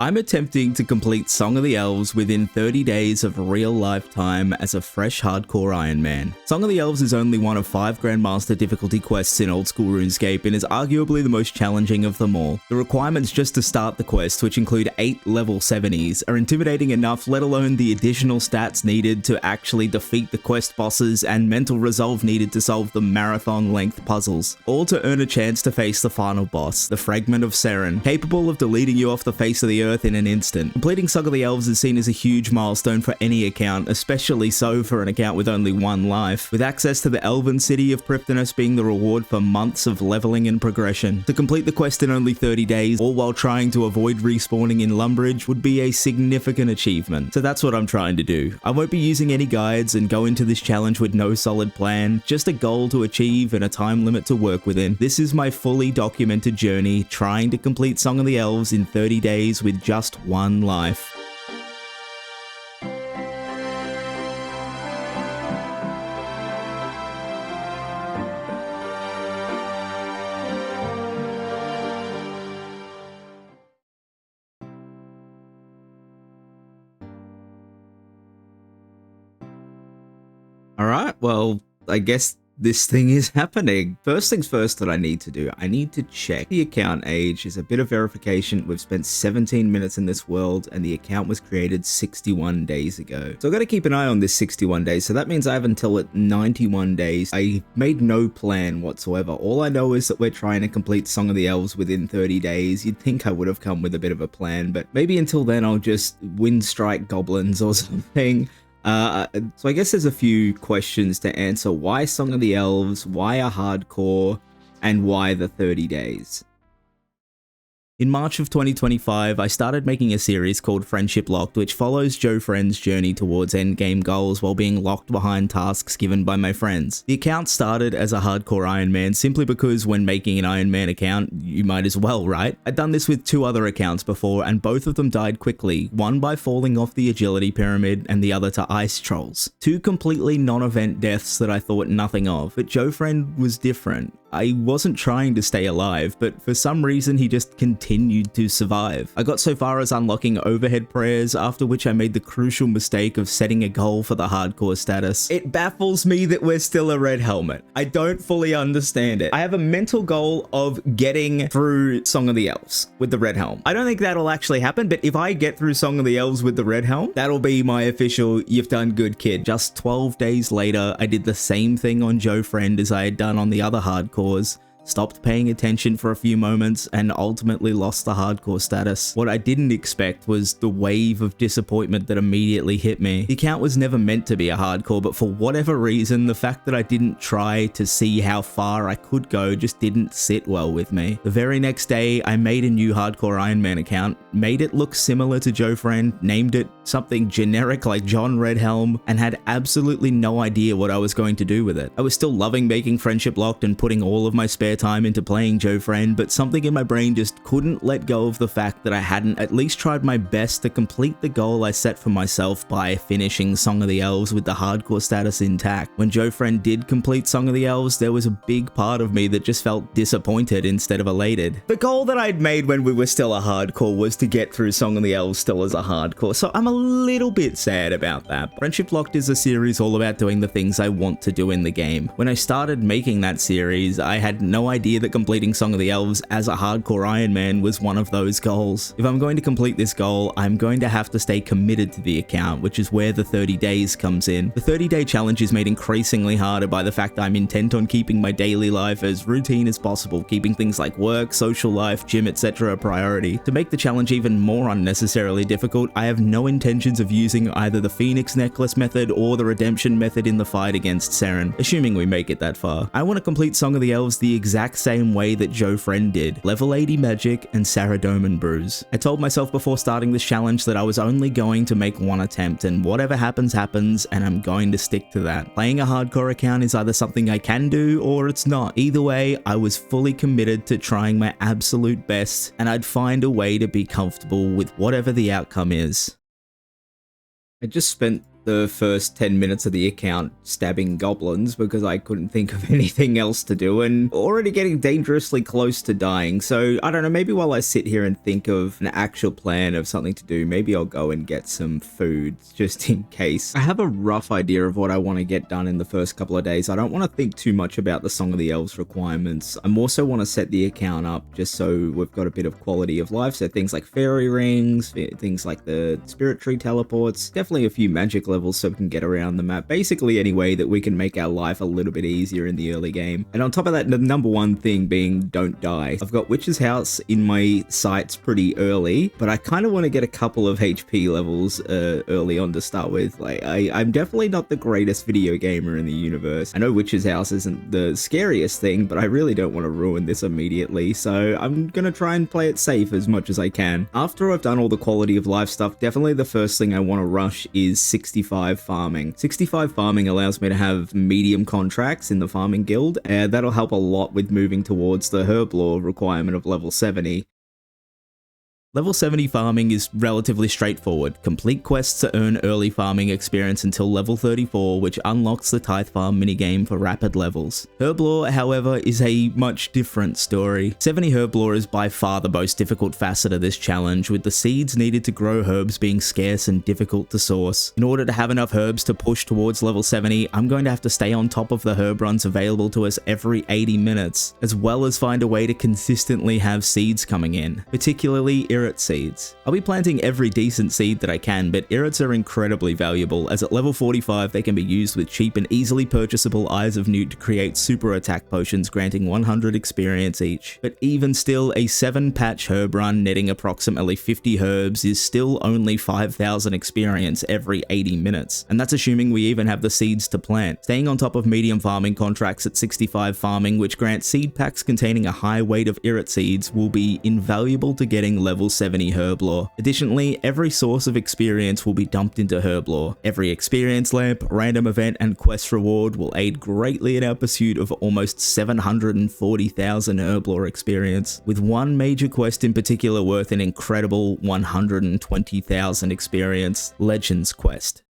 I'm attempting to complete Song of the Elves within 30 days of real life time as a fresh hardcore Iron Man. Song of the Elves is only one of 5 Grandmaster difficulty quests in old school RuneScape and is arguably the most challenging of them all. The requirements just to start the quest, which include 8 level 70s, are intimidating enough, let alone the additional stats needed to actually defeat the quest bosses and mental resolve needed to solve the marathon length puzzles, all to earn a chance to face the final boss, the Fragment of Seren, capable of deleting you off the face of the earth in an instant. Completing Song of the Elves is seen as a huge milestone for any account, especially so for an account with only one life, with access to the elven city of Prifddinas being the reward for months of leveling and progression. To complete the quest in only 30 days, all while trying to avoid respawning in Lumbridge, would be a significant achievement. So that's what I'm trying to do. I won't be using any guides and go into this challenge with no solid plan, just a goal to achieve and a time limit to work within. This is my fully documented journey, trying to complete Song of the Elves in 30 days with just one life. Alright, well, I guess this thing is happening. First things first that I need to do, I need to check the account age. Is a bit of verification. We've spent 17 minutes in this world and the account was created 61 days ago. So I've got to keep an eye on this 61 days. So that means I have until it 91 days. I made no plan whatsoever. All I know is that we're trying to complete Song of the Elves within 30 days. You'd think I would have come with a bit of a plan, but maybe until then I'll just wind strike goblins or something. So I guess there's a few questions to answer. Why Song of the Elves? Why a hardcore? And why the 30 days? In March of 2025, I started making a series called Friendship Locked, which follows Joe Friend's journey towards endgame goals while being locked behind tasks given by my friends. The account started as a hardcore Iron Man simply because when making an Iron Man account, you might as well, right? I'd done this with 2 other accounts before and both of them died quickly, one by falling off the agility pyramid and the other to ice trolls. 2 completely non-event deaths that I thought nothing of, but Joe Friend was different. I wasn't trying to stay alive, but for some reason he just continued to survive. I got so far as unlocking overhead prayers, after which I made the crucial mistake of setting a goal for the hardcore status. It baffles me that we're still a red helmet. I don't fully understand it. I have a mental goal of getting through Song of the Elves with the red helm. I don't think that'll actually happen, but if I get through Song of the Elves with the red helm, that'll be my official "you've done good, kid." Just 12 days later, I did the same thing on Joe Friend as I had done on the other hardcore. Stopped paying attention for a few moments and ultimately lost the hardcore status. What I didn't expect was the wave of disappointment that immediately hit me. The account was never meant to be a hardcore, but for whatever reason, the fact that I didn't try to see how far I could go just didn't sit well with me. The very next day, I made a new hardcore Iron Man account, made it look similar to Joe Friend, named it something generic like John Redhelm, and had absolutely no idea what I was going to do with it. I was still loving making Friendship Locked and putting all of my spare time into playing Joe Friend, but something in my brain just couldn't let go of the fact that I hadn't at least tried my best to complete the goal I set for myself by finishing Song of the Elves with the hardcore status intact. When Joe Friend did complete Song of the Elves, there was a big part of me that just felt disappointed instead of elated. The goal that I'd made when we were still a hardcore was to get through Song of the Elves still as a hardcore, so I'm a little bit sad about that. Friendship Locked is a series all about doing the things I want to do in the game. When I started making that series, I had no idea that completing Song of the Elves as a hardcore Iron Man was one of those goals. If I'm going to complete this goal, I'm going to have to stay committed to the account, which is where the 30 days comes in. The 30-day challenge is made increasingly harder by the fact that I'm intent on keeping my daily life as routine as possible, keeping things like work, social life, gym, etc. a priority. To make the challenge even more unnecessarily difficult, I have no intentions of using either the Phoenix Necklace method or the Redemption method in the fight against Seren, assuming we make it that far. I want to complete Song of the Elves the exact same way that Joe Friend did, level 80 magic and Saradomin brews. I told myself before starting this challenge that I was only going to make one attempt and whatever happens happens, and I'm going to stick to that. Playing a hardcore account is either something I can do or it's not. Either way, I was fully committed to trying my absolute best and I'd find a way to be comfortable with whatever the outcome is. I just spent the first 10 minutes of the account stabbing goblins because I couldn't think of anything else to do, and already getting dangerously close to dying. So I don't know, maybe while I sit here and think of an actual plan of something to do, maybe I'll go and get some food just in case. I have a rough idea of what I want to get done in the first couple of days. I don't want to think too much about the Song of the Elves requirements. I also want to set the account up just so we've got a bit of quality of life. So things like fairy rings, things like the spirit tree teleports, definitely a few magic levels so we can get around the map. Basically any way that we can make our life a little bit easier in the early game. And on top of that, the number one thing being don't die. I've got Witch's House in my sights pretty early, but I kind of want to get a couple of HP levels early on to start with. Like I'm definitely not the greatest video gamer in the universe. I know Witch's House isn't the scariest thing, but I really don't want to ruin this immediately, so I'm gonna try and play it safe as much as I can. After I've done all the quality of life stuff, definitely the first thing I want to rush is 65 farming. 65 farming allows me to have medium contracts in the farming guild, and that'll help a lot with moving towards the herb lore requirement of level 70. Level 70 farming is relatively straightforward. Complete quests to earn early farming experience until level 34, which unlocks the Tithe Farm minigame for rapid levels. Herblore, however, is a much different story. 70 Herblore is by far the most difficult facet of this challenge, with the seeds needed to grow herbs being scarce and difficult to source. In order to have enough herbs to push towards level 70, I'm going to have to stay on top of the herb runs available to us every 80 minutes, as well as find a way to consistently have seeds coming in, particularly Irrit seeds. I'll be planting every decent seed that I can, but Irrits are incredibly valuable, as at level 45 they can be used with cheap and easily purchasable Eyes of Newt to create super attack potions granting 100 experience each. But even still, a 7-patch herb run netting approximately 50 herbs is still only 5,000 experience every 80 minutes, and that's assuming we even have the seeds to plant. Staying on top of medium farming contracts at 65 farming, which grant seed packs containing a high weight of Irrit seeds, will be invaluable to getting level 70 herblore. Additionally, every source of experience will be dumped into herblore. Every experience lamp, random event, and quest reward will aid greatly in our pursuit of almost 740,000 herblore experience, with one major quest in particular worth an incredible 120,000 experience: Legends Quest.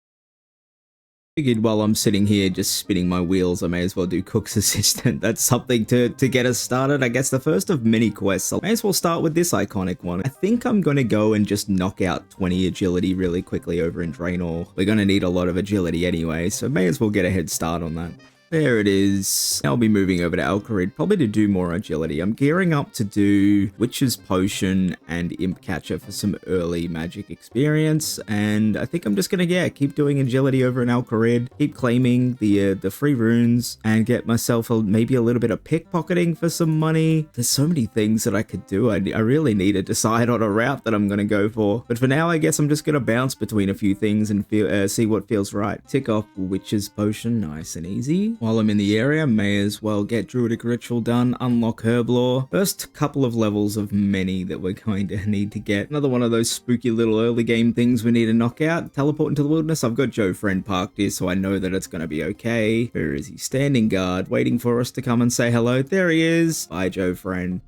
Figured while I'm sitting here just spinning my wheels, I may as well do Cook's Assistant. That's something to get us started. I guess the first of many quests. I may as well start with this iconic one. I think I'm going to go and just knock out 20 agility really quickly over in Draenor. We're going to need a lot of agility anyway, so may as well get a head start on that. There it is. I'll be moving over to Alcarid, probably to do more agility. I'm gearing up to do Witch's Potion and Imp Catcher for some early magic experience, and I think I'm just gonna, keep doing agility over in Alcarid, keep claiming the free runes, and get myself maybe a little bit of pickpocketing for some money. There's so many things that I could do. I really need to decide on a route that I'm gonna go for. But for now, I guess I'm just gonna bounce between a few things and see what feels right. Tick off Witch's Potion, nice and easy. While I'm in the area, may as well get Druidic Ritual done, unlock Herblore. First couple of levels of many that we're going to need to get. Another one of those spooky little early game things we need to knock out. Teleport into the wilderness. I've got Joe Friend parked here, so I know that it's going to be okay. Where is he? Standing guard, waiting for us to come and say hello. There he is. Bye, Joe Friend.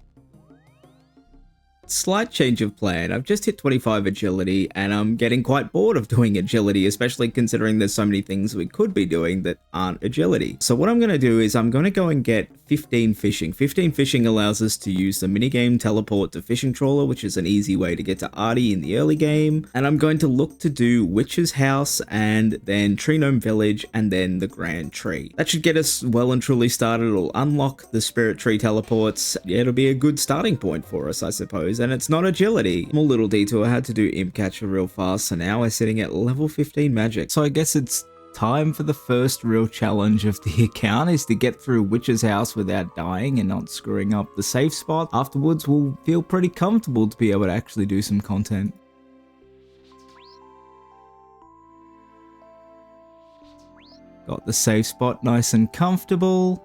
Slight change of plan. I've just hit 25 agility and I'm getting quite bored of doing agility, especially considering there's so many things we could be doing that aren't agility. So what I'm going to do is I'm going to go and get 15 fishing. 15 fishing allows us to use the minigame teleport to fishing trawler, which is an easy way to get to Artie in the early game. And I'm going to look to do Witch's House and then Tree Gnome Village and then the Grand Tree. That should get us well and truly started. It'll unlock the Spirit Tree teleports. Yeah, it'll be a good starting point for us, I suppose. And it's not agility. Small little detour, I had to do Imp Catcher real fast, so now we're sitting at level 15 magic. So I guess it's time for the first real challenge of the account, is to get through Witch's House without dying and not screwing up the safe spot. Afterwards, we'll feel pretty comfortable to be able to actually do some content. Got the safe spot nice and comfortable.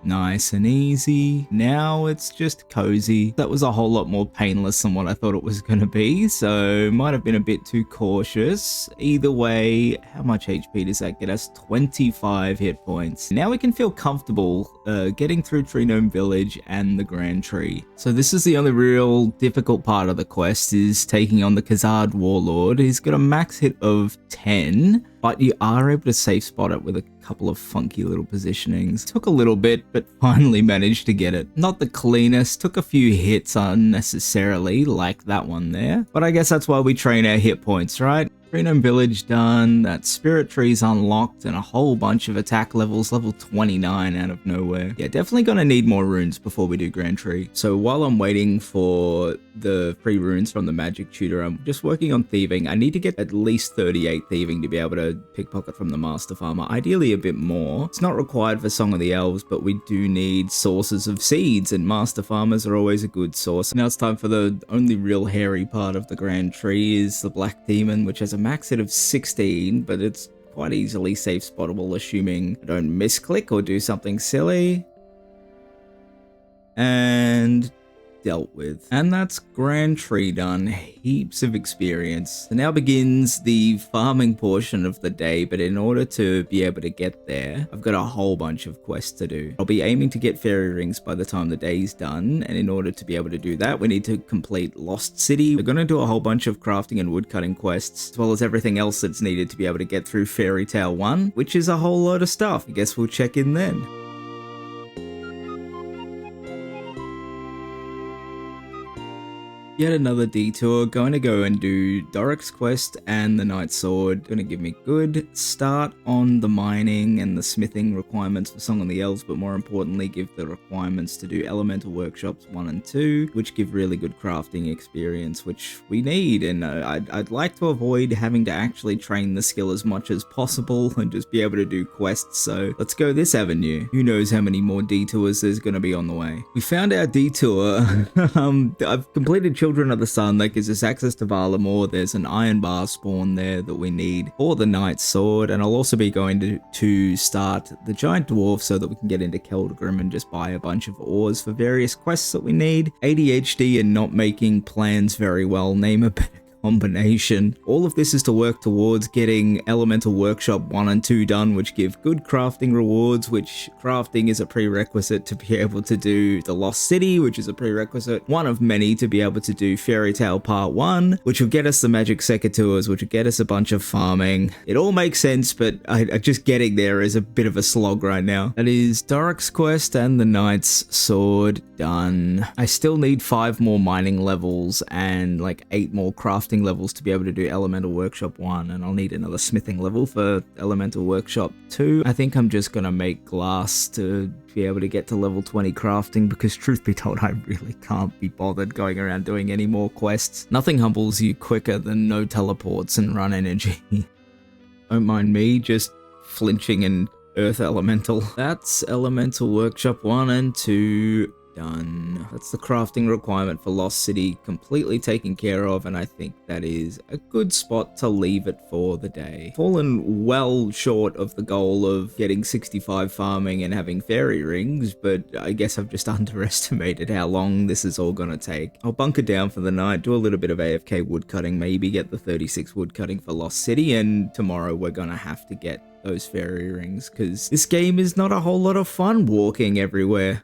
Nice and easy. Now it's just cozy. That was a whole lot more painless than what I thought it was going to be, so might have been a bit too cautious. Either way, how much HP does that get us? 25 hit points. Now we can feel comfortable getting through Tree Gnome Village and the Grand Tree. So this is the only real difficult part of the quest, is taking on the Khazard Warlord. He's got a max hit of 10, but you are able to safe spot it with a couple of funky little positionings. Took a little bit, but finally managed to get it. Not the cleanest, took a few hits unnecessarily, like that one there. But I guess that's why we train our hit points, right? Tree Gnome Village done, that Spirit Tree's unlocked, and a whole bunch of attack levels, level 29 out of nowhere. Yeah, definitely gonna need more runes before we do Grand Tree. So while I'm waiting for the free runes from the magic tutor, I'm just working on thieving. I need to get at least 38 thieving to be able to pickpocket from the Master Farmer, ideally a bit more. It's not required for Song of the Elves, but we do need sources of seeds, and Master Farmers are always a good source. Now it's time for the only real hairy part of the Grand Tree, is the Black Demon, which has a max hit of 16, but it's quite easily safe spottable, assuming I don't misclick or do something silly. And dealt with. And that's Grand Tree done. Heaps of experience. So now begins the farming portion of the day, but in order to be able to get there, I've got a whole bunch of quests to do. I'll be aiming to get fairy rings by the time the day's done, and in order to be able to do that, we need to complete Lost City. We're going to do a whole bunch of crafting and woodcutting quests, as well as everything else that's needed to be able to get through Fairy Tale 1, which is a whole load of stuff. I guess we'll check in then. Yet another detour, going to go and do Doric's quest and the Night Sword. Going to give me good start on the mining and the smithing requirements for Song of the Elves, but more importantly give the requirements to do Elemental Workshops 1 and 2, which give really good crafting experience, which we need, and I'd like to avoid having to actually train the skill as much as possible and just be able to do quests, so let's go this avenue. Who knows how many more detours there's going to be on the way. We found our detour. I've completed Children of the Sun. That gives us access to Varlamore. There's an iron bar spawn there that we need for the Night Sword, and I'll also be going to start the Giant Dwarf so that we can get into Keldgrim and just buy a bunch of ores for various quests that we need. ADHD and not making plans very well, name a better combination. All of this is to work towards getting Elemental Workshop 1 and 2 done, which give good crafting rewards, which crafting is a prerequisite to be able to do the Lost City, which is a prerequisite, one of many, to be able to do Fairy Tale Part 1, which will get us the Magic Secateurs, which will get us a bunch of farming. It all makes sense, but just getting there is a bit of a slog right now. That is Doric's quest and the Knight's Sword done. I still need 5 more mining levels and like 8 more crafting levels to be able to do Elemental Workshop 1, and I'll need another smithing level for Elemental Workshop 2. I think I'm just gonna make glass to be able to get to level 20 crafting, because truth be told, I really can't be bothered going around doing any more quests. Nothing humbles you quicker than no teleports and run energy. Don't mind me just flinching in Earth Elemental. That's Elemental Workshop 1 and 2 done. That's the crafting requirement for Lost City completely taken care of, and I think that is a good spot to leave it for the day. Fallen well short of the goal of getting 65 farming and having fairy rings, but I guess I've just underestimated how long this is all gonna take. I'll bunker down for the night, do a little bit of AFK woodcutting, maybe get the 36 woodcutting for Lost City, and tomorrow we're gonna have to get those fairy rings, because this game is not a whole lot of fun walking everywhere.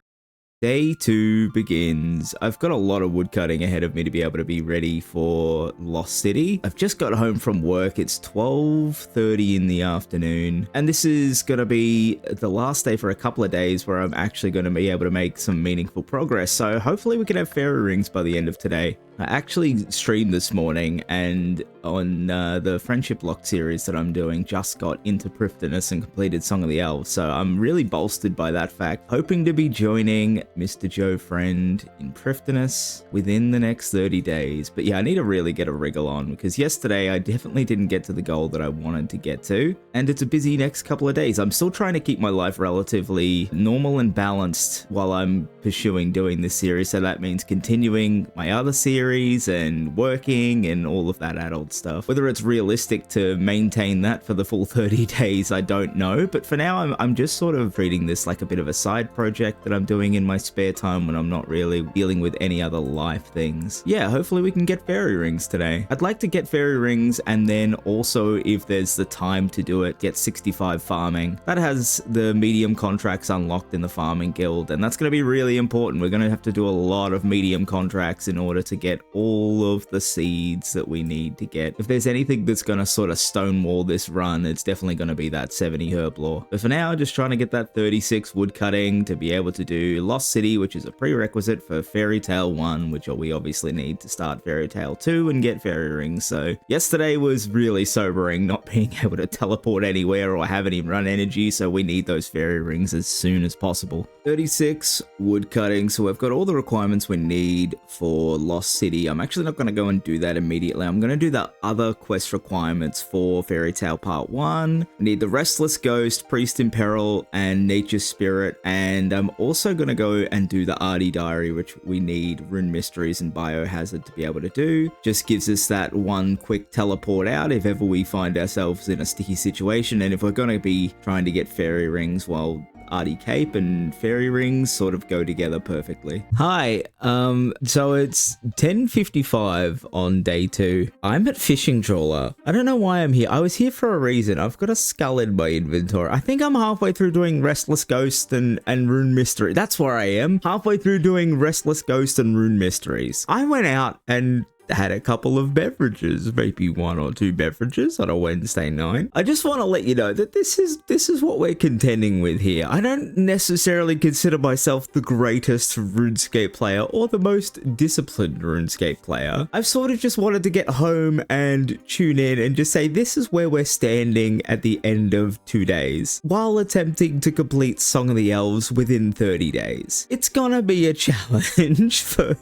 Day 2 begins. I've got a lot of woodcutting ahead of me to be able to be ready for Lost City. I've just got home from work. It's 12:30 in the afternoon, and this is going to be the last day for a couple of days where I'm actually going to be able to make some meaningful progress. So hopefully we can have fairy rings by the end of today. I actually streamed this morning, and on the Friendship Lock series that I'm doing, just got into Prifdinus and completed Song of the Elves, so I'm really bolstered by that fact. Hoping to be joining Mr. Joe friend in Prifdinus within the next 30 days. But yeah, I need to really get a wriggle on because yesterday I definitely didn't get to the goal that I wanted to get to. And it's a busy next couple of days. I'm still trying to keep my life relatively normal and balanced while I'm pursuing doing this series. So that means continuing my other series and working and all of that adult stuff. Whether it's realistic to maintain that for the full 30 days, I don't know. But for now, I'm just sort of treating this like a bit of a side project that I'm doing in my spare time when I'm not really dealing with any other life things. Yeah, hopefully we can get fairy rings today. I'd like to get fairy rings and then also, if there's the time to do it, get 65 farming. That has the medium contracts unlocked in the farming guild, and that's going to be really important. We're going to have to do a lot of medium contracts in order to get all of the seeds that we need to get. If there's anything that's going to sort of stonewall this run, it's definitely going to be that 70 herb lore. But for now, just trying to get that 36 wood cutting to be able to do Lost City, which is a prerequisite for Fairy Tale 1, which we obviously need to start Fairy Tale 2 and get fairy rings. So yesterday was really sobering, not being able to teleport anywhere or have any run energy, so we need those fairy rings as soon as possible. 36 wood cutting, so we've got all the requirements we need for Lost City. I'm actually not going to go and do that immediately. I'm going to do the other quest requirements for Fairy Tale Part 1. We need the Restless Ghost, Priest in Peril, and Nature Spirit, and I'm also going to go and do the Artie Diary, which we need Rune Mysteries and Biohazard to be able to do. Just gives us that one quick teleport out if ever we find ourselves in a sticky situation, and if we're going to be trying to get fairy rings, well, Artie Cape and fairy rings sort of go together perfectly. Hi, so it's 10:55 on day 2. I'm at Fishing Trawler. I don't know why I'm here. I was here for a reason. I've got a skull in my inventory. I think I'm halfway through doing Restless Ghost and Rune Mystery. That's where I am. Halfway through doing Restless Ghost and Rune Mysteries. I went out and had a couple of beverages, maybe 1 or 2 beverages on a Wednesday night. I just want to let you know that this is what we're contending with here. I don't necessarily consider myself the greatest RuneScape player or the most disciplined RuneScape player. I've sort of just wanted to get home and tune in and just say this is where we're standing at the end of 2 days, while attempting to complete Song of the Elves within 30 days. It's gonna be a challenge for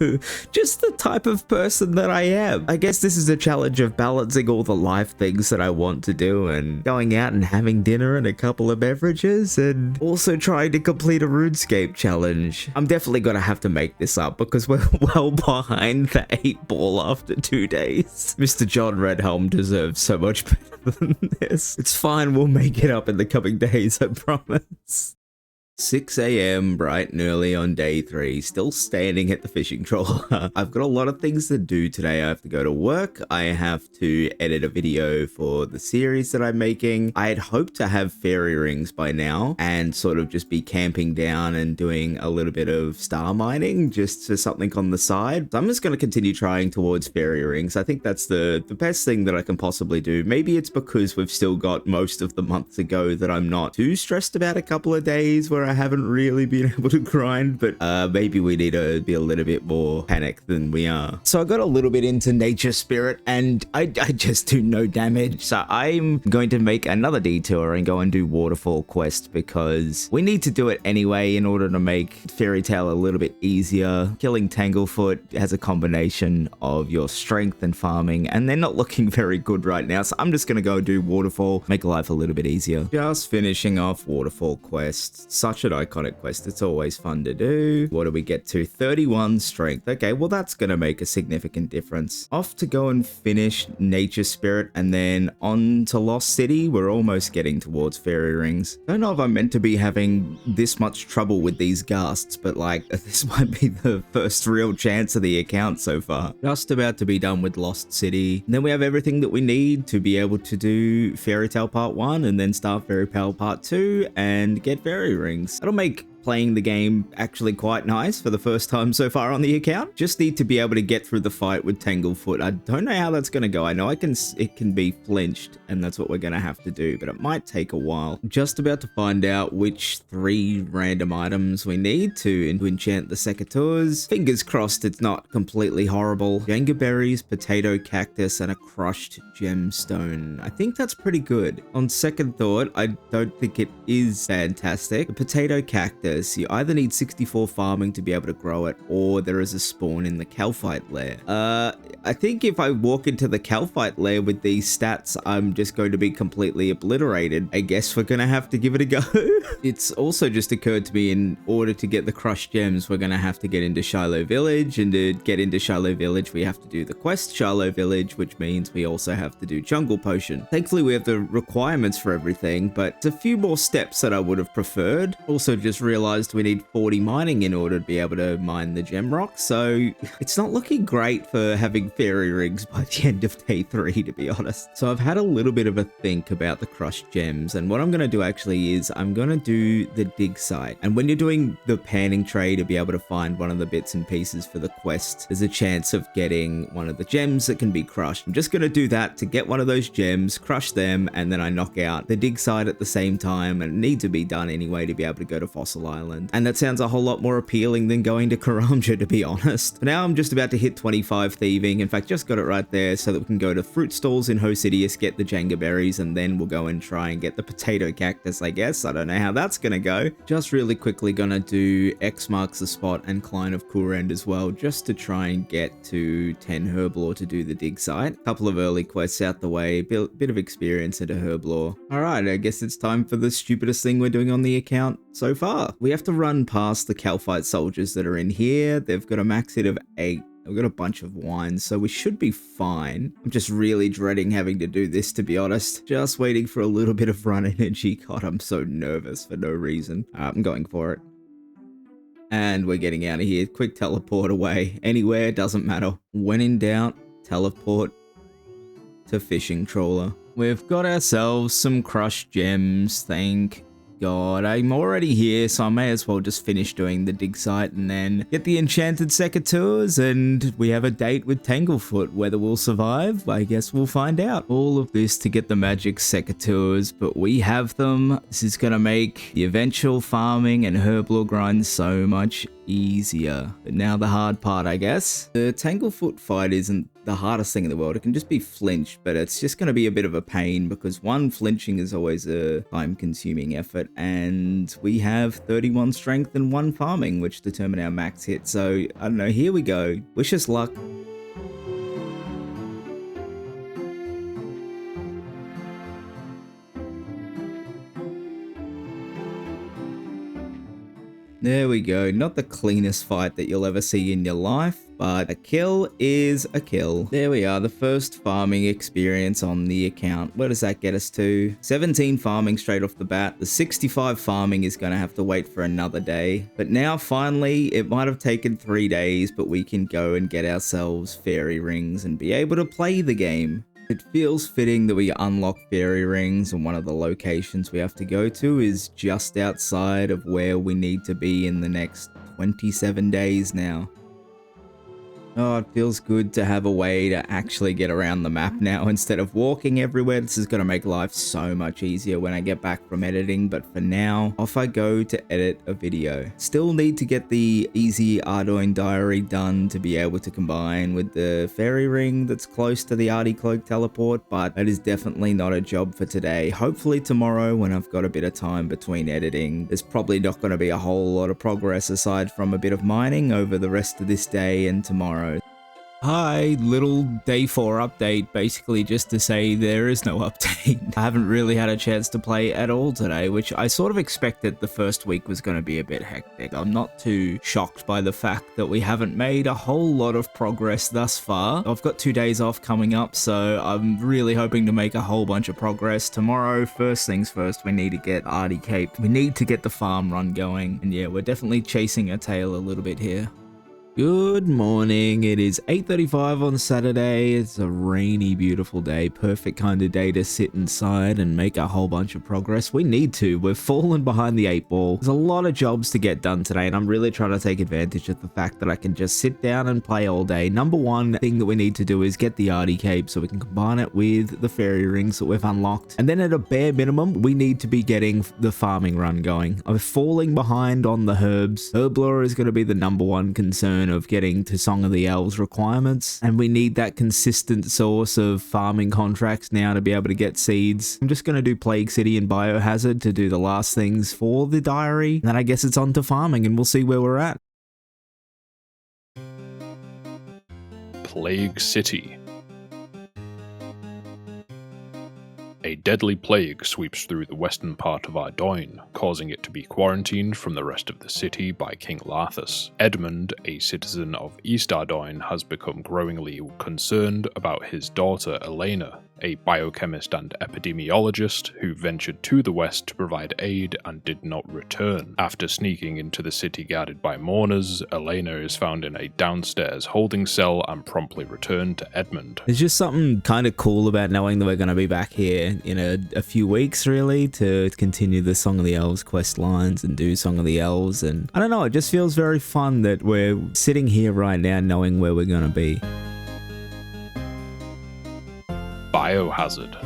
just the type of person that I am. I guess this is a challenge of balancing all the life things that I want to do and going out and having dinner and a couple of beverages and also trying to complete a RuneScape challenge. I'm definitely gonna have to make this up because we're well behind the 8 ball after 2 days. Mr. John Redhelm deserves so much better than this. It's fine, we'll make it up in the coming days, I promise. 6 a.m. bright and early on day 3, still standing at the fishing trawler. I've got a lot of things to do today. I have to go to work. I have to edit a video for the series that I'm making. I had hoped to have fairy rings by now and sort of just be camping down and doing a little bit of star mining just for something on the side. So I'm just going to continue trying towards fairy rings. I think that's the best thing that I can possibly do. Maybe it's because we've still got most of the month to go that I'm not too stressed about a couple of days where I haven't really been able to grind, but maybe we need to be a little bit more panicked than we are. So I got a little bit into Nature Spirit and I just do no damage. So I'm going to make another detour and go and do Waterfall Quest because we need to do it anyway in order to make Fairy Tale a little bit easier. Killing Tanglefoot has a combination of your strength and farming, and they're not looking very good right now. So I'm just going to go do Waterfall, make life a little bit easier. Just finishing off Waterfall Quest. Such an iconic quest. It's always fun to do. What do we get to? 31 strength. Okay, well that's gonna make a significant difference. Off to go and finish Nature Spirit and then on to Lost City. We're almost getting towards fairy rings. Don't know if I'm meant to be having this much trouble with these ghasts, but like this might be the first real chance of the account so far. Just about to be done with Lost City. And then we have everything that we need to be able to do Fairy Tale Part 1 and then start Fairy Tale Part 2 and get fairy rings. That'll make playing the game actually quite nice for the first time so far on the account. Just need to be able to get through the fight with Tanglefoot. I don't know how that's going to go. I know it can be flinched and that's what we're going to have to do, but it might take a while. Just about to find out which 3 random items we need to enchant the secateurs. Fingers crossed it's not completely horrible. Jenga berries, potato cactus, and a crushed gemstone. I think that's pretty good. On second thought, I don't think it is fantastic. The potato cactus process. You either need 64 farming to be able to grow it, or there is a spawn in the Calphite lair. I think if I walk into the Calphite lair with these stats, I'm just going to be completely obliterated. I guess we're gonna have to give it a go. It's also just occurred to me, in order to get the crushed gems, we're gonna have to get into Shiloh Village, and to get into Shiloh Village, we have to do the quest Shiloh Village, which means we also have to do Jungle Potion. Thankfully, we have the requirements for everything, but it's a few more steps that I would have preferred. Also just realized we need 40 mining in order to be able to mine the gem rock, so it's not looking great for having fairy rings by the end of day 3, to be honest. So I've had a little bit of a think about the crushed gems, and what I'm going to do actually is I'm going to do the dig site. And when you're doing the panning tray to be able to find one of the bits and pieces for the quest, there's a chance of getting one of the gems that can be crushed. I'm just going to do that to get one of those gems, crush them, and then I knock out the dig site at the same time, and it needs to be done anyway to be able to go to Fossil Island. And that sounds a whole lot more appealing than going to Karamja, to be honest. For now, I'm just about to hit 25 thieving. In fact, just got it right there so that we can go to fruit stalls in Hosidius, get the Jenga berries, and then we'll go and try and get the potato cactus, I guess. I don't know how that's gonna go. Just really quickly gonna do X marks the spot and Klein of Courend as well, just to try and get to 10 Herblore to do the dig site. Couple of early quests out the way, bit of experience into Herblore. Alright, I guess it's time for the stupidest thing we're doing on the account so far. We have to run past the Calphite soldiers that are in here. They've got a max hit of 8. We've got a bunch of wines, so we should be fine. I'm just really dreading having to do this, to be honest. Just waiting for a little bit of run energy. God, I'm so nervous for no reason. I'm going for it. And we're getting out of here. Quick teleport away. Anywhere, doesn't matter. When in doubt, teleport to fishing trawler. We've got ourselves some crushed gems, thank God. I'm already here, so I may as well just finish doing the dig site and then get the enchanted secateurs, and we have a date with Tanglefoot. Whether we'll survive, I guess we'll find out. All of this to get the magic secateurs, but we have them. This is gonna make the eventual farming and herblore grind so much easier. But now the hard part, I guess. The Tanglefoot fight isn't the hardest thing in the world. It can just be flinched, but it's just going to be a bit of a pain because one, flinching is always a time-consuming effort, and we have 31 strength and 1 farming, which determine our max hit. So I don't know, here we go. Wish us luck. There we go. Not the cleanest fight that you'll ever see in your life, but a kill is a kill. There we are, the first farming experience on the account. Where does that get us to? 17 farming straight off the bat. The 65 farming is going to have to wait for another day. But now, finally, it might have taken 3 days, but we can go and get ourselves fairy rings and be able to play the game. It feels fitting that we unlock fairy rings, and one of the locations we have to go to is just outside of where we need to be in the next 27 days now. Oh, it feels good to have a way to actually get around the map now instead of walking everywhere. This is going to make life so much easier when I get back from editing, but for now, off I go to edit a video. Still need to get the easy Ardoin diary done to be able to combine with the fairy ring that's close to the Artie Cloak teleport, but that is definitely not a job for today. Hopefully tomorrow, when I've got a bit of time between editing, there's probably not going to be a whole lot of progress aside from a bit of mining over the rest of this day and tomorrow. Hi, little day 4 update, basically just to say there is no update. I haven't really had a chance to play at all today, which I sort of expected the first week was going to be a bit hectic. I'm not too shocked by the fact that we haven't made a whole lot of progress thus far. I've got 2 days off coming up, so I'm really hoping to make a whole bunch of progress. Tomorrow, first things first, we need to get Artie Cape. We need to get the farm run going, and yeah, we're definitely chasing our tail a little bit here. Good morning, it is 8:35 on Saturday. It's a rainy, beautiful day, perfect kind of day to sit inside and make a whole bunch of progress. We need to, we've fallen behind the 8 ball. There's a lot of jobs to get done today, and I'm really trying to take advantage of the fact that I can just sit down and play all day. Number one thing that we need to do is get the Artie Cape so we can combine it with the fairy rings that we've unlocked. And then at a bare minimum, we need to be getting the farming run going. I'm falling behind on the herbs. Herblore is going to be the number one concern. concern of getting to Song of the Elves requirements, and we need that consistent source of farming contracts now to be able to get seeds. I'm just going to do Plague City and Biohazard to do the last things for the diary, and then I guess it's on to farming and we'll see where we're at. Plague City. A deadly plague sweeps through the western part of Ardoyne, causing it to be quarantined from the rest of the city by King Larthus. Edmund, a citizen of East Ardoyne, has become growingly concerned about his daughter Elena, a biochemist and epidemiologist who ventured to the west to provide aid and did not return. After sneaking into the city guarded by mourners, Elena is found in a downstairs holding cell and promptly returned to Edmund. There's just something kind of cool about knowing that we're going to be back here in a few weeks, really, to continue the Song of the Elves quest lines and do Song of the Elves. And I don't know, it just feels very fun that we're sitting here right now knowing where we're going to be. Biohazard.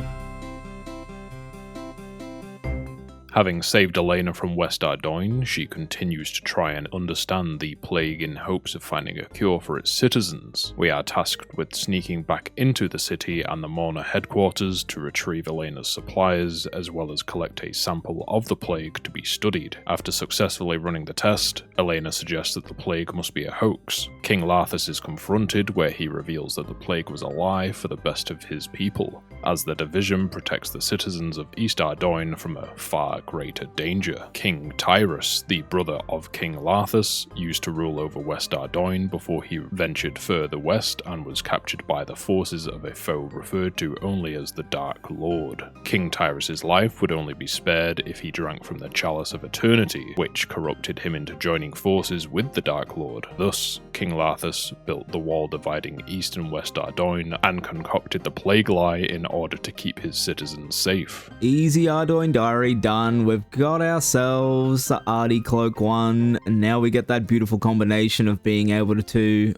Having saved Elena from West Ardoyne, she continues to try and understand the plague in hopes of finding a cure for its citizens. We are tasked with sneaking back into the city and the Mourner headquarters to retrieve Elena's supplies, as well as collect a sample of the plague to be studied. After successfully running the test, Elena suggests that the plague must be a hoax. King Larthus is confronted, where he reveals that the plague was a lie for the best of his people, as the division protects the citizens of East Ardoyne from a far greater danger. King Tyrus, the brother of King Larthus, used to rule over West Ardoyne before he ventured further west and was captured by the forces of a foe referred to only as the Dark Lord. King Tyrus's life would only be spared if he drank from the Chalice of Eternity, which corrupted him into joining forces with the Dark Lord. Thus, King Larthus built the wall dividing East and West Ardoyne and concocted the Plague Lie in order to keep his citizens safe. Easy Ardoyne diary done. We've got ourselves the Artie Cloak one, and now we get that beautiful combination of being able to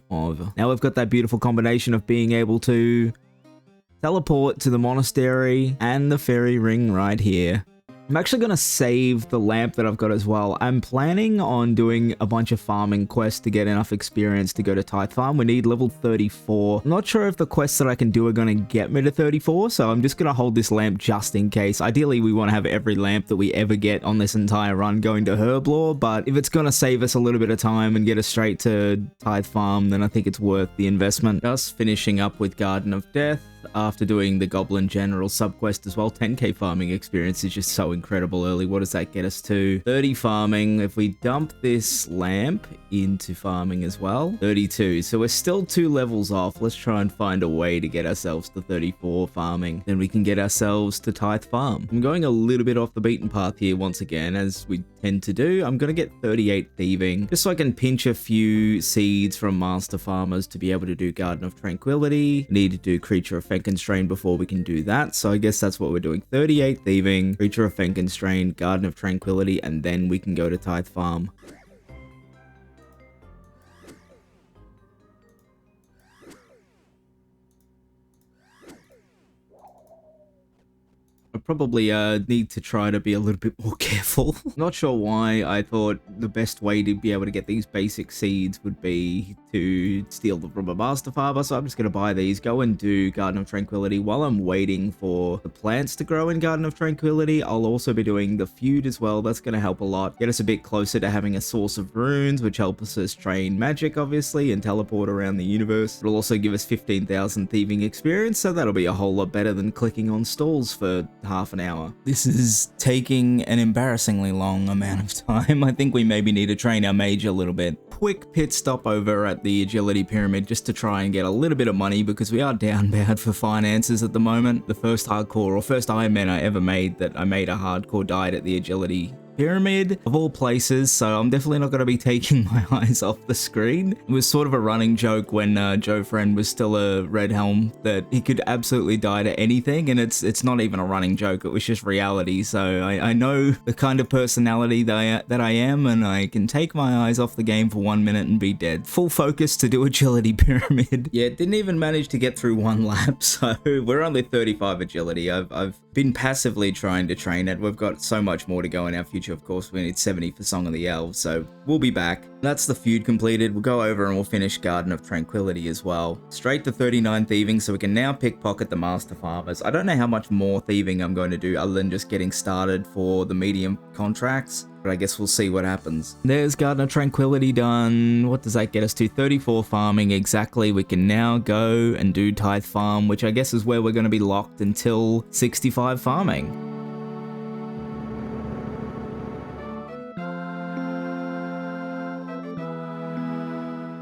teleport to the monastery and the fairy ring right here. I'm actually going to save the lamp that I've got as well. I'm planning on doing a bunch of farming quests to get enough experience to go to Tithe Farm. We need level 34. I'm not sure if the quests that I can do are going to get me to 34, so I'm just going to hold this lamp just in case. Ideally, we want to have every lamp that we ever get on this entire run going to Herblore, but if it's going to save us a little bit of time and get us straight to Tithe Farm, then I think it's worth the investment. Just finishing up with Garden of Death. After doing the Goblin General subquest as well. 10k farming experience is just so incredible early. What does that get us to? 30 farming. If we dump this lamp into farming as well, 32. So we're still 2 levels off. Let's try and find a way to get ourselves to 34 farming. Then we can get ourselves to Tithe Farm. I'm going a little bit off the beaten path here once again, as we tend to do. I'm going to get 38 thieving, just so I can pinch a few seeds from master farmers to be able to do Garden of Tranquility. Need to do Creature of Fenconstrain before we can do that, so I guess that's what we're doing. 38 thieving, Creature of Fenconstrain, Garden of Tranquility, and then we can go to Tithe Farm. I probably need to try to be a little bit more careful. Not sure why I thought the best way to be able to get these basic seeds would be to steal them from a master farmer, so I'm just going to buy these, go and do Garden of Tranquility. While I'm waiting for the plants to grow in Garden of Tranquility, I'll also be doing the feud as well. That's going to help a lot. Get us a bit closer to having a source of runes, which helps us train magic, obviously, and teleport around the universe. It'll also give us 15,000 thieving experience, so that'll be a whole lot better than clicking on stalls for half an hour. This is taking an embarrassingly long amount of time. I think we maybe need to train our mage a little bit. Quick pit stop over at the agility pyramid just to try and get a little bit of money because we are down bad for finances at the moment. The first ironman I ever made that I made a hardcore died at the agility pyramid of all places, so I'm definitely not going to be taking my eyes off the screen. It was sort of a running joke when Joe Friend was still a red helm that he could absolutely die to anything, and it's not even a running joke, it was just reality. So I know the kind of personality that I am, and I can take my eyes off the game for 1 minute and be dead. Full focus to do agility pyramid. Yeah, didn't even manage to get through 1 lap, so we're only 35 agility. I've been passively trying to train it. We've got so much more to go in our future future, of course, we need 70 for Song of the Elves, so we'll be back. That's the feud completed. We'll go over and we'll finish Garden of Tranquility as well. Straight to 39 thieving, so we can now pickpocket the Master Farmers. I don't know how much more thieving I'm going to do other than just getting started for the medium contracts, but I guess we'll see what happens. There's Garden of Tranquility done. What does that get us to? 34 farming exactly. We can now go and do Tithe Farm, which I guess is where we're going to be locked until 65 farming.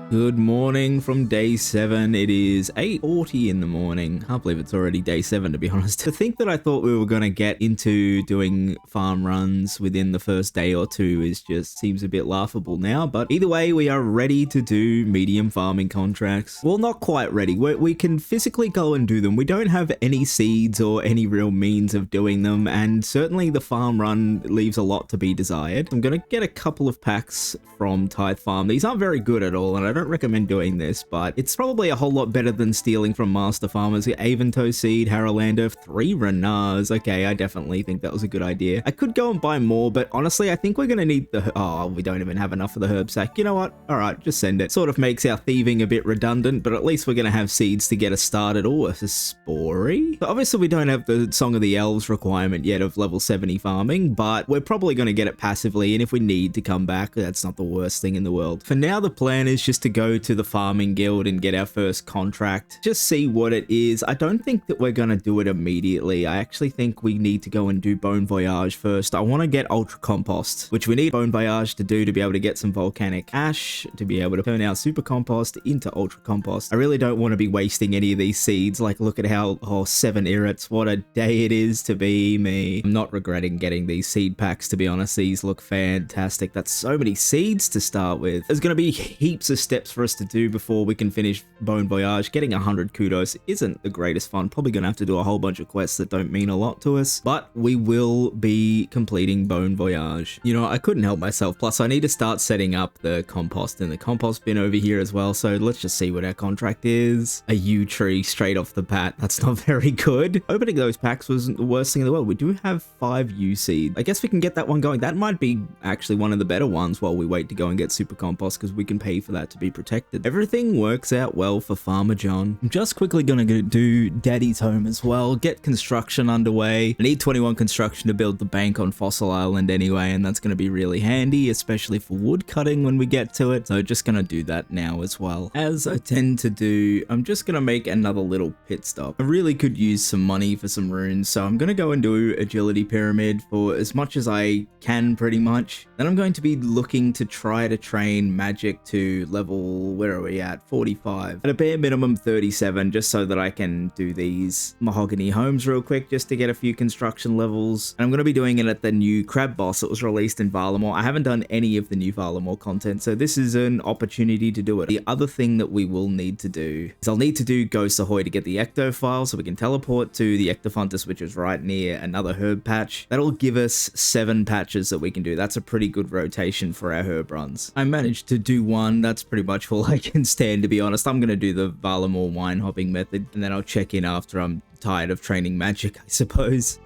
Good morning from day 7. It is 8:40 in the morning. Can't believe it's already day 7, to be honest. To think that I thought we were going to get into doing farm runs within the first day or two is just seems a bit laughable now. But either way, we are ready to do medium farming contracts. Well, not quite ready. We can physically go and do them. We don't have any seeds or any real means of doing them. And certainly the farm run leaves a lot to be desired. I'm going to get a couple of packs from Tithe Farm. These aren't very good at all, and I don't recommend doing this, but it's probably a whole lot better than stealing from Master Farmers. Aventoe Seed, Harrowlander, 3 Renars. Okay, I definitely think that was a good idea. I could go and buy more, but honestly, I think we're going to need the... Oh, we don't even have enough of the herb sack. You know what? All right, just send it. Sort of makes our thieving a bit redundant, but at least we're going to have seeds to get us started. Oh, it's a Spory. So obviously, we don't have the Song of the Elves requirement yet of level 70 farming, but we're probably going to get it passively, and if we need to come back, that's not the worst thing in the world. For now, the plan is just to go to the farming guild and get our first contract. Just see what it is. I don't think that we're going to do it immediately. I actually think we need to go and do Bone Voyage first. I want to get Ultra Compost, which we need Bone Voyage to do to be able to get some Volcanic Ash, to be able to turn our Super Compost into Ultra Compost. I really don't want to be wasting any of these seeds. Like, look at how, 7 Irrits. What a day it is to be me. I'm not regretting getting these seed packs, to be honest. These look fantastic. That's so many seeds to start with. There's going to be heaps of steps for us to do before we can finish Bone Voyage. Getting 100 kudos isn't the greatest fun. Probably gonna have to do a whole bunch of quests that don't mean a lot to us, but we will be completing Bone Voyage. You know, I couldn't help myself. Plus, I need to start setting up the compost and the compost bin over here as well. So let's just see what our contract is. A yew tree straight off the bat. That's not very good. Opening those packs wasn't the worst thing in the world. We do have 5 yew seeds. I guess we can get that one going. That might be actually one of the better ones while we wait to go and get Super Compost, because we can pay for that to be protected. Everything works out well for Farmer John. I'm just quickly gonna go do Daddy's home as well, get construction underway. I need 21 construction to build the bank on Fossil Island anyway, and that's gonna be really handy, especially for wood cutting when we get to it. So just gonna do that now as well. As I tend to do, I'm just gonna make another little pit stop. I really could use some money for some runes, so I'm gonna go and do Agility Pyramid for as much as I can, pretty much. Then I'm going to be looking to try to train magic to level, where are we at? 45. At a bare minimum 37, just so that I can do these mahogany homes real quick, just to get a few construction levels. And I'm going to be doing it at the new crab boss that was released in Varlamore. I haven't done any of the new Varlamore content, so this is an opportunity to do it. The other thing that we will need to do is I'll need to do Ghost Ahoy to get the Ecto file, so we can teleport to the Ectophontus, which is right near another herb patch. That'll give us 7 patches that we can do. That's a pretty good rotation for our herb runs. I managed to do one. That's pretty much all I can stand, to be honest. I'm going to do the Varlamore wine hopping method, and then I'll check in after I'm tired of training magic, I suppose.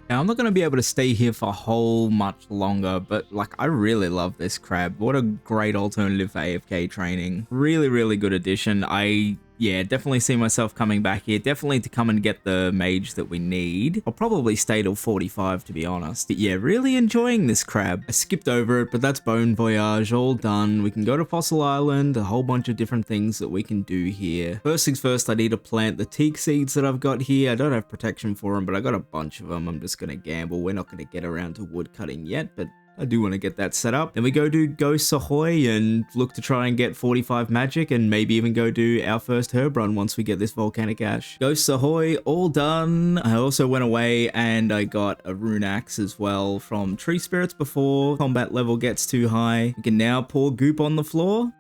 Now, I'm not going to be able to stay here for a whole much longer, but like, I really love this crab. What a great alternative for AFK training. Really, really good addition. Yeah, definitely see myself coming back here. Definitely to come and get the mage that we need. I'll probably stay till 45, to be honest. But yeah, really enjoying this crab. I skipped over it, but that's Bone Voyage all done. We can go to Fossil Island, a whole bunch of different things that we can do here. First things first, I need to plant the teak seeds that I've got here. I don't have protection for them, but I got a bunch of them. I'm just going to gamble. We're not going to get around to wood cutting yet, but I do want to get that set up. Then we go do Ghost Ahoy and look to try and get 45 magic, and maybe even go do our first herb run once we get this Volcanic Ash. Ghost Ahoy, all done. I also went away and I got a rune axe as well from Tree Spirits before combat level gets too high. We can now pour goop on the floor.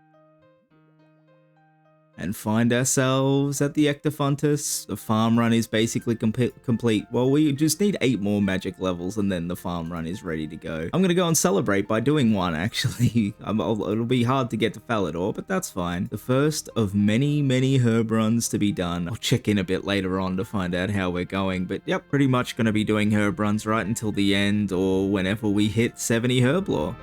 and find ourselves at the Ectophontus. The farm run is basically complete. Well, we just need 8 more magic levels and then the farm run is ready to go. I'm gonna go and celebrate by doing one, actually. It'll be hard to get to Falador, but that's fine. The first of many herb runs to be done. I'll check in a bit later on to find out how we're going, but yep, pretty much gonna be doing herb runs right until the end or whenever we hit 70 herb lore.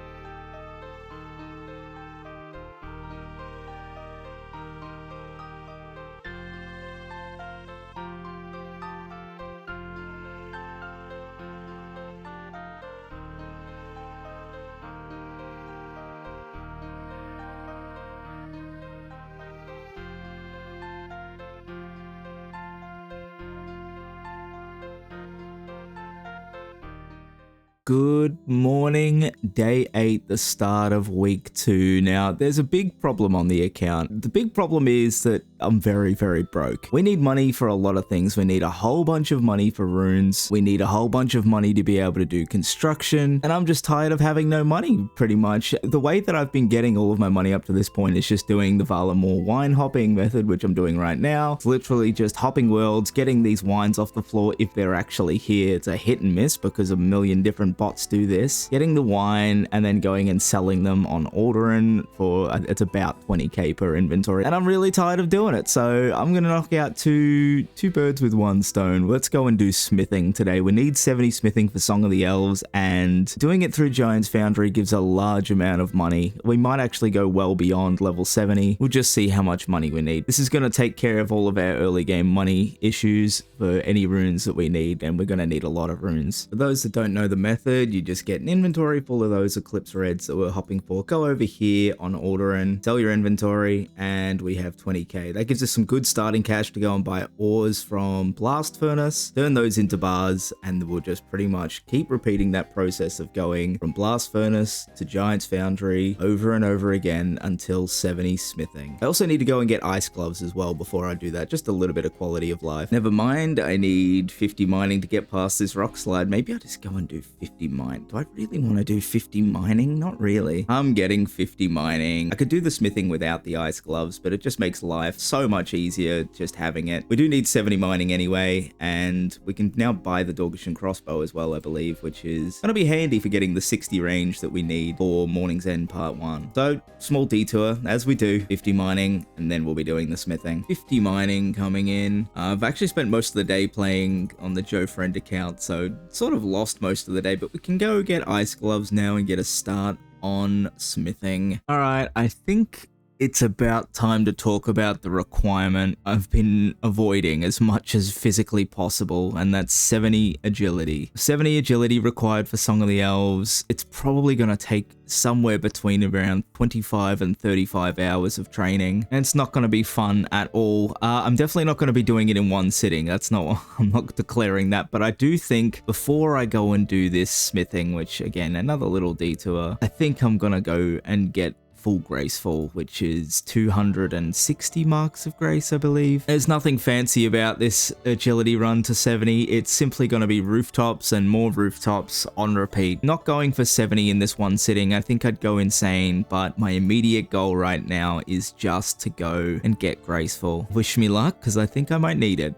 Good morning, day 8, the start of week 2. Now, there's a big problem on the account. The big problem is that I'm very broke. We need money for a lot of things. We need a whole bunch of money for runes. We need a whole bunch of money to be able to do construction. And I'm just tired of having no money, pretty much. The way that I've been getting all of my money up to this point is just doing the Valamore wine hopping method, which I'm doing right now. It's literally just hopping worlds, getting these wines off the floor if they're actually here. It's a hit and miss because a million different bots do this. Getting the wine and then going and selling them on Alderaan for, it's about 20k per inventory. And I'm really tired of doing it, so I'm gonna knock out two birds with one stone. Let's go and do smithing today. We need 70 smithing for Song of the Elves, and doing it through Giant's Foundry gives a large amount of money. We might actually go well beyond level 70. We'll just see how much money we need. This is gonna take care of all of our early game money issues for any runes that we need, and we're gonna need a lot of runes. For those that don't know the method, you just get an inventory full of those Eclipse Reds that we're hopping for. Go over here on Alderaan, sell your inventory, and we have 20k. That gives us some good starting cash to go and buy ores from Blast Furnace, turn those into bars, and we'll just pretty much keep repeating that process of going from Blast Furnace to Giant's Foundry over and over again until 70 smithing. I also need to go and get ice gloves as well before I do that, just a little bit of quality of life. Never mind, I need 50 mining to get past this rock slide. Maybe I'll just go and do 50 mine. Do I really want to do 50 mining? Not really. I'm getting 50 mining. I could do the smithing without the ice gloves, but it just makes life so much easier just having it. We do need 70 mining anyway, and we can now buy the Dorgishan crossbow as well, I believe, which is going to be handy for getting the 60 range that we need for Morning's End Part 1. So, small detour, as we do, 50 mining, and then we'll be doing the smithing. 50 mining coming in. I've actually spent most of the day playing on the Joe Friend account, so sort of lost most of the day, but we can go get ice gloves now and get a start on smithing. All right, I think it's about time to talk about the requirement I've been avoiding as much as physically possible, and that's 70 agility. 70 agility required for Song of the Elves. It's probably going to take somewhere between around 25 and 35 hours of training, and it's not going to be fun at all. I'm definitely not going to be doing it in one sitting. I'm not declaring that, but I do think before I go and do this smithing, which again, another little detour, I think I'm going to go and get full graceful, which is 260 marks of grace, I believe. There's nothing fancy about this agility run to 70. It's simply going to be rooftops and more rooftops on repeat. Not going for 70 in this one sitting. I think I'd go insane, but my immediate goal right now is just to go and get graceful. Wish me luck, because I think I might need it.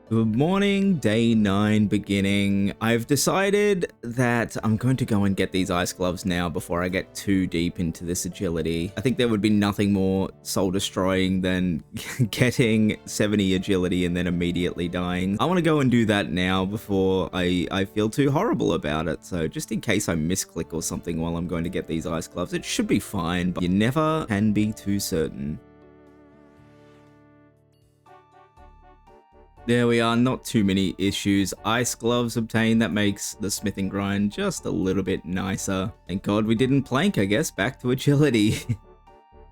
Good morning, day 9 beginning. I've decided that I'm going to go and get these ice gloves now before I get too deep into this agility. I think there would be nothing more soul destroying than getting 70 agility and then immediately dying. I want to go and do that now before I feel too horrible about it. So just in case I misclick or something while I'm going to get these ice gloves, it should be fine, but you never can be too certain. There we are, not too many issues. Ice gloves obtained, that makes the smithing grind just a little bit nicer. Thank God we didn't plank, I guess, back to agility.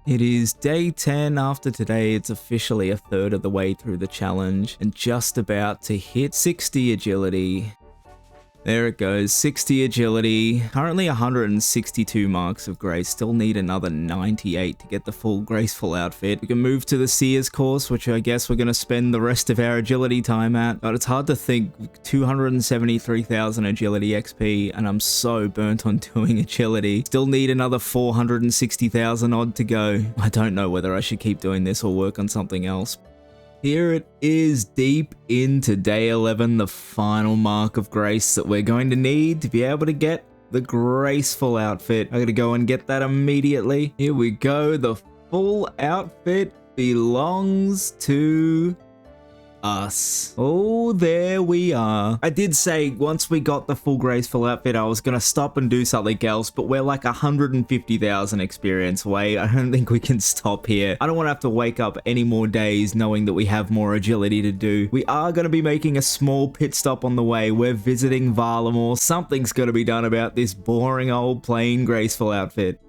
It is day 10 after today. It's officially a third of the way through the challenge and just about to hit 60 agility. There it goes, 60 agility, currently 162 marks of grace, still need another 98 to get the full graceful outfit. We can move to the Seer's course, which I guess we're going to spend the rest of our agility time at, but it's hard to think 273,000 agility XP, and I'm so burnt on doing agility. Still need another 460,000 odd to go. I don't know whether I should keep doing this or work on something else. Here it is, deep into day 11, the final mark of grace that we're going to need to be able to get the graceful outfit. I gotta go and get that immediately. Here we go, the full outfit belongs to us. Oh, there we are. I did say once we got the full graceful outfit, I was gonna stop and do something else, but we're like 150,000 experience away. I don't think we can stop here. I don't want to have to wake up any more days knowing that we have more agility to do. We are going to be making a small pit stop on the way. We're visiting Varlamore. Something's got to be done about this boring old plain graceful outfit.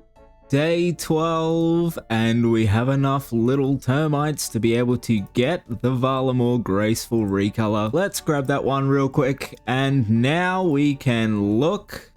Day 12, and we have enough little termites to be able to get the Varlamore graceful recolor. Let's grab that one real quick, and now we can look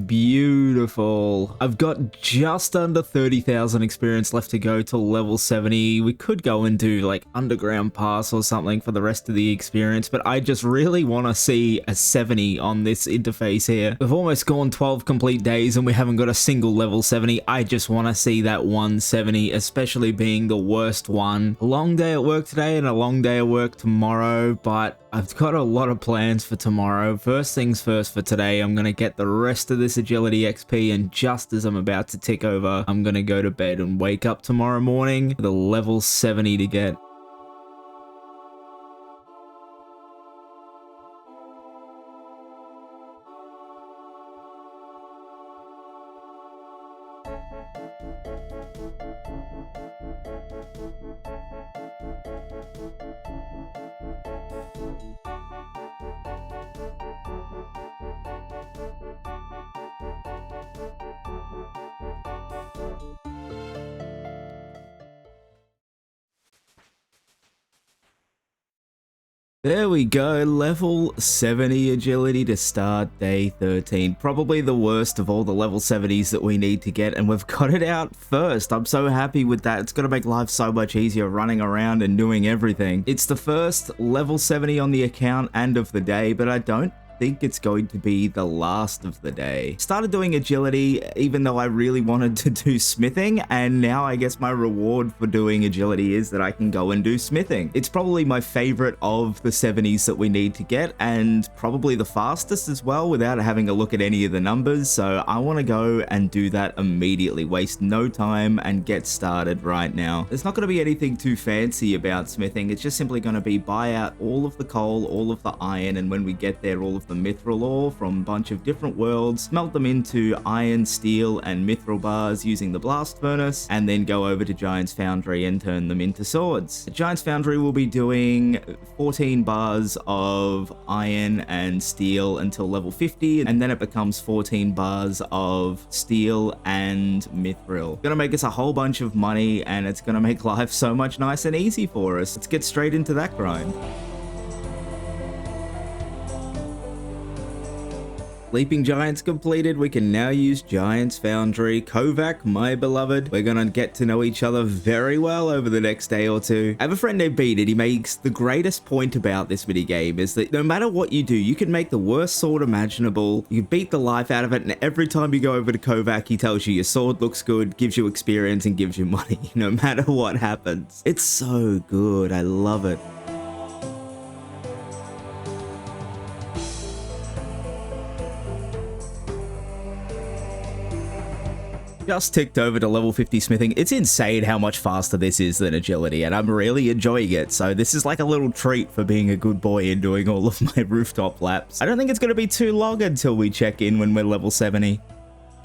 beautiful. I've got just under 30,000 experience left to go till level 70. We could go and do like underground pass or something for the rest of the experience, but I just really want to see a 70 on this interface here. We've almost gone 12 complete days and we haven't got a single level 70. I just want to see that 170, especially being the worst one. A long day at work today and a long day at work tomorrow, but I've got a lot of plans for tomorrow. First things first for today, I'm going to get the rest of this agility XP, and just as I'm about to tick over, I'm going to go to bed and wake up tomorrow morning with a level 70 to get. There we go, level 70 agility to start day 13. Probably the worst of all the level 70s that we need to get, and we've got it out first. I'm so happy with that. It's going to make life so much easier running around and doing everything. It's the first level 70 on the account and of the day, but I don't think it's going to be the last of the day. Started doing agility even though I really wanted to do smithing, and now I guess my reward for doing agility is that I can go and do smithing. It's probably my favorite of the 70s that we need to get, and probably the fastest as well without having a look at any of the numbers, so I want to go and do that immediately, waste no time and get started right now. There's not going to be anything too fancy about smithing. It's just simply going to be buy out all of the coal, all of the iron, and when we get there, all of the mithril ore from a bunch of different worlds, smelt them into iron, steel, and mithril bars using the blast furnace, and then go over to Giant's Foundry and turn them into swords. At Giant's Foundry will be doing 14 bars of iron and steel until level 50, and then it becomes 14 bars of steel and mithril. Gonna make us a whole bunch of money, and it's gonna make life so much nice and easy for us. Let's get straight into that grind. Sleeping Giants completed. We can now use Giant's Foundry. Kovac, my beloved, we're gonna get to know each other very well over the next day or two. I have a friend named Beat, and he makes the greatest point about this minigame is that no matter what you do, you can make the worst sword imaginable, you beat the life out of it, and every time you go over to Kovac, he tells you your sword looks good, gives you experience, and gives you money, no matter what happens. It's so good. I love it. Just ticked over to level 50 smithing. It's insane how much faster this is than agility, and I'm really enjoying it. So this is like a little treat for being a good boy and doing all of my rooftop laps. I don't think it's going to be too long until we check in when we're level 70.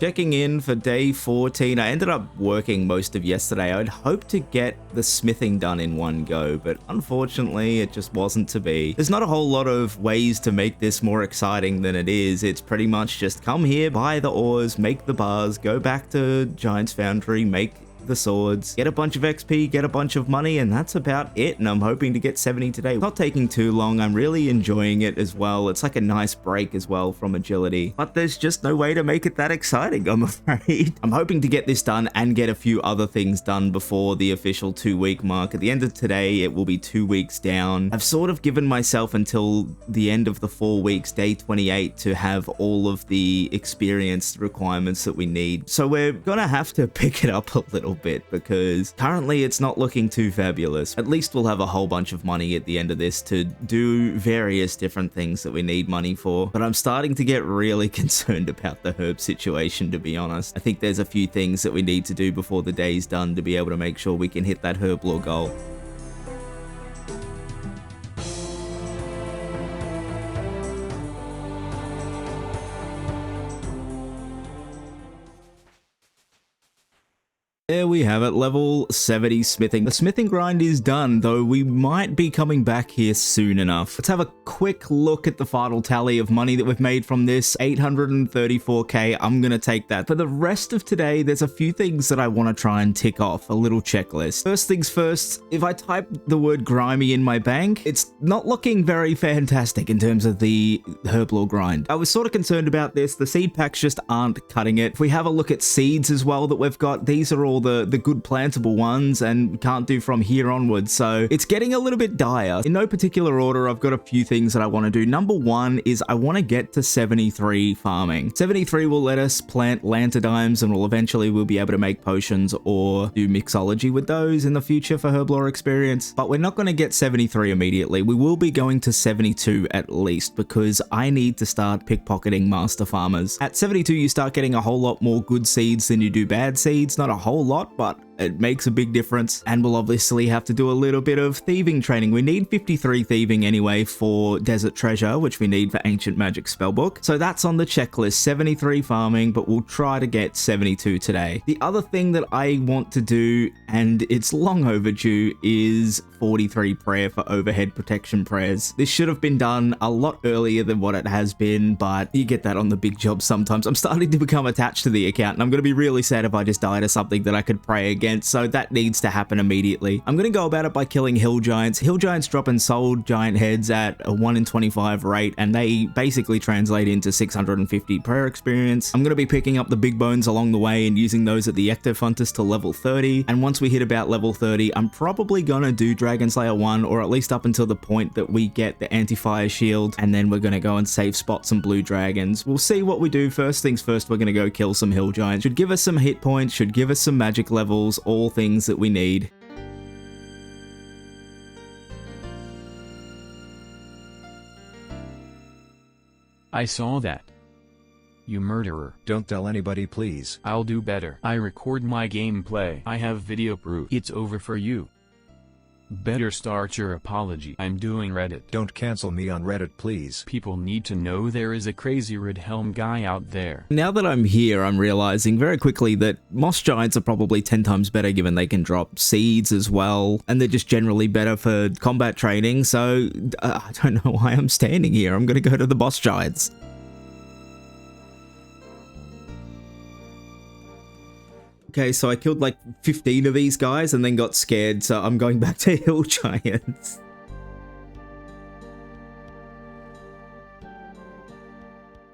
Checking in for day 14. I ended up working most of yesterday. I'd hoped to get the smithing done in one go, but unfortunately it just wasn't to be. There's not a whole lot of ways to make this more exciting than it is. It's pretty much just come here, buy the ores, make the bars, go back to Giant's Foundry, make the swords, get a bunch of XP, get a bunch of money, and that's about it. And I'm hoping to get 70 today. Not taking too long. I'm really enjoying it as well. It's like a nice break as well from agility, but there's just no way to make it that exciting, I'm afraid. I'm hoping to get this done and get a few other things done before the official 2-week mark. At the end of today, it will be 2 weeks down. I've sort of given myself until the end of the 4 weeks, day 28, to have all of the experience requirements that we need. So we're gonna have to pick it up a little bit because currently it's not looking too fabulous. At least we'll have a whole bunch of money at the end of this to do various different things that we need money for. But I'm starting to get really concerned about the herb situation, to be honest. I think there's a few things that we need to do before the day's done to be able to make sure we can hit that herb lore goal. There we have it, level 70 smithing. The smithing grind is done, though we might be coming back here soon enough. Let's have a quick look at the final tally of money that we've made from this. 834k, I'm gonna take that. For the rest of today, there's a few things that I want to try and tick off, a little checklist. First things first, if I type the word grimy in my bank, it's not looking very fantastic in terms of the herb lore grind. I was sort of concerned about this. The seed packs just aren't cutting it. If we have a look at seeds as well that we've got, these are all the good plantable ones and can't do from here onwards, so it's getting a little bit dire. In no particular order, I've got a few things that I want to do. Number one is I want to get to 73 farming. 73 will let us plant lantadymes and we'll be able to make potions or do mixology with those in the future for herb lore experience, but we're not going to get 73 immediately. We will be going to 72 at least because I need to start pickpocketing master farmers. At 72 you start getting a whole lot more good seeds than you do bad seeds. Not a whole lot, but it makes a big difference, and we'll obviously have to do a little bit of thieving training. We need 53 thieving anyway for Desert Treasure, which we need for Ancient Magic Spellbook. So that's on the checklist, 73 farming, but we'll try to get 72 today. The other thing that I want to do, and it's long overdue, is 43 prayer for overhead protection prayers. This should have been done a lot earlier than what it has been, but you get that on the big job sometimes. I'm starting to become attached to the account, and I'm going to be really sad if I just die to something that I could pray against, so that needs to happen immediately. I'm going to go about it by killing hill giants. Hill giants drop in soul giant heads at a 1 in 25 rate, and they basically translate into 650 prayer experience. I'm going to be picking up the big bones along the way and using those at the Ectofuntus to level 30, and once we hit about level 30, I'm probably going to do Dragon Slayer 1, or at least up until the point that we get the anti-fire shield, and then we're going to go and save spot some blue dragons. We'll see what we do. First things first, we're going to go kill some hill giants. Should give us some hit points, should give us some magic levels, all things that we need. I saw that. You murderer. Don't tell anybody, please. I'll do better. I record my gameplay. I have video proof. It's over for you. Better start your apology. I'm doing Reddit. Don't cancel me on Reddit, please. People need to know there is a crazy red helm guy out there. Now that I'm here, I'm realizing very quickly that moss giants are probably 10 times better given they can drop seeds as well, and they're just generally better for combat training, so I don't know why I'm standing here. I'm gonna go to the boss giants. Okay, so I killed like 15 of these guys and then got scared, so I'm going back to hill giants.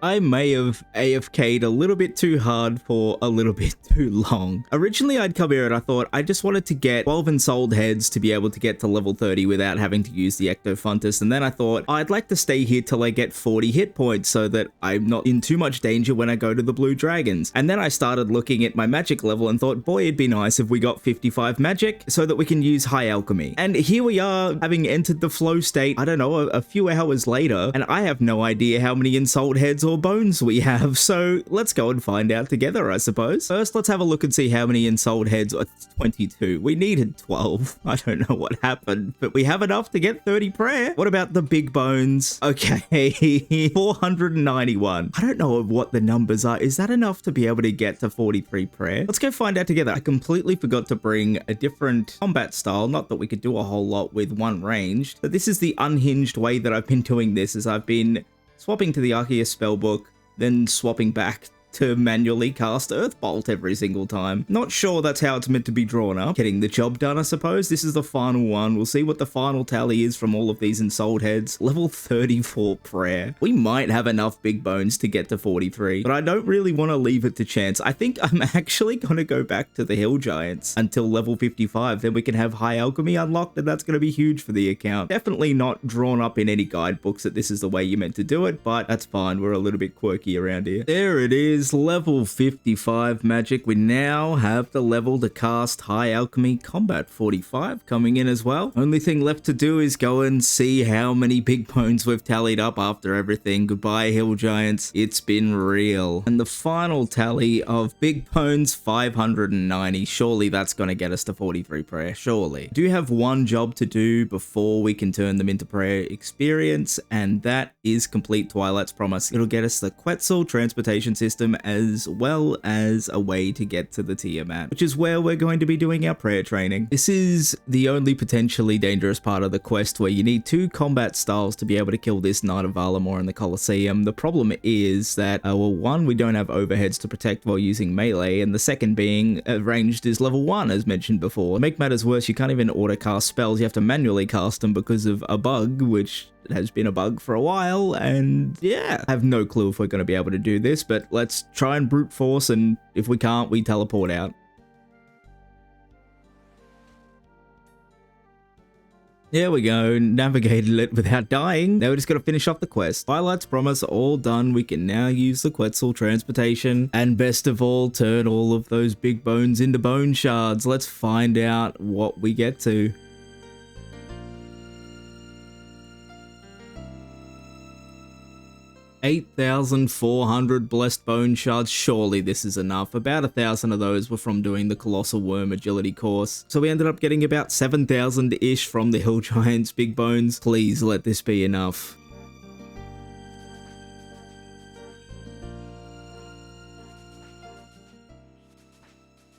I may have AFK'd a little bit too hard for a little bit too long. Originally, I'd come here and I thought I just wanted to get 12 ensouled heads to be able to get to level 30 without having to use the Ectofuntus, and then I thought I'd like to stay here till I get 40 hit points so that I'm not in too much danger when I go to the blue dragons. And then I started looking at my magic level and thought, boy, it'd be nice if we got 55 magic so that we can use high alchemy. And here we are, having entered the flow state, I don't know, a few hours later, and I have no idea how many ensouled heads or bones we have, so let's go and find out together, I suppose. First, let's have a look and see how many ensouled heads. It's 22. We needed 12. I don't know what happened, but we have enough to get 30 prayer. What about the big bones? Okay, 491. I don't know what the numbers are. Is that enough to be able to get to 43 prayer? Let's go find out together. I completely forgot to bring a different combat style. Not that we could do a whole lot with one ranged, but this is the unhinged way that I've been doing this, is I've been swapping to the Arceus spellbook, then swapping back to manually cast Earth Bolt every single time. Not sure that's how it's meant to be drawn up. Getting the job done, I suppose. This is the final one. We'll see what the final tally is from all of these ensouled heads. Level 34 prayer. We might have enough big bones to get to 43, but I don't really want to leave it to chance. I think I'm actually going to go back to the Hill Giants until level 55. Then we can have High Alchemy unlocked, and that's going to be huge for the account. Definitely not drawn up in any guidebooks that this is the way you're meant to do it, but that's fine. We're a little bit quirky around here. There it is, level 55 magic. We now have the level to cast High Alchemy Combat. 45 coming in as well. Only thing left to do is go and see how many big bones we've tallied up after everything. Goodbye, Hill Giants. It's been real. And the final tally of big bones, 590. Surely that's going to get us to 43 prayer. Surely. Do have one job to do before we can turn them into prayer experience, and that is complete Twilight's Promise. It'll get us the Quetzal transportation system as well as a way to get to the Tiamat, which is where we're going to be doing our prayer training. This is the only potentially dangerous part of the quest where you need 2 combat styles to be able to kill this Knight of Valamor in the Colosseum. The problem is that, well, one, we don't have overheads to protect while using melee, and the second being ranged is level 1, as mentioned before. To make matters worse, you can't even auto cast spells. You have to manually cast them because of a bug, which has been a bug for a while, and yeah, I have no clue if we're going to be able to do this, but let's try and brute force, and if we can't, we teleport out. There we go, navigated it without dying. Now we're just going to finish off the quest. Twilight's Promise all done. We can now use the Quetzal transportation, and best of all, turn all of those big bones into bone shards. Let's find out what we get to. 8,400 blessed bone shards. Surely this is enough. About 1,000 of those were from doing the Colossal Worm agility course. So we ended up getting about 7,000-ish from the Hill Giants big bones. Please let this be enough.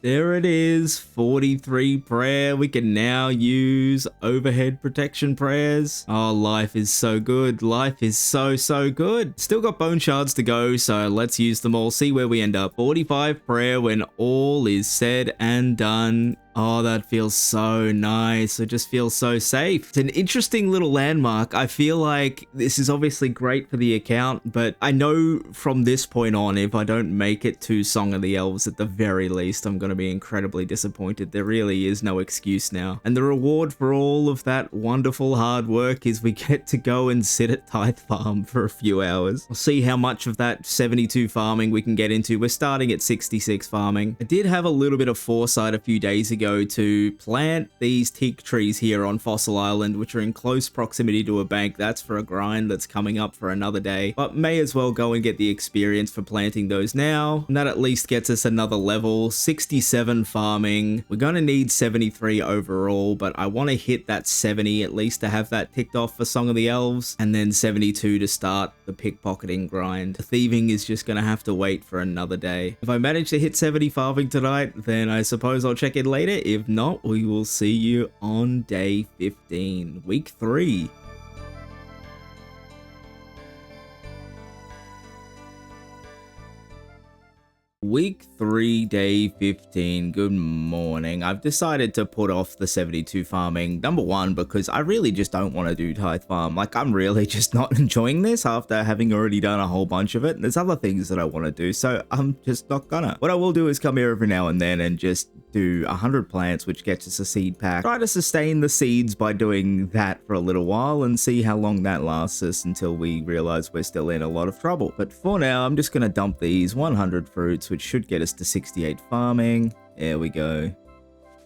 There it is, 43 prayer. We can now use overhead protection prayers. Oh, life is so good. Life is so good. Still got bone shards to go, so let's use them all. See where we end up. 45 prayer when all is said and done. Oh, that feels so nice. It just feels so safe. It's an interesting little landmark. I feel like this is obviously great for the account, but I know from this point on, if I don't make it to Song of the Elves at the very least, I'm going to be incredibly disappointed. There really is no excuse now. And the reward for all of that wonderful hard work is we get to go and sit at Tithe Farm for a few hours. We'll see how much of that 72 farming we can get into. We're starting at 66 farming. I did have a little bit of foresight a few days ago to plant these teak trees here on Fossil Island, which are in close proximity to a bank. That's for a grind that's coming up for another day, but may as well go and get the experience for planting those now, and that at least gets us another level. 67 farming. We're going to need 73 overall, but I want to hit that 70 at least to have that ticked off for Song of the Elves, and then 72 to start the pickpocketing grind. The thieving is just going to have to wait for another day. If I manage to hit 70 farming tonight, then I suppose I'll check in later. If not, we will see you on day 15, week 3. Week 3, day 15. Good morning. I've decided to put off the 72 farming. Number one, because I really just don't want to do Tithe Farm. Like, I'm really just not enjoying this after having already done a whole bunch of it. And there's other things that I want to do, so I'm just not gonna. What I will do is come here every now and then and just do 100 plants, which gets us a seed pack. Try to sustain the seeds by doing that for a little while and see how long that lasts us until we realize we're still in a lot of trouble. But for now, I'm just gonna dump these 100 fruits, which should get us to 68 farming. There we go.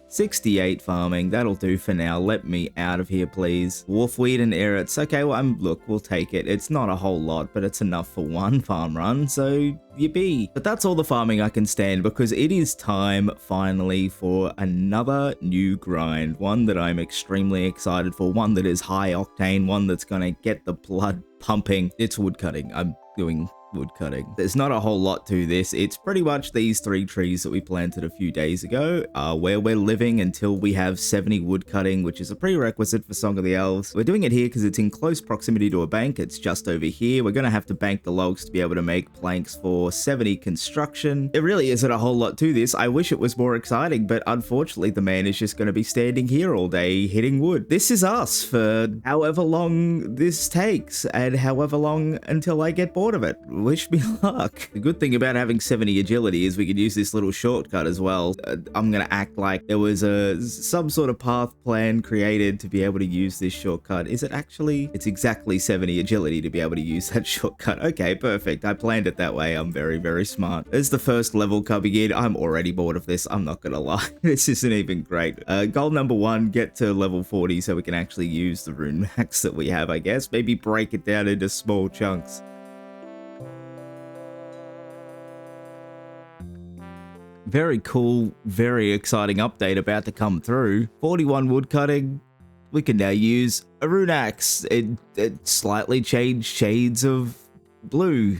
68 farming, that'll do for now. Let me out of here, please. Wolfweed and Erets. Okay, well, look, we'll take it. It's not a whole lot, but it's enough for one farm run, so yippee. But that's all the farming I can stand, because it is time, finally, for another new grind. One that I'm extremely excited for, one that is high octane, one that's gonna get the blood pumping. It's woodcutting. I'm doing woodcutting. There's not a whole lot to this. It's pretty much these 3 trees that we planted a few days ago, where we're living until we have 70 woodcutting, which is a prerequisite for Song of the Elves. We're doing it here because it's in close proximity to a bank. It's just over here. We're going to have to bank the logs to be able to make planks for 70 construction. There really isn't a whole lot to this. I wish it was more exciting, but unfortunately the man is just going to be standing here all day hitting wood. This is us for however long this takes and however long until I get bored of it. Wish me luck. The good thing about having 70 agility is we could use this little shortcut as well. I'm going to act like there was some sort of path plan created to be able to use this shortcut. Is it actually? It's exactly 70 agility to be able to use that shortcut. Okay, perfect. I planned it that way. I'm very, very smart. There's the first level coming in. I'm already bored of this. I'm not going to lie. This isn't even great. Goal number 1, get to level 40 so we can actually use the rune max that we have, I guess. Maybe break it down into small chunks. Very cool, very exciting update about to come through. 41 woodcutting. We can now use a rune axe. It slightly changed shades of blue.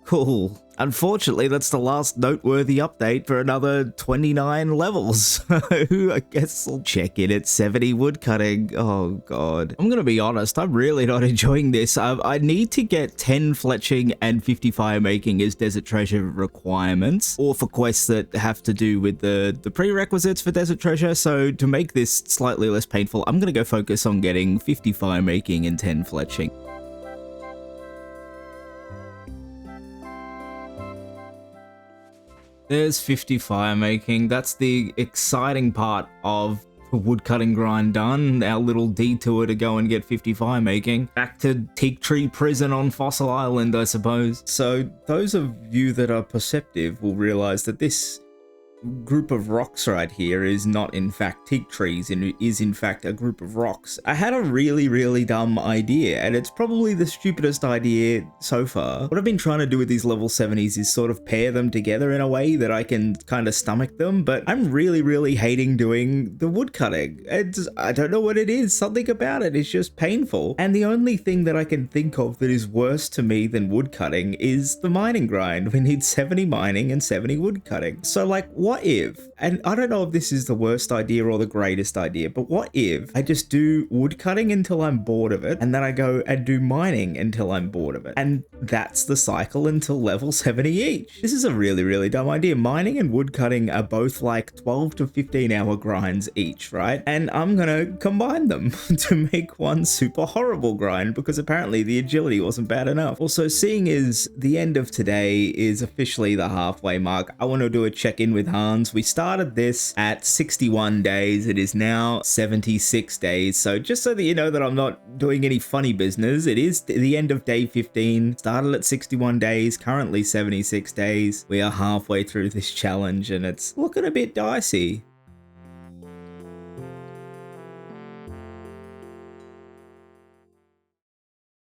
Cool. Unfortunately, that's the last noteworthy update for another 29 levels. I guess I'll check in at 70 woodcutting. Oh god. I'm gonna be honest, I'm really not enjoying this. I need to get 10 fletching and 50 fire making as desert treasure requirements, or for quests that have to do with the prerequisites for desert treasure. So to make this slightly less painful, I'm gonna go focus on getting 50 fire making and 10 fletching. There's 50 fire making. That's the exciting part of the woodcutting grind done. Our little detour to go and get 50 fire making. Back to Teak Tree Prison on Fossil Island, I suppose. So those of you that are perceptive will realize that this group of rocks right here is not in fact teak trees, and is in fact a group of rocks. I had a really dumb idea, and it's probably the stupidest idea so far. What I've been trying to do with these level 70s is sort of pair them together in a way that I can kind of stomach them, but I'm really hating doing the woodcutting. I don't know what it is, something about it is just painful, and the only thing that I can think of that is worse to me than woodcutting is the mining grind. We need 70 mining and 70 woodcutting. So like, what if, and I don't know if this is the worst idea or the greatest idea, but what if I just do woodcutting until I'm bored of it, and then I go and do mining until I'm bored of it, and that's the cycle until level 70 each. This is a really dumb idea. Mining and woodcutting are both like 12 to 15 hour grinds each, right? And I'm gonna combine them to make one super horrible grind, because apparently the agility wasn't bad enough. Also, seeing as the end of today is officially the halfway mark, I want to do a check-in with Hans. We started this at 61 days. It is now 76 days. So just so that you know that I'm not doing any funny business, it is the end of day 15. Started at 61 days, currently 76 days. We are halfway through this challenge and it's looking a bit dicey.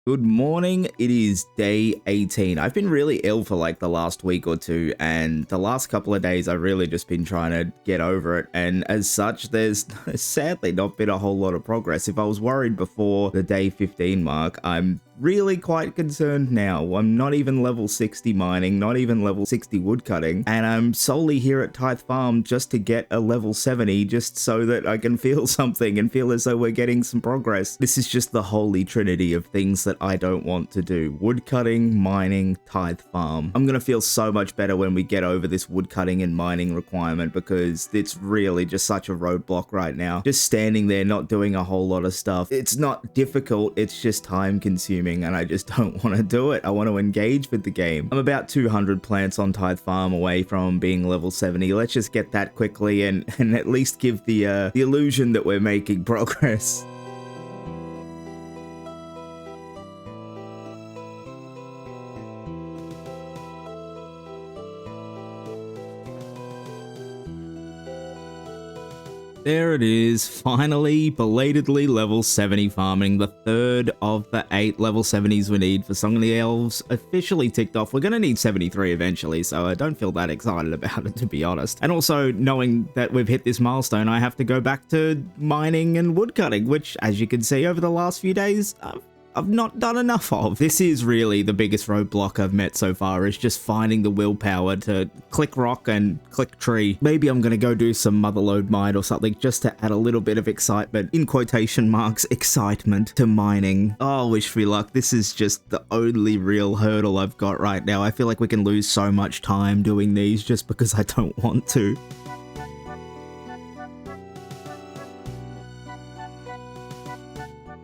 Good morning, it is day 18. I've been really ill for like the last week or two, and the last couple of days I've really just been trying to get over it, and as such there's sadly not been a whole lot of progress. If I was worried before the day 15 mark, I'm really quite concerned now. I'm not even level 60 mining, not even level 60 woodcutting, and I'm solely here at Tithe Farm just to get a level 70, just so that I can feel something and feel as though we're getting some progress. This is just the holy trinity of things that I don't want to do. Woodcutting, mining, Tithe Farm. I'm gonna feel so much better when we get over this woodcutting and mining requirement, because it's really just such a roadblock right now. Just standing there not doing a whole lot of stuff. It's not difficult, it's just time consuming, and I just don't want to do it. I want to engage with the game. I'm about 200 plants on Tithe Farm away from being level 70. Let's just get that quickly and at least give the illusion that we're making progress. There it is, finally, belatedly level 70 farming, the third of the 8 level 70s we need for Song of the Elves officially ticked off. We're going to need 73 eventually, so I don't feel that excited about it, to be honest. And also, knowing that we've hit this milestone, I have to go back to mining and woodcutting, which, as you can see over the last few days, I've I've not done enough of. This is really the biggest roadblock I've met so far, is just finding the willpower to click rock and click tree. Maybe I'm gonna go do some motherlode mine or something just to add a little bit of excitement, in quotation marks, excitement to mining. Oh, wish me luck. This is just the only real hurdle I've got right now. I feel like we can lose so much time doing these just because I don't want to.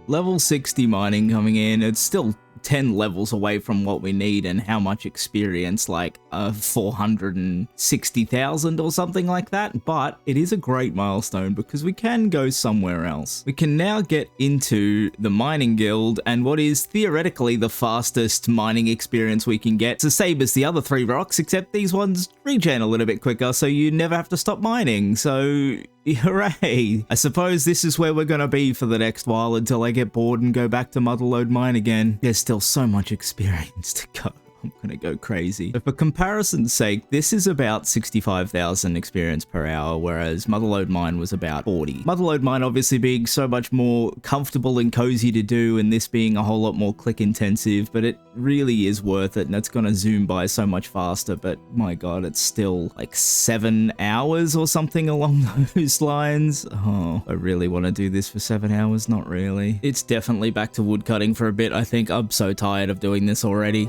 Level 60 mining coming in. It's still 10 levels away from what we need, and how much experience, like 460,000 or something like that, but it is a great milestone because we can go somewhere else. We can now get into the mining guild, and what is theoretically the fastest mining experience we can get. It's the same as the other 3 rocks, except these ones regen a little bit quicker, so you never have to stop mining. So hooray! I suppose this is where we're gonna be for the next while until I get bored and go back to Motherlode Mine again. There's still so much experience to go. I'm gonna go crazy. But for comparison's sake, this is about 65,000 experience per hour, whereas Motherlode Mine was about 40. Motherlode Mine obviously being so much more comfortable and cozy to do, and this being a whole lot more click intensive, but it really is worth it, and it's gonna zoom by so much faster. But my god, it's still like 7 hours or something along those lines. Oh, I really want to do this for 7 hours? Not really. It's definitely back to woodcutting for a bit, I think. I'm so tired of doing this already.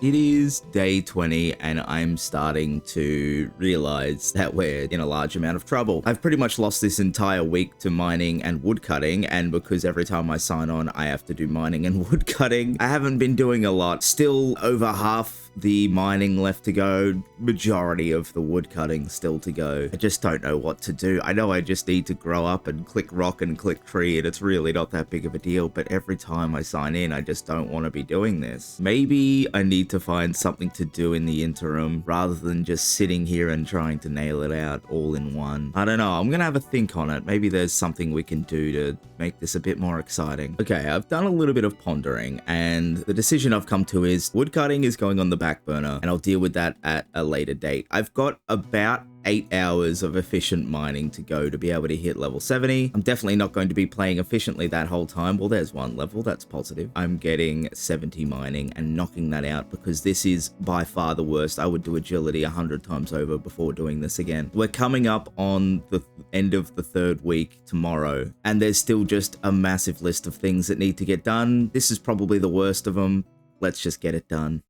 It is day 20 and I'm starting to realize that we're in a large amount of trouble. I've pretty much lost this entire week to mining and woodcutting, and because every time I sign on I have to do mining and woodcutting, I haven't been doing a lot. Still over half the mining left to go, majority of the woodcutting still to go. I just don't know what to do. I know I just need to grow up and click rock and click tree, and it's really not that big of a deal, but every time I sign in I just don't want to be doing this. Maybe I need to find something to do in the interim rather than just sitting here and trying to nail it out all in one. I don't know, I'm gonna have a think on it. Maybe there's something we can do to make this a bit more exciting. Okay, I've done a little bit of pondering, and the decision I've come to is woodcutting is going on the back burner, and I'll deal with that at a later date. I've got about 8 hours of efficient mining to go to be able to hit level 70. I'm definitely not going to be playing efficiently that whole time. Well, there's one level, that's positive. I'm getting 70 mining and knocking that out because this is by far the worst. I would do agility 100 times over before doing this again. We're coming up on the end of the 3rd week tomorrow, and there's still just a massive list of things that need to get done. This is probably the worst of them. Let's just get it done.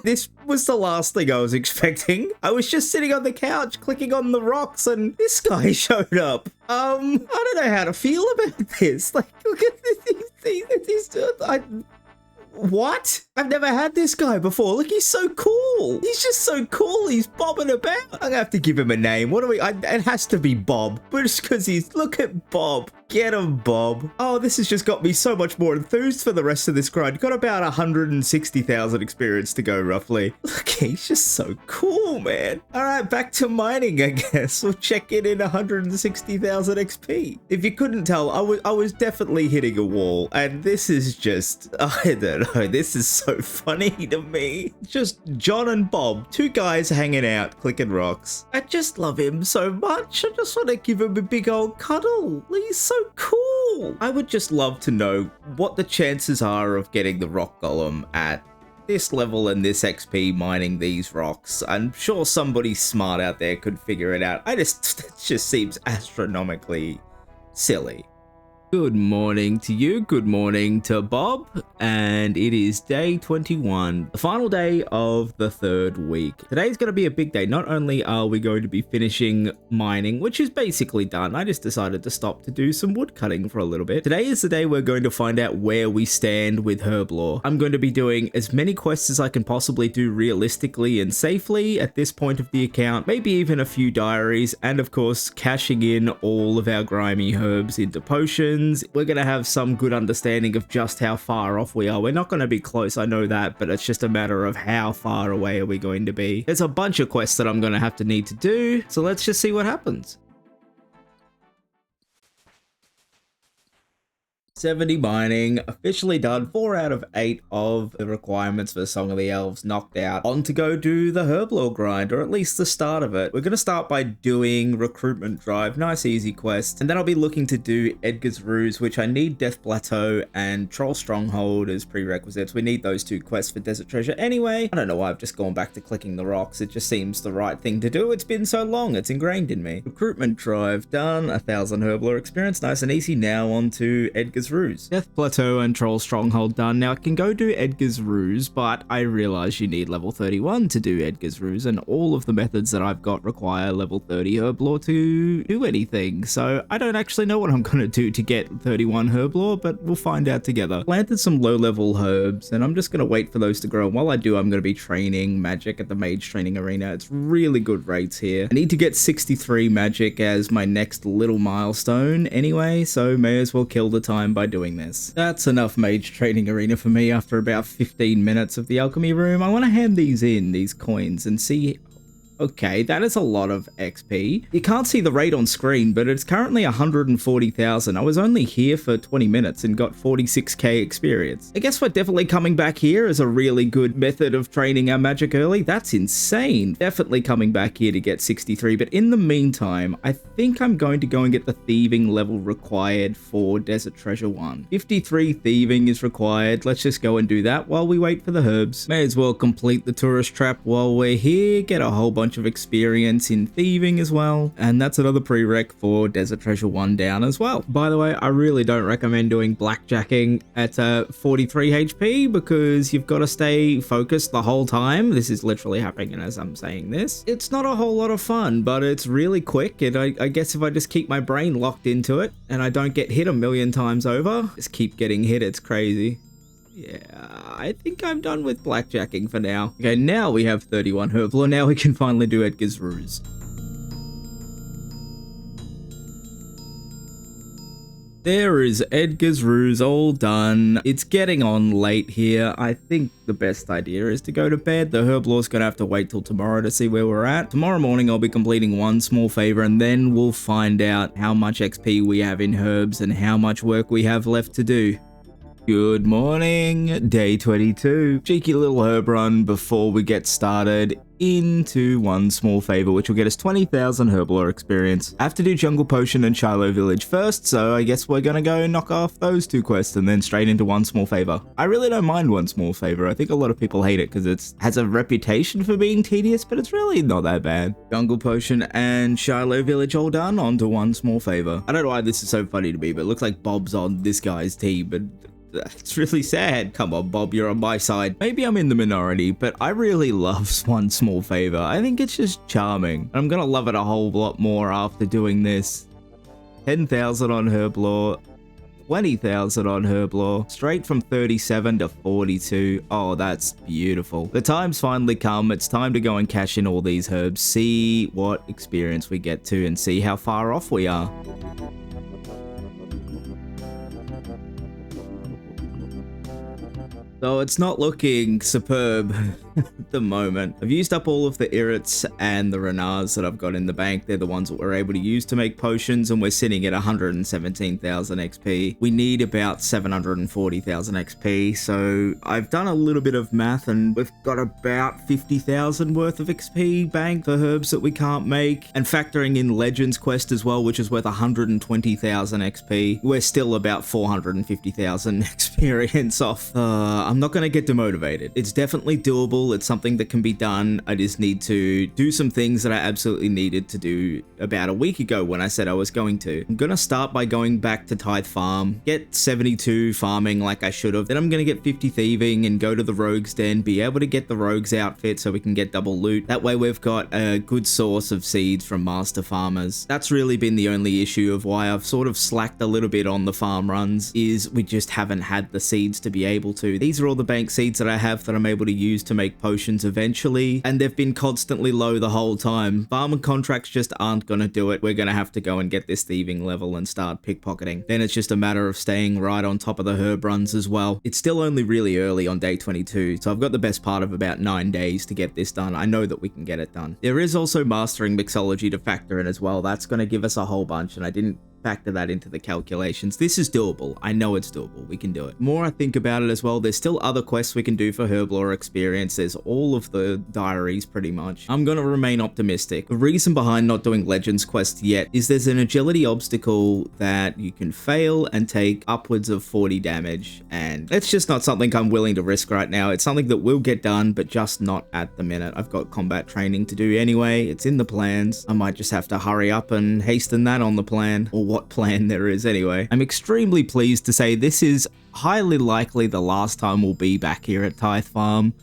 This was the last thing I was expecting. I was just sitting on the couch clicking on the rocks and this guy showed up. I don't know how to feel about this. Like, look at this. What? I've never had this guy before. Look, he's so cool. He's just so cool. He's bobbing about. I'm gonna have to give him a name. What do we, it has to be Bob. But just because look at Bob. Get him, Bob. Oh, this has just got me so much more enthused for the rest of this grind. Got about 160,000 experience to go, roughly. Look, he's just so cool, man. All right, back to mining, I guess. We'll check in 160,000 XP. If you couldn't tell, I was definitely hitting a wall, and this is just, I don't know, this is so funny to me. Just John and Bob, 2 guys hanging out, clicking rocks. I just love him so much. I just want to give him a big old cuddle. He's so cool. I would just love to know what the chances are of getting the rock golem at this level and this XP mining these rocks. I'm sure somebody smart out there could figure it out. It just seems astronomically silly. Good morning to you, good morning to Bob, and it is day 21, the final day of the 3rd week. Today's going to be a big day. Not only are we going to be finishing mining, which is basically done, I just decided to stop to do some wood cutting for a little bit. Today is the day we're going to find out where we stand with Herblore. I'm going to be doing as many quests as I can possibly do realistically and safely at this point of the account, maybe even a few diaries, and of course cashing in all of our grimy herbs into potions. We're going to have some good understanding of just how far off we are. We're not going to be close, I know that, but it's just a matter of how far away are we going to be. There's a bunch of quests that I'm going to need to do, so let's just see what happens. 70 mining, officially done. 4 out of 8 of the requirements for Song of the Elves knocked out. On to go do the Herblore grind, or at least the start of it. We're going to start by doing Recruitment Drive, nice easy quest, and then I'll be looking to do Edgar's Ruse, which I need Death Plateau and Troll Stronghold as prerequisites. We need those 2 quests for Desert Treasure anyway. I don't know why I've just gone back to clicking the rocks. It just seems the right thing to do. It's been so long, it's ingrained in me. Recruitment Drive done, 1000 Herblore experience, nice and easy. Now on to Edgar's Ruse. Death Plateau and Troll Stronghold done. Now I can go do Edgar's Ruse, but I realize you need level 31 to do Edgar's Ruse, and all of the methods that I've got require level 30 Herblore to do anything, so I don't actually know what I'm going to do to get 31 Herblore, but we'll find out together. Planted some low-level herbs, and I'm just going to wait for those to grow, and while I do, I'm going to be training magic at the Mage Training Arena. It's really good rates here. I need to get 63 magic as my next little milestone anyway, so may as well kill the time by doing this. That's enough Mage Training Arena for me after about 15 minutes of the Alchemy Room. I want to hand these in, these coins, and see... Okay, that is a lot of XP. You can't see the rate on screen, but it's currently 140,000. I was only here for 20 minutes and got 46k experience. I guess we're definitely coming back here as a really good method of training our magic early. That's insane. Definitely coming back here to get 63, but in the meantime, I think I'm going to go and get the thieving level required for Desert Treasure 1. 53 thieving is required. Let's just go and do that while we wait for the herbs. May as well complete the tourist trap while we're here, get a whole bunch of experience in thieving as well, and that's another prereq for Desert Treasure 1 down as well. By the way, I really don't recommend doing blackjacking at 43 HP because you've got to stay focused the whole time. This is literally happening as I'm saying this. It's not a whole lot of fun, but it's really quick, and I guess if I just keep my brain locked into it and I don't get hit a million times over, just keep getting hit, it's crazy. Yeah, I think I'm done with blackjacking for now. Okay, now we have 31 Herblore. Now we can finally do Edgar's Ruse. There is Edgar's Ruse all done. It's getting on late here. I think the best idea is to go to bed. The Herblore's gonna have to wait till tomorrow to see where we're at. Tomorrow morning I'll be completing one small favor, and then we'll find out how much XP we have in herbs and how much work we have left to do. Good morning, day 22. Cheeky little herb run before we get started into one small favor, which will get us 20,000 Herblore experience. I have to do Jungle Potion and Shiloh Village first, so I guess we're gonna go knock off those 2 quests and then straight into one small favor. I really don't mind one small favor. I think a lot of people hate it because it has a reputation for being tedious, but it's really not that bad. Jungle Potion and Shiloh Village all done, onto one small favor. I don't know why this is so funny to me, but it looks like Bob's on this guy's team, but it's really sad. Come on, Bob, you're on my side. Maybe I'm in the minority, but I really love one small favor. I think it's just charming. I'm gonna love it a whole lot more after doing this. 10,000 on Herblore, 20,000 on Herblore, straight from 37 to 42. Oh, that's beautiful. The time's finally come. It's time to go and cash in all these herbs, see what experience we get to, and see how far off we are. So it's not looking superb at the moment. I've used up all of the Irrits and the Renars that I've got in the bank. They're the ones that we're able to use to make potions, and we're sitting at 117,000 XP. We need about 740,000 XP, so I've done a little bit of math, and we've got about 50,000 worth of XP banked for herbs that we can't make. And factoring in Legends quest as well, which is worth 120,000 XP, we're still about 450,000 experience off. I'm not going to get demotivated. It's definitely doable. It's something that can be done. I just need to do some things that I absolutely needed to do about a week ago when I said I was going to. I'm going to start by going back to Tithe Farm, get 72 farming like I should have. Then I'm going to get 50 thieving and go to the Rogue's Den, be able to get the Rogue's outfit so we can get double loot. That way we've got a good source of seeds from master farmers. That's really been the only issue of why I've sort of slacked a little bit on the farm runs, is we just haven't had the seeds to be able to. These are all the bank seeds that I have that I'm able to use to make potions eventually, and they've been constantly low the whole time. Farming contracts just aren't going to do it. We're going to have to go and get this thieving level and start pickpocketing. Then it's just a matter of staying right on top of the herb runs as well. It's still only really early on day 22, so I've got the best part of about 9 days to get this done. I know that we can get it done. There is also mastering mixology to factor in as well. That's going to give us a whole bunch, and I didn't factor that into the calculations. This is doable. I know it's doable. We can do it. The more I think about it as well, there's still other quests we can do for Herblore experience. There's all of the diaries pretty much. I'm going to remain optimistic. The reason behind not doing Legends quest yet is there's an agility obstacle that you can fail and take upwards of 40 damage, and it's just not something I'm willing to risk right now. It's something that will get done, but just not at the minute. I've got combat training to do anyway. It's in the plans. I might just have to hurry up and hasten that on the plan, or what plan there is anyway. I'm extremely pleased to say this is highly likely the last time we'll be back here at Tithe Farm.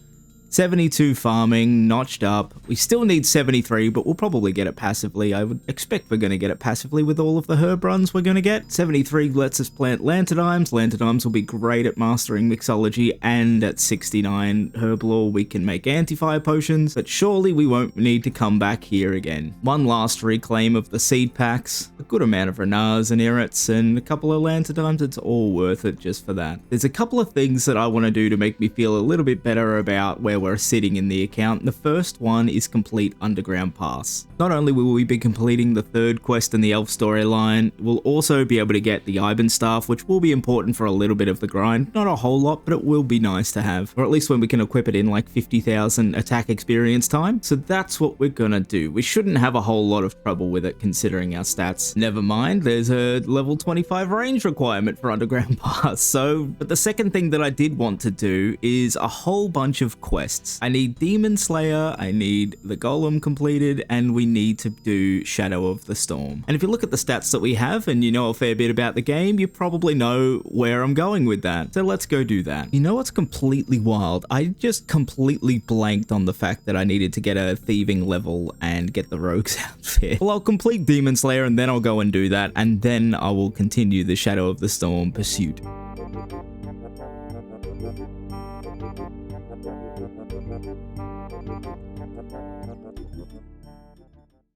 72 farming, notched up. We still need 73, but we'll probably get it passively. I would expect we're going to get it passively with all of the herb runs we're going to get. 73 lets us plant lantidimes. Lantidimes will be great at mastering mixology, and at 69 herb lore we can make anti-fire potions, but surely we won't need to come back here again. One last reclaim of the seed packs, a good amount of renars and irrits, and a couple of lantidimes. It's all worth it just for that. There's a couple of things that I want to do to make me feel a little bit better about where we're sitting in the account. The first one is complete Underground Pass. Not only will we be completing the third quest in the Elf storyline, we'll also be able to get the Iben staff, which will be important for a little bit of the grind. Not a whole lot, but it will be nice to have, or at least when we can equip it in like 50,000 attack experience time. So that's what we're gonna do. We shouldn't have a whole lot of trouble with it considering our stats. Never mind, there's a level 25 range requirement for Underground Pass. But the second thing that I did want to do is a whole bunch of quests. I need Demon Slayer, I need the Golem completed, and we need to do Shadow of the Storm. And if you look at the stats that we have and you know a fair bit about the game, you probably know where I'm going with that. So let's go do that. You know what's completely wild? I just completely blanked on the fact that I needed to get a thieving level and get the Rogue's outfit. Well, I'll complete Demon Slayer and then I'll go and do that, and then I will continue the Shadow of the Storm pursuit.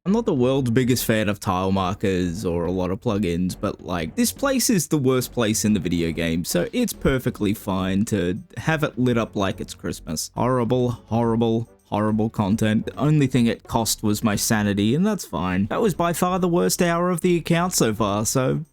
I'm not the world's biggest fan of tile markers or a lot of plugins, but like, this place is the worst place in the video game, so it's perfectly fine to have it lit up like it's Christmas. Horrible, horrible, horrible content. The only thing it cost was my sanity, and that's fine. That was by far the worst hour of the account so far, so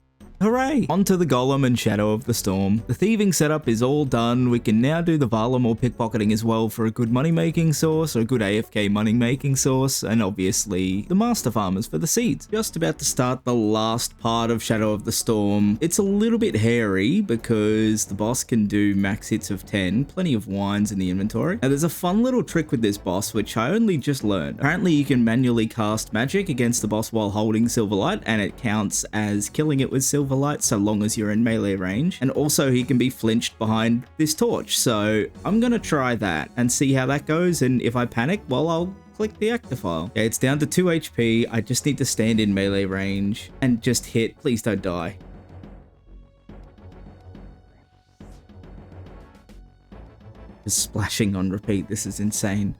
hooray! On to the Golem and Shadow of the Storm. The thieving setup is all done. We can now do the Valum or pickpocketing as well for a good money-making source, or a good AFK money-making source, and obviously the Master Farmers for the seeds. Just about to start the last part of Shadow of the Storm. It's a little bit hairy because the boss can do max hits of 10, plenty of wines in the inventory. Now there's a fun little trick with this boss which I only just learned. Apparently you can manually cast magic against the boss while holding Silverlight, and it counts as killing it with Silverlight so long as you're in melee range, and also he can be flinched behind this torch. So I'm gonna try that and see how that goes, and if I panic, well, I'll click the Actifile. Okay, it's down to 2 HP. I just need to stand in melee range and just hit. Please don't die. Just splashing on repeat. This is insane.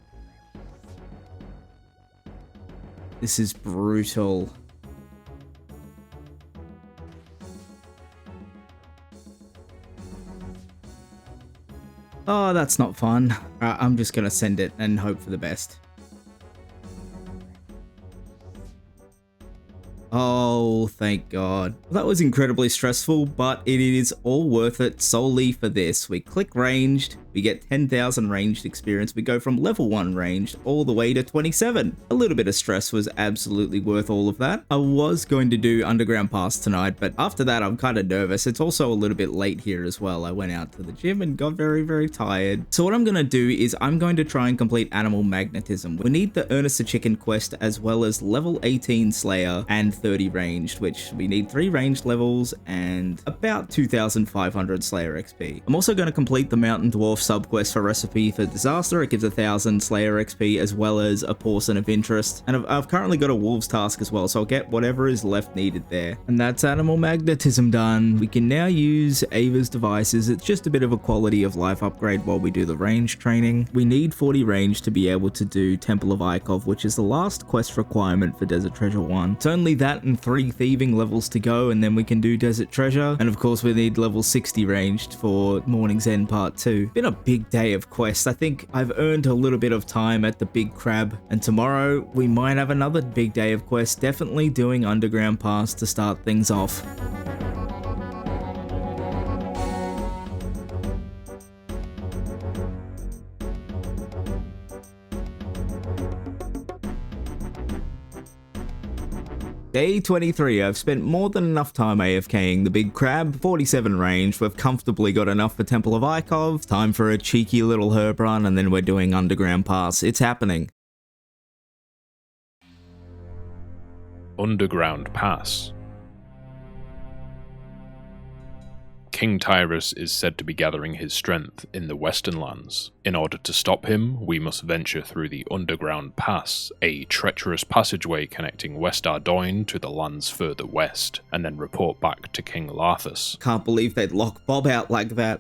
This is brutal. Oh, that's not fun. I'm just gonna send it and hope for the best. Oh, thank God. Well, that was incredibly stressful, but it is all worth it solely for this. We click ranged, we get 10,000 ranged experience. We go from level 1 ranged all the way to 27. A little bit of stress was absolutely worth all of that. I was going to do Underground Pass tonight, but after that I'm kind of nervous. It's also a little bit late here as well. I went out to the gym and got very, very tired. So what I'm going to do is I'm going to try and complete Animal Magnetism. We need the Ernest the Chicken quest as well as level 18 Slayer and 30 ranged, which we need 3 ranged levels and about 2,500 Slayer XP. I'm also going to complete the Mountain Dwarf subquest for Recipe for Disaster. It gives 1,000 Slayer XP as well as a Portion of Interest, and I've currently got a Wolves task as well, so I'll get whatever is left needed there. And that's Animal Magnetism done. We can now use Ava's devices. It's just a bit of a quality of life upgrade while we do the range training. We need 40 range to be able to do Temple of Ikov, which is the last quest requirement for Desert Treasure 1. It's only that and 3 thieving levels to go, and then we can do Desert Treasure. And of course we need level 60 ranged for Morning's End Part 2. Been a big day of quests. I think I've earned a little bit of time at the Big Crab, and tomorrow we might have another big day of quests, definitely doing Underground Pass to start things off. Day 23, I've spent more than enough time AFKing the Big Crab, 47 range, we've comfortably got enough for Temple of Ikov, time for a cheeky little herb run, and then we're doing Underground Pass. It's happening. Underground Pass. King Tyrus is said to be gathering his strength in the Western Lands. In order to stop him, we must venture through the Underground Pass, a treacherous passageway connecting West Ardoin to the lands further west, and then report back to King Larthus. Can't believe they'd lock Bob out like that.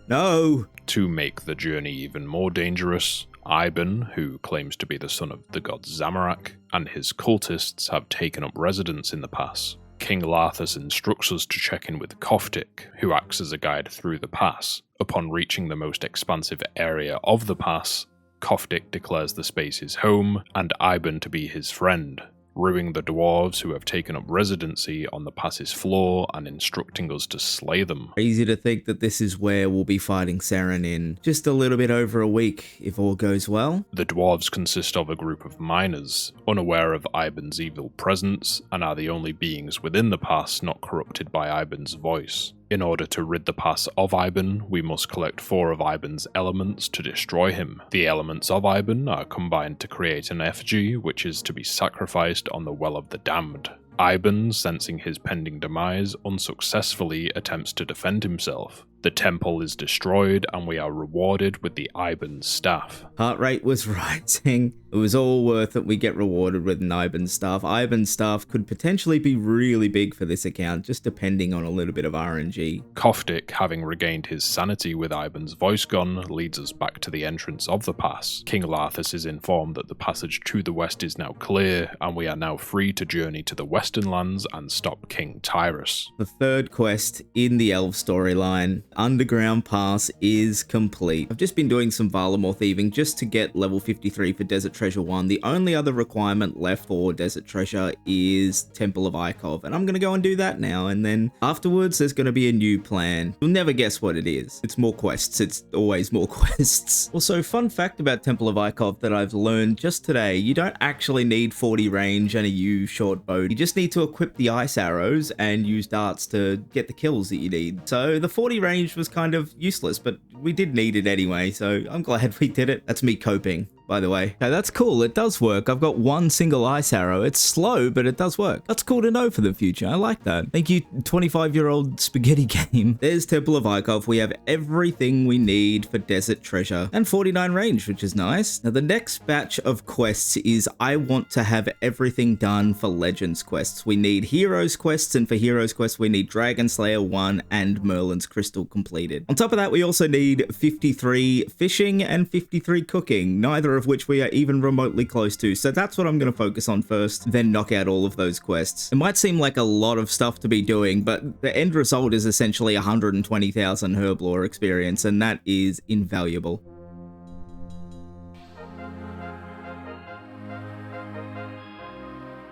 No! To make the journey even more dangerous, Iban, who claims to be the son of the god Zamorak, and his cultists have taken up residence in the pass. King Larthus instructs us to check in with Koftik, who acts as a guide through the pass. Upon reaching the most expansive area of the pass, Koftik declares the space his home, and Iban to be his friend, ruining the dwarves who have taken up residency on the pass's floor and instructing us to slay them. Easy to think that this is where we'll be fighting Saren in just a little bit over a week, if all goes well. The dwarves consist of a group of miners, unaware of Iban's evil presence, and are the only beings within the pass not corrupted by Iban's voice. In order to rid the pass of Iban, we must collect 4 of Iban's elements to destroy him. The elements of Iban are combined to create an effigy, which is to be sacrificed on the Well of the Damned. Iban, sensing his pending demise, unsuccessfully attempts to defend himself. The temple is destroyed, and we are rewarded with the Iban staff. Heart rate was rising. It was all worth it. We get rewarded with an Iban staff. Iban staff could potentially be really big for this account, just depending on a little bit of RNG. Koftik, having regained his sanity with Iban's voice gone, leads us back to the entrance of the pass. King Larthus is informed that the passage to the west is now clear, and we are now free to journey to the Western Lands and stop King Tyrus. The third quest in the Elves storyline, Underground Pass, is complete. I've just been doing some Valamore thieving just to get level 53 for Desert Treasure 1. The only other requirement left for Desert Treasure is Temple of Ikov, and I'm going to go and do that now, and then afterwards there's going to be a new plan. You'll never guess what it is. It's more quests. It's always more quests. Also, fun fact about Temple of Ikov that I've learned just today, you don't actually need 40 range and a U short bow. You just need to equip the ice arrows and use darts to get the kills that you need. So the 40 range was kind of useless, but we did need it anyway, so I'm glad we did it. That's me coping, by the way. Okay, that's cool. It does work. I've got one single ice arrow. It's slow, but it does work. That's cool to know for the future. I like that. Thank you, 25-year-old spaghetti game. There's Temple of Ikov. We have everything we need for Desert Treasure and 49 range, which is nice. Now, the next batch of quests is I want to have everything done for Legends quests. We need Heroes quests, and for Heroes quests, we need Dragon Slayer 1 and Merlin's Crystal completed. On top of that, we also need 53 fishing and 53 cooking, neither of which we are even remotely close to. So that's what I'm going to focus on first, then knock out all of those quests. It might seem like a lot of stuff to be doing, but the end result is essentially 120,000 herblore experience, and that is invaluable.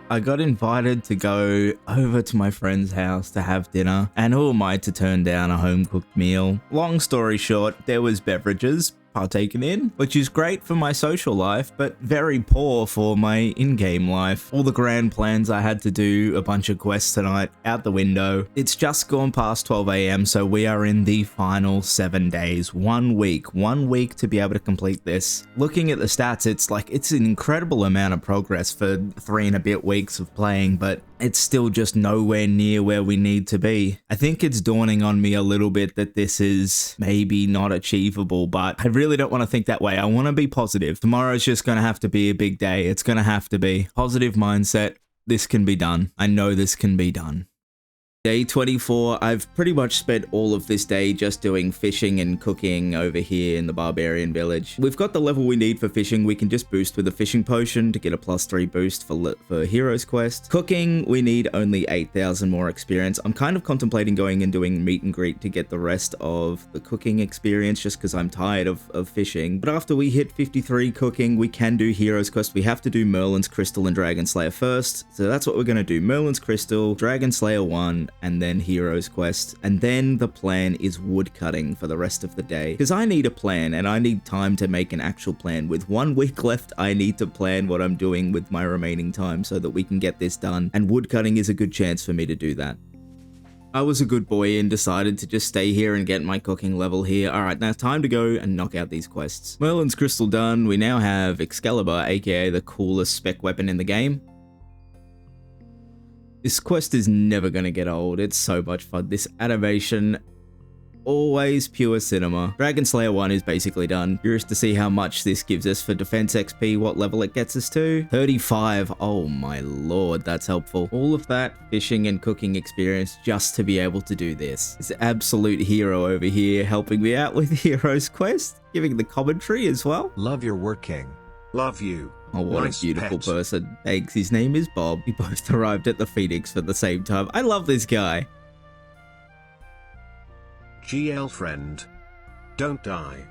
I got invited to go over to my friend's house to have dinner, and who am I to turn down a home-cooked meal? Long story short, there was beverages partaken in, which is great for my social life, but very poor for my in-game life. All the grand plans I had to do, a bunch of quests tonight, out the window. It's just gone past 12 AM, so we are in the final 7 days. 1 week to be able to complete this. Looking at the stats, it's an incredible amount of progress for 3 and a bit weeks of playing, but it's still just nowhere near where we need to be. I think it's dawning on me a little bit that this is maybe not achievable, but I really don't want to think that way. I want to be positive. Tomorrow's just going to have to be a big day. It's going to have to be. Positive mindset. This can be done. I know this can be done. Day 24, I've pretty much spent all of this day just doing fishing and cooking over here in the barbarian village. We've got the level we need for fishing. We can just boost with a fishing potion to get a +3 boost for Heroes Quest. Cooking, we need only 8,000 more experience. I'm kind of contemplating going and doing meet and greet to get the rest of the cooking experience just because I'm tired of fishing. But after we hit 53 cooking, we can do Heroes Quest. We have to do Merlin's Crystal and Dragon Slayer first. So that's what we're going to do. Merlin's Crystal, Dragon Slayer 1, and then Heroes Quest. And then the plan is woodcutting for the rest of the day. Because I need a plan and I need time to make an actual plan. With 1 week left, I need to plan what I'm doing with my remaining time so that we can get this done. And woodcutting is a good chance for me to do that. I was a good boy and decided to just stay here and get my cooking level here. Alright, now time to go and knock out these quests. Merlin's Crystal done. We now have Excalibur, aka the coolest spec weapon in the game. This quest is never going to get old. It's so much fun. This animation, always pure cinema. Dragon Slayer 1 is basically done. Curious to see how much this gives us for defense XP, what level it gets us to. 35. Oh my lord, that's helpful. All of that fishing and cooking experience just to be able to do this. This absolute hero over here helping me out with Heroes Quest, giving the commentary as well. Love your work, King. Love you. Oh, what Nice a beautiful pet. person. Thanks. His name is Bob. We both arrived at the Phoenix for the same time. I love this guy. GL friend. Don't die.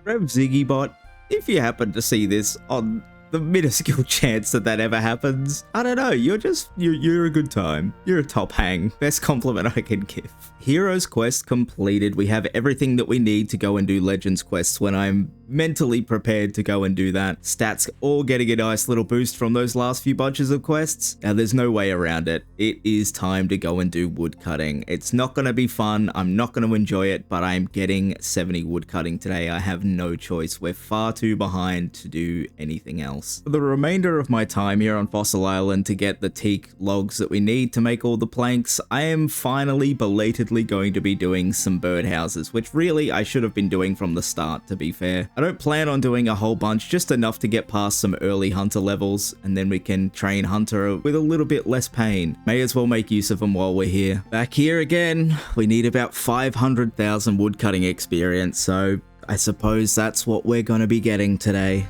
Rev Ziggybot, if you happen to see this on the minuscule chance that that ever happens, I don't know, you're a good time. You're a top hang. Best compliment I can give. Heroes Quest completed. We have everything that we need to go and do Legends quests when I'm mentally prepared to go and do that. Stats all getting a nice little boost from those last few bunches of quests. Now there's no way around it. It is time to go and do woodcutting. It's not going to be fun. I'm not going to enjoy it, but I'm getting 70 woodcutting today. I have no choice. We're far too behind to do anything else. For the remainder of my time here on Fossil Island to get the teak logs that we need to make all the planks, I am finally belatedly going to be doing some birdhouses, which really I should have been doing from the start, to be fair. I don't plan on doing a whole bunch, just enough to get past some early hunter levels, and then we can train hunter with a little bit less pain. May as well make use of them while we're here. Back here again, we need about 500,000 woodcutting experience, so I suppose that's what we're going to be getting today.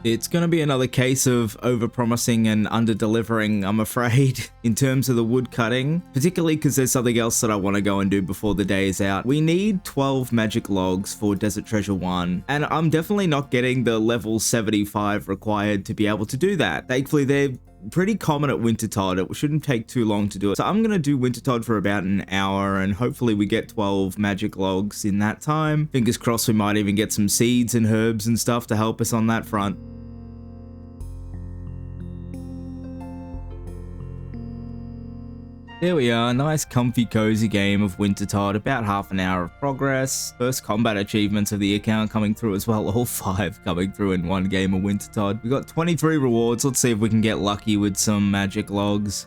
It's going to be another case of over-promising and under-delivering, I'm afraid, in terms of the wood cutting, particularly because there's something else that I want to go and do before the day is out. We need 12 magic logs for Desert Treasure 1, and I'm definitely not getting the level 75 required to be able to do that. Thankfully, they're pretty common at Wintertod. It shouldn't take too long to do it. So I'm going to do Wintertod for about an hour, and hopefully we get 12 magic logs in that time. Fingers crossed we might even get some seeds and herbs and stuff to help us on that front. There we are, nice comfy cozy game of Wintertod, about half an hour of progress. First combat achievements of the account coming through as well, all 5 coming through in one game of Wintertod. We got 23 rewards, let's see if we can get lucky with some magic logs.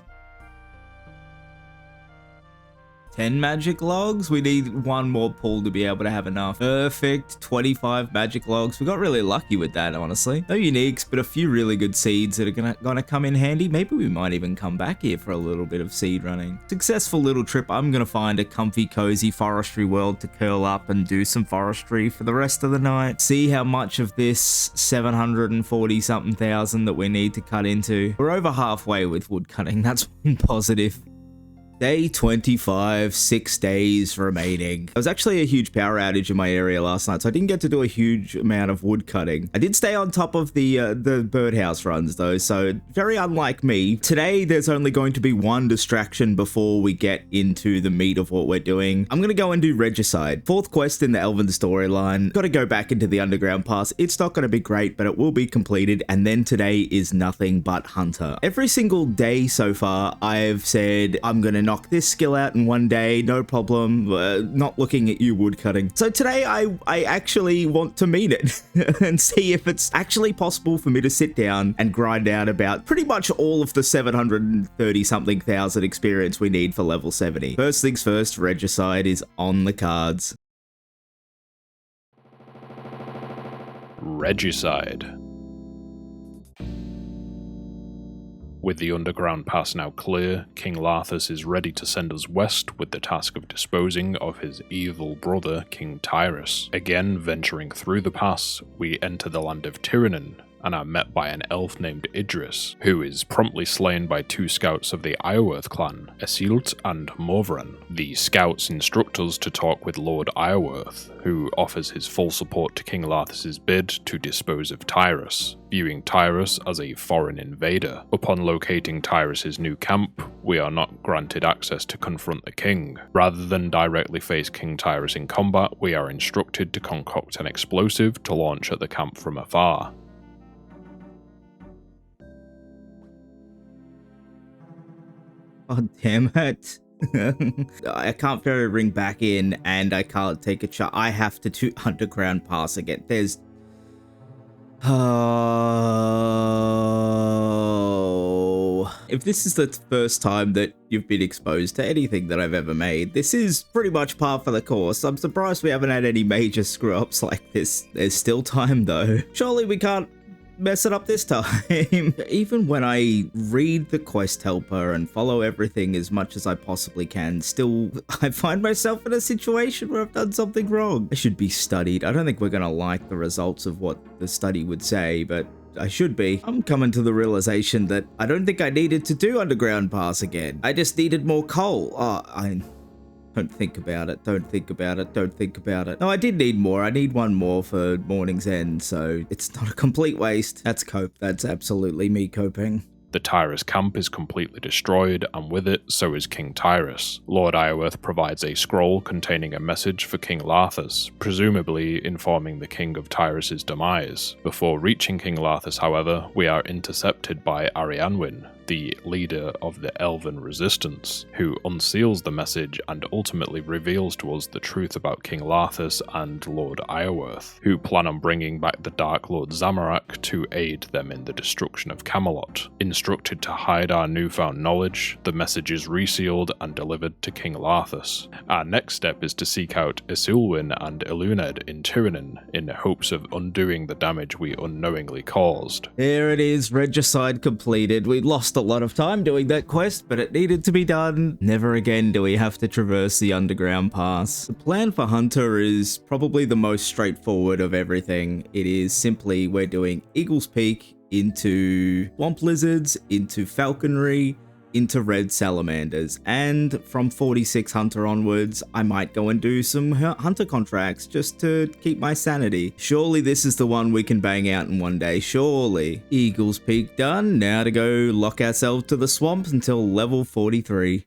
10 magic logs? We need 1 more pull to be able to have enough. Perfect, 25 magic logs. We got really lucky with that, honestly. No uniques, but a few really good seeds that are gonna come in handy. Maybe we might even come back here for a little bit of seed running. Successful little trip. I'm gonna find a comfy, cozy forestry world to curl up and do some forestry for the rest of the night. See how much of this 740 something thousand that we need to cut into. We're over halfway with wood cutting, that's positive. Day 25, 6 days remaining. There was actually a huge power outage in my area last night, so I didn't get to do a huge amount of wood cutting. I did stay on top of the birdhouse runs though, so very unlike me. Today, there's only going to be 1 distraction before we get into the meat of what we're doing. I'm gonna go and do Regicide. 4th quest in the Elven storyline. Gotta go back into the underground pass. It's not gonna be great, but it will be completed, and then today is nothing but Hunter. Every single day so far, I've said I'm gonna knock this skill out in 1 day, no problem, not looking at you woodcutting. So today I actually want to mean it and see if it's actually possible for me to sit down and grind out about pretty much all of the 730 something thousand experience we need for level 70. First things first, Regicide is on the cards. Regicide. With the underground pass now clear, King Larthus is ready to send us west with the task of disposing of his evil brother, King Tyrus. Again, venturing through the pass, we enter the land of Tyrrhenin, and are met by an elf named Idris, who is promptly slain by 2 scouts of the Iorwerth clan, Esilt and Morvran. The scouts instruct us to talk with Lord Iorwerth, who offers his full support to King Larthus' bid to dispose of Tyrus, viewing Tyrus as a foreign invader. Upon locating Tyrus' new camp, we are not granted access to confront the king. Rather than directly face King Tyrus in combat, we are instructed to concoct an explosive to launch at the camp from afar. Oh, damn it. I can't throw a ring back in, and I can't take a shot. I have to do underground pass again. There's... Oh... If this is the first time that you've been exposed to anything that I've ever made, this is pretty much par for the course. I'm surprised we haven't had any major screw-ups like this. There's still time, though. Surely we can't mess it up this time. Even when I read the quest helper and follow everything as much as I possibly can, still I find myself in a situation where I've done something wrong. I should be studied. I don't think we're gonna like the results of what the study would say, but I should be. I'm coming to the realization that I don't think I needed to do underground pass again. I just needed more coal. Don't think about it, don't think about it, don't think about it. No, I did need more. I need one more for morning's end, so it's not a complete waste. That's cope. That's absolutely me coping. The Tyrus camp is completely destroyed, and with it, so is King Tyrus. Lord Iorwerth provides a scroll containing a message for King Larthus, presumably informing the king of Tyrus's demise. Before reaching King Larthus, however, we are intercepted by Arianwyn, the leader of the Elven resistance, who unseals the message and ultimately reveals to us the truth about King Larthus and Lord Iorwerth, who plan on bringing back the Dark Lord Zamorak to aid them in the destruction of Camelot. Instructed to hide our newfound knowledge, the message is resealed and delivered to King Larthus. Our next step is to seek out Isilwyn and Iluned in Tyrrhenin, in hopes of undoing the damage we unknowingly caused. There it is, regicide completed. We lost a lot of time doing that quest, but it needed to be done. Never again do we have to traverse the underground pass. The plan for Hunter is probably the most straightforward of everything. It is simply we're doing Eagle's Peak into swamp lizards, into falconry, into red salamanders, and from 46 Hunter onwards, I might go and do some Hunter contracts just to keep my sanity. Surely this is the one we can bang out in one day, surely. Eagle's Peak done, now to go lock ourselves to the swamp until level 43.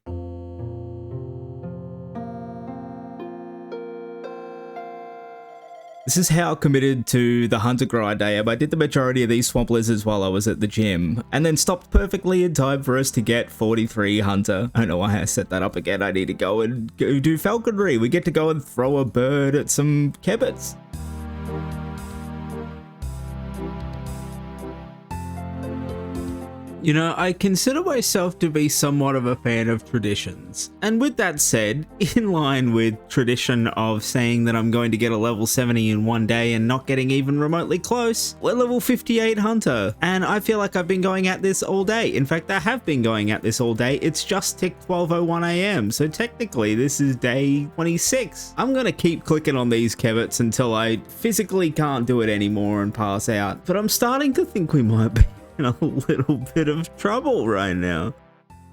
This is how committed to the Hunter grind I am. I did the majority of these swamp lizards while I was at the gym, and then stopped perfectly in time for us to get 43 Hunter. I don't know why I set that up again. I need to go and do falconry. We get to go and throw a bird at some kebbits. You know, I consider myself to be somewhat of a fan of traditions. And with that said, in line with tradition of saying that I'm going to get a level 70 in one day and not getting even remotely close, we're level 58 Hunter. And I feel like I've been going at this all day. In fact, I have been going at this all day. It's just ticked 12:01 AM. So technically this is day 26. I'm going to keep clicking on these kebbits until I physically can't do it anymore and pass out. But I'm starting to think we might be in a little bit of trouble right now.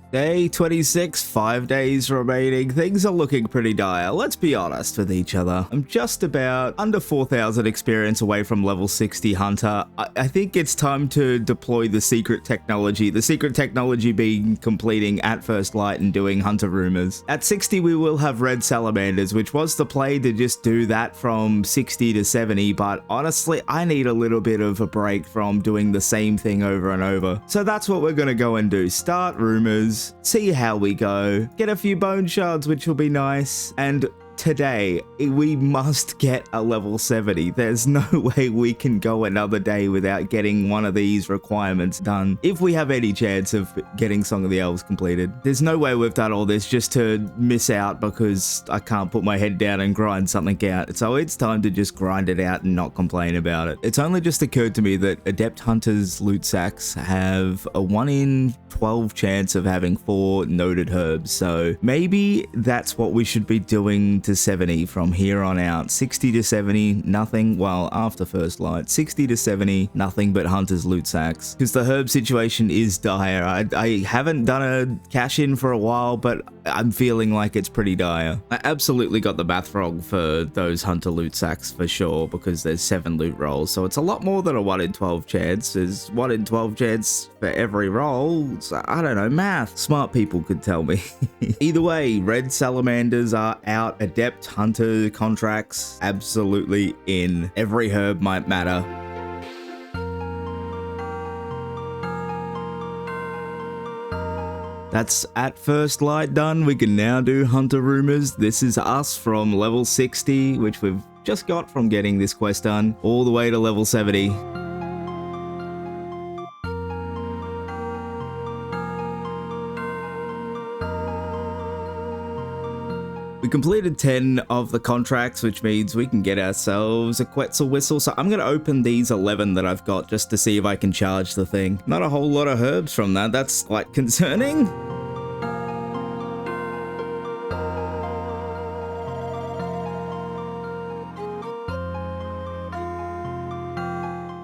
Day 26, 5 days remaining. Things are looking pretty dire. Let's be honest with each other. I'm just about under 4,000 experience away from level 60 Hunter. I think it's time to deploy the secret technology. The secret technology being completing at first light and doing Hunter rumors. At 60, we will have red salamanders, which was the play to just do that from 60 to 70. But honestly, I need a little bit of a break from doing the same thing over and over. So that's what we're going to go and do. Start rumors. See how we go, get a few bone shards, which will be nice, and today, we must get a level 70. There's no way we can go another day without getting one of these requirements done. If we have any chance of getting Song of the Elves completed, there's no way we've done all this just to miss out because I can't put my head down and grind something out. So it's time to just grind it out and not complain about it. It's only just occurred to me that Adept Hunters loot sacks have a 1 in 12 chance of having 4 noted herbs. So maybe that's what we should be doing to 70 from here on out. 60 to 70, nothing. Well, after first light, 60 to 70, nothing but Hunters loot sacks. Because the herb situation is dire. I haven't done a cash in for a while, but I'm feeling like it's pretty dire. I absolutely got the math wrong for those Hunter loot sacks for sure, because there's 7 loot rolls. So it's a lot more than a 1 in 12 chance. There's 1 in 12 chance for every roll. So I don't know, math. Smart people could tell me. Either way, red salamanders are out. Adept Hunter contracts absolutely in. Every herb might matter. That's at first light done. We can now do Hunter Rumors. This is us from level 60, which we've just got from getting this quest done, all the way to level 70. We completed 10 of the contracts, which means we can get ourselves a Quetzal Whistle. So I'm going to open these 11 that I've got just to see if I can charge the thing. Not a whole lot of herbs from that. That's quite concerning.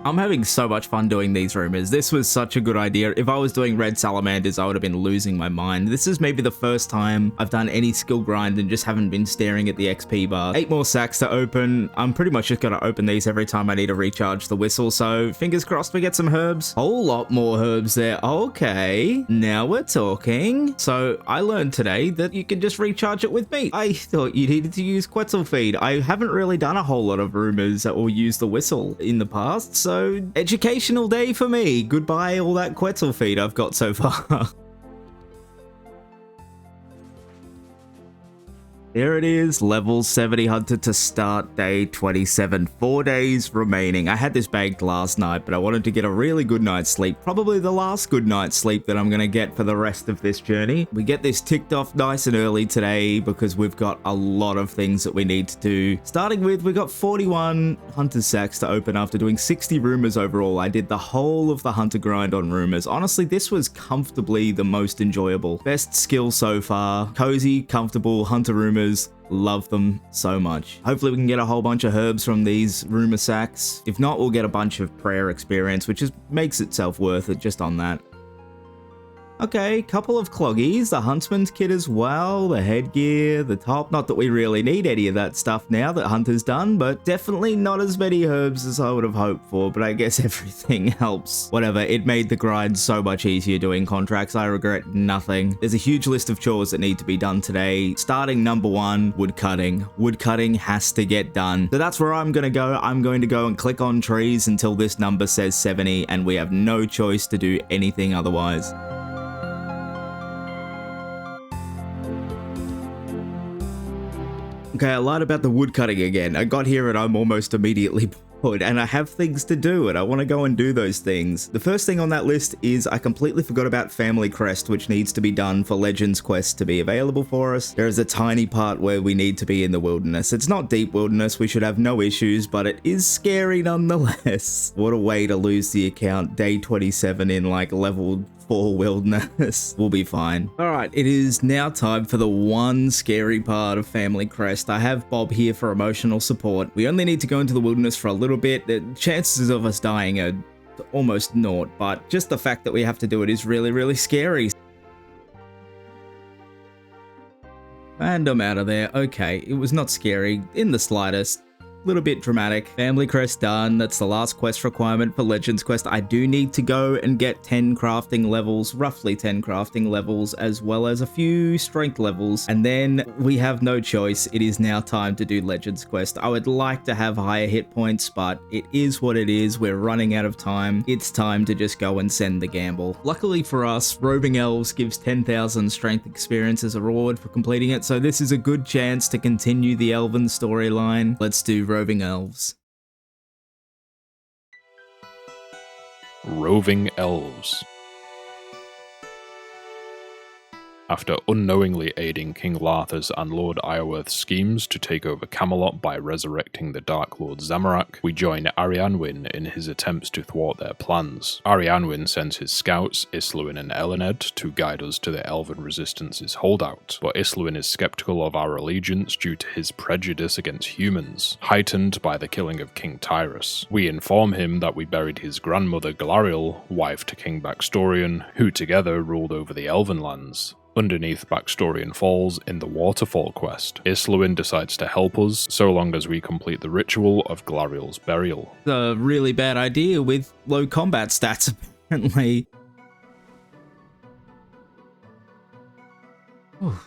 I'm having so much fun doing these rumors. This was such a good idea. If I was doing red salamanders, I would have been losing my mind. This is maybe the first time I've done any skill grind and just haven't been staring at the XP bar. 8 more sacks to open. I'm pretty much just going to open these every time I need to recharge the whistle. So fingers crossed we get some herbs. Whole lot more herbs there. Okay, now we're talking. So I learned today that you can just recharge it with meat. I thought you needed to use Quetzal feed. I haven't really done a whole lot of rumors that will use the whistle in the past. So educational day for me. Goodbye all that Quetzal feed I've got so far. There it is, level 70 Hunter to start day 27. 4 days remaining. I had this bagged last night, but I wanted to get a really good night's sleep. Probably the last good night's sleep that I'm going to get for the rest of this journey. We get this ticked off nice and early today because we've got a lot of things that we need to do. Starting with, we got 41 Hunter sacks to open after doing 60 rumors overall. I did the whole of the Hunter grind on rumors. Honestly, this was comfortably the most enjoyable. Best skill so far. Cozy, comfortable Hunter rumors. Love them so much. Hopefully we can get a whole bunch of herbs from these rumor sacks. If not, we'll get a bunch of prayer experience, which makes itself worth it just on that. Okay, couple of cloggies, the huntsman's kit as well, the headgear, the top. Not that we really need any of that stuff now that Hunter's done, but definitely not as many herbs as I would have hoped for, but I guess everything helps. Whatever, it made the grind so much easier doing contracts. I regret nothing. There's a huge list of chores that need to be done today. Starting number 1, wood cutting. Wood cutting has to get done. So that's where I'm going to go. I'm going to go and click on trees until this number says 70, and we have no choice to do anything otherwise. Okay, I lied about the wood cutting again. I got here and I'm almost immediately bored, and I have things to do and I want to go and do those things. The first thing on that list is I completely forgot about Family Crest, which needs to be done for Legends Quest to be available for us. There is a tiny part where we need to be in the wilderness. It's not deep wilderness, we should have no issues, but it is scary nonetheless. What a way to lose the account. Day 27 in like level 4 wilderness. We'll be fine. Alright, it is now time for the one scary part of Family Crest. I have Bob here for emotional support. We only need to go into the wilderness for a little bit. The chances of us dying are almost naught, but just the fact that we have to do it is really, really scary. And I'm out of there. Okay, it was not scary in the slightest. little bit dramatic. Family crest done. That's the last quest requirement for Legends Quest. I do need to go and get 10 crafting levels, roughly 10 crafting levels, as well as a few strength levels. And then we have no choice. It is now time to do Legends Quest. I would like to have higher hit points, but it is what it is. We're running out of time. It's time to just go and send the gamble. Luckily for us, Roving Elves gives 10,000 strength experience as a reward for completing it, so this is a good chance to continue the Elven storyline. Let's do Roving Elves. Roving Elves. After unknowingly aiding King Larthur's and Lord Iorwerth's schemes to take over Camelot by resurrecting the Dark Lord Zamorak, we join Arianwyn in his attempts to thwart their plans. Arianwyn sends his scouts, Islwyn and Elined, to guide us to the Elven Resistance's holdout, but Islwyn is skeptical of our allegiance due to his prejudice against humans, heightened by the killing of King Tyrus. We inform him that we buried his grandmother Glariel, wife to King Baxtorian, who together ruled over the Elven lands. Underneath Baxtorian Falls in the Waterfall quest, Islwyn decides to help us so long as we complete the ritual of Glariel's burial. A really bad idea with low combat stats, apparently. I'm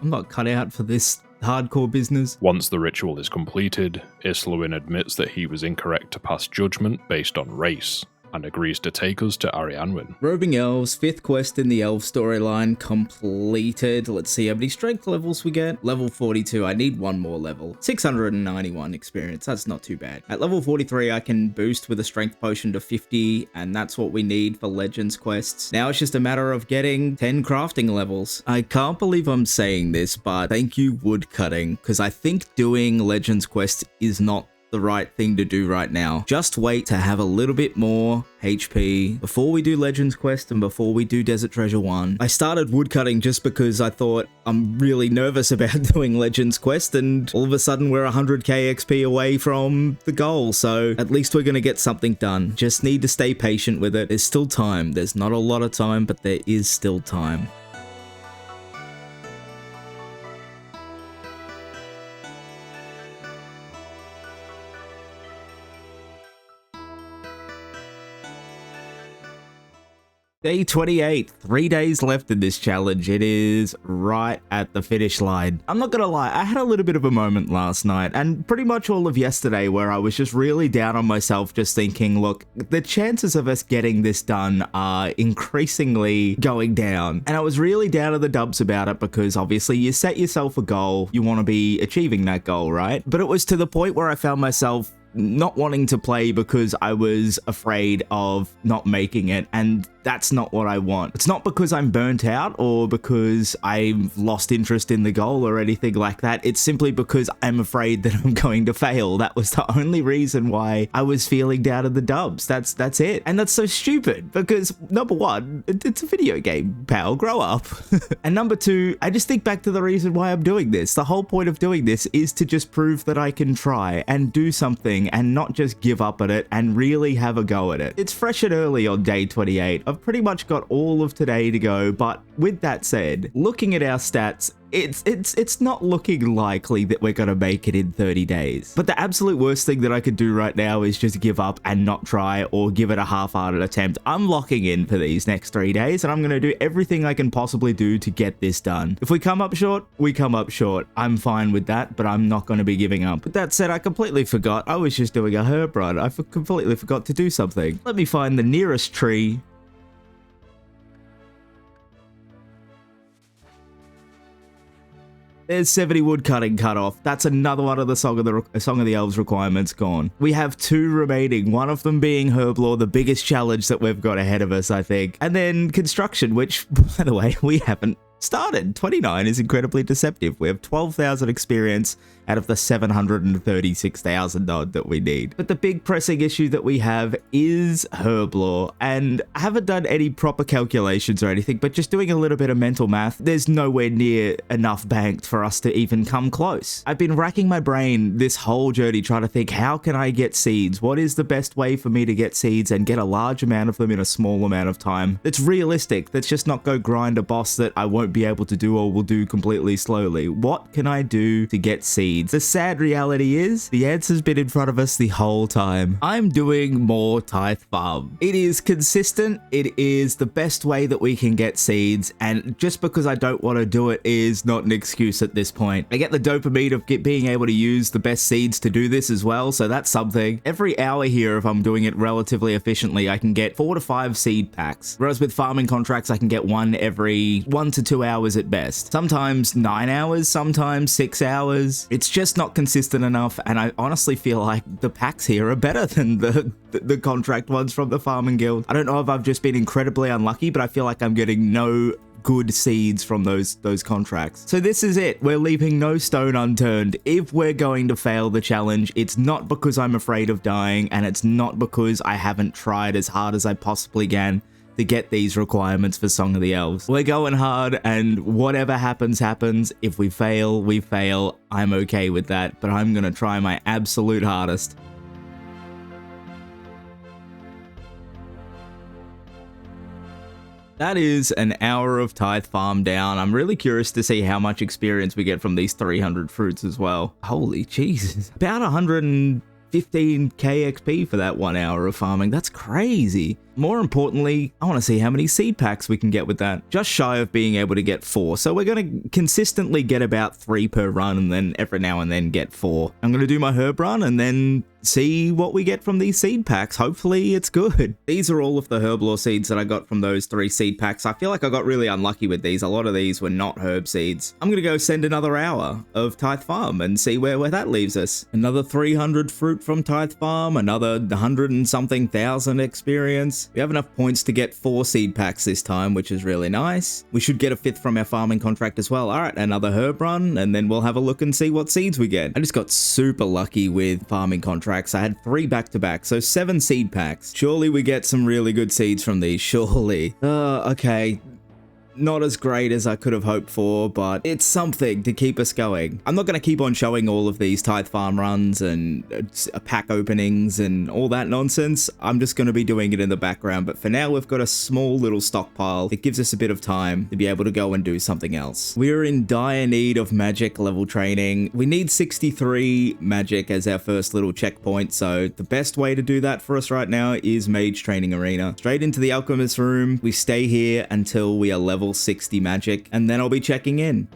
not cut out for this hardcore business. Once the ritual is completed, Islwyn admits that he was incorrect to pass judgment based on race, and agrees to take us to Arianwyn. Roving Elves, 5th quest in the Elf storyline, completed. Let's see how many strength levels we get. Level 42, I need one more level. 691 experience, that's not too bad. At level 43, I can boost with a strength potion to 50, and that's what we need for Legends quests. Now it's just a matter of getting 10 crafting levels. I can't believe I'm saying this, but thank you, woodcutting, because I think doing Legends quest is not the right thing to do right now. Just wait to have a little bit more HP before we do Legends Quest and before we do Desert Treasure 1. I started woodcutting just because I thought I'm really nervous about doing Legends Quest, and all of a sudden we're 100k XP away from the goal, so at least we're gonna get something done. Just need to stay patient with it. There's still time. There's not a lot of time, but there is still time. Day 28, 3 days left in this challenge. It is right at the finish line. I'm not gonna lie, I had a little bit of a moment last night and pretty much all of yesterday where I was just really down on myself, just thinking, look, the chances of us getting this done are increasingly going down. And I was really down in the dumps about it because obviously you set yourself a goal, you want to be achieving that goal, right? But it was to the point where I found myself not wanting to play because I was afraid of not making it, and that's not what I want. It's not because I'm burnt out or because I've lost interest in the goal or anything like that. It's simply because I'm afraid that I'm going to fail. That was the only reason why I was feeling down in the dumps. That's it. And that's so stupid because number one, it's a video game, pal, grow up. And number two, I just think back to the reason why I'm doing this. The whole point of doing this is to just prove that I can try and do something and not just give up at it and really have a go at it. It's fresh and early on day 28. I've pretty much got all of today to go, but with that said, looking at our stats, it's not looking likely that we're gonna make it in 30 days. But the absolute worst thing that I could do right now is just give up and not try or give it a half-hearted attempt. I'm locking in for these next 3 days and I'm gonna do everything I can possibly do to get this done. If we come up short, we come up short. I'm fine with that, but I'm not gonna be giving up. With that said, I completely forgot. I was just doing a herb run. I completely forgot to do something. Let me find the nearest tree. There's 70 wood cutting cut off. That's another one of the Song of the Elves requirements gone. We have 2 remaining, one of them being Herblore, the biggest challenge that we've got ahead of us, I think. And then construction, which, by the way, we haven't started. 29 is incredibly deceptive. We have 12,000 experience out of the 736,000 odd that we need. But the big pressing issue that we have is Herblore, and I haven't done any proper calculations or anything, but just doing a little bit of mental math, there's nowhere near enough banked for us to even come close. I've been racking my brain this whole journey trying to think, how can I get seeds? What is the best way for me to get seeds and get a large amount of them in a small amount of time? That's realistic. That's just not go grind a boss that I won't be able to do or will do completely slowly. What can I do to get seeds? seeds. The sad reality is, the answer's been in front of us the whole time. I'm doing more Tithe Farm. It is consistent, it is the best way that we can get seeds, and just because I don't want to do it is not an excuse at this point. I get the dopamine of being able to use the best seeds to do this as well, so that's something. Every hour here, if I'm doing it relatively efficiently, I can get 4 to 5 seed packs. Whereas with farming contracts, I can get one every 1 to 2 hours at best. Sometimes 9 hours, sometimes 6 hours. It's just not consistent enough, and I honestly feel like the packs here are better than the contract ones from the Farming Guild. I don't know if I've just been incredibly unlucky, but I feel like I'm getting no good seeds from those contracts. So this is it. We're leaving no stone unturned. If we're going to fail the challenge, it's not because I'm afraid of dying, and it's not because I haven't tried as hard as I possibly can to get these requirements for Song of the Elves. We're going hard, and whatever happens, happens. If we fail, we fail. I'm okay with that, but I'm gonna try my absolute hardest. That is an hour of Tithe Farm down. I'm really curious to see how much experience we get from these 300 fruits as well. Holy Jesus. About 115k XP for that 1 hour of farming. That's crazy. More importantly, I want to see how many seed packs we can get with that. Just shy of being able to get 4. So we're going to consistently get about 3 per run, and then every now and then get 4. I'm going to do my herb run and then see what we get from these seed packs. Hopefully it's good. These are all of the herblore seeds that I got from those 3 seed packs. I feel like I got really unlucky with these. A lot of these were not herb seeds. I'm going to go send another hour of Tithe Farm and see where that leaves us. Another 300 fruit from Tithe Farm, another 100 and something thousand experience. We have enough points to get 4 seed packs this time, which is really nice. We should get a 5th from our farming contract as well. All right, another herb run, and then we'll have a look and see what seeds we get. I just got super lucky with farming contracts. I had 3 back-to-back, so 7 seed packs. Surely we get some really good seeds from these, surely. Okay. Not as great as I could have hoped for, but it's something to keep us going. I'm not going to keep on showing all of these Tithe Farm runs and pack openings and all that nonsense. I'm just going to be doing it in the background, but for now we've got a small little stockpile. It gives us a bit of time to be able to go and do something else. We're in dire need of magic level training. We need 63 magic as our first little checkpoint, so the best way to do that for us right now is Mage Training Arena. Straight into the Alchemist room. We stay here until we are level 60 magic, and then I'll be checking in.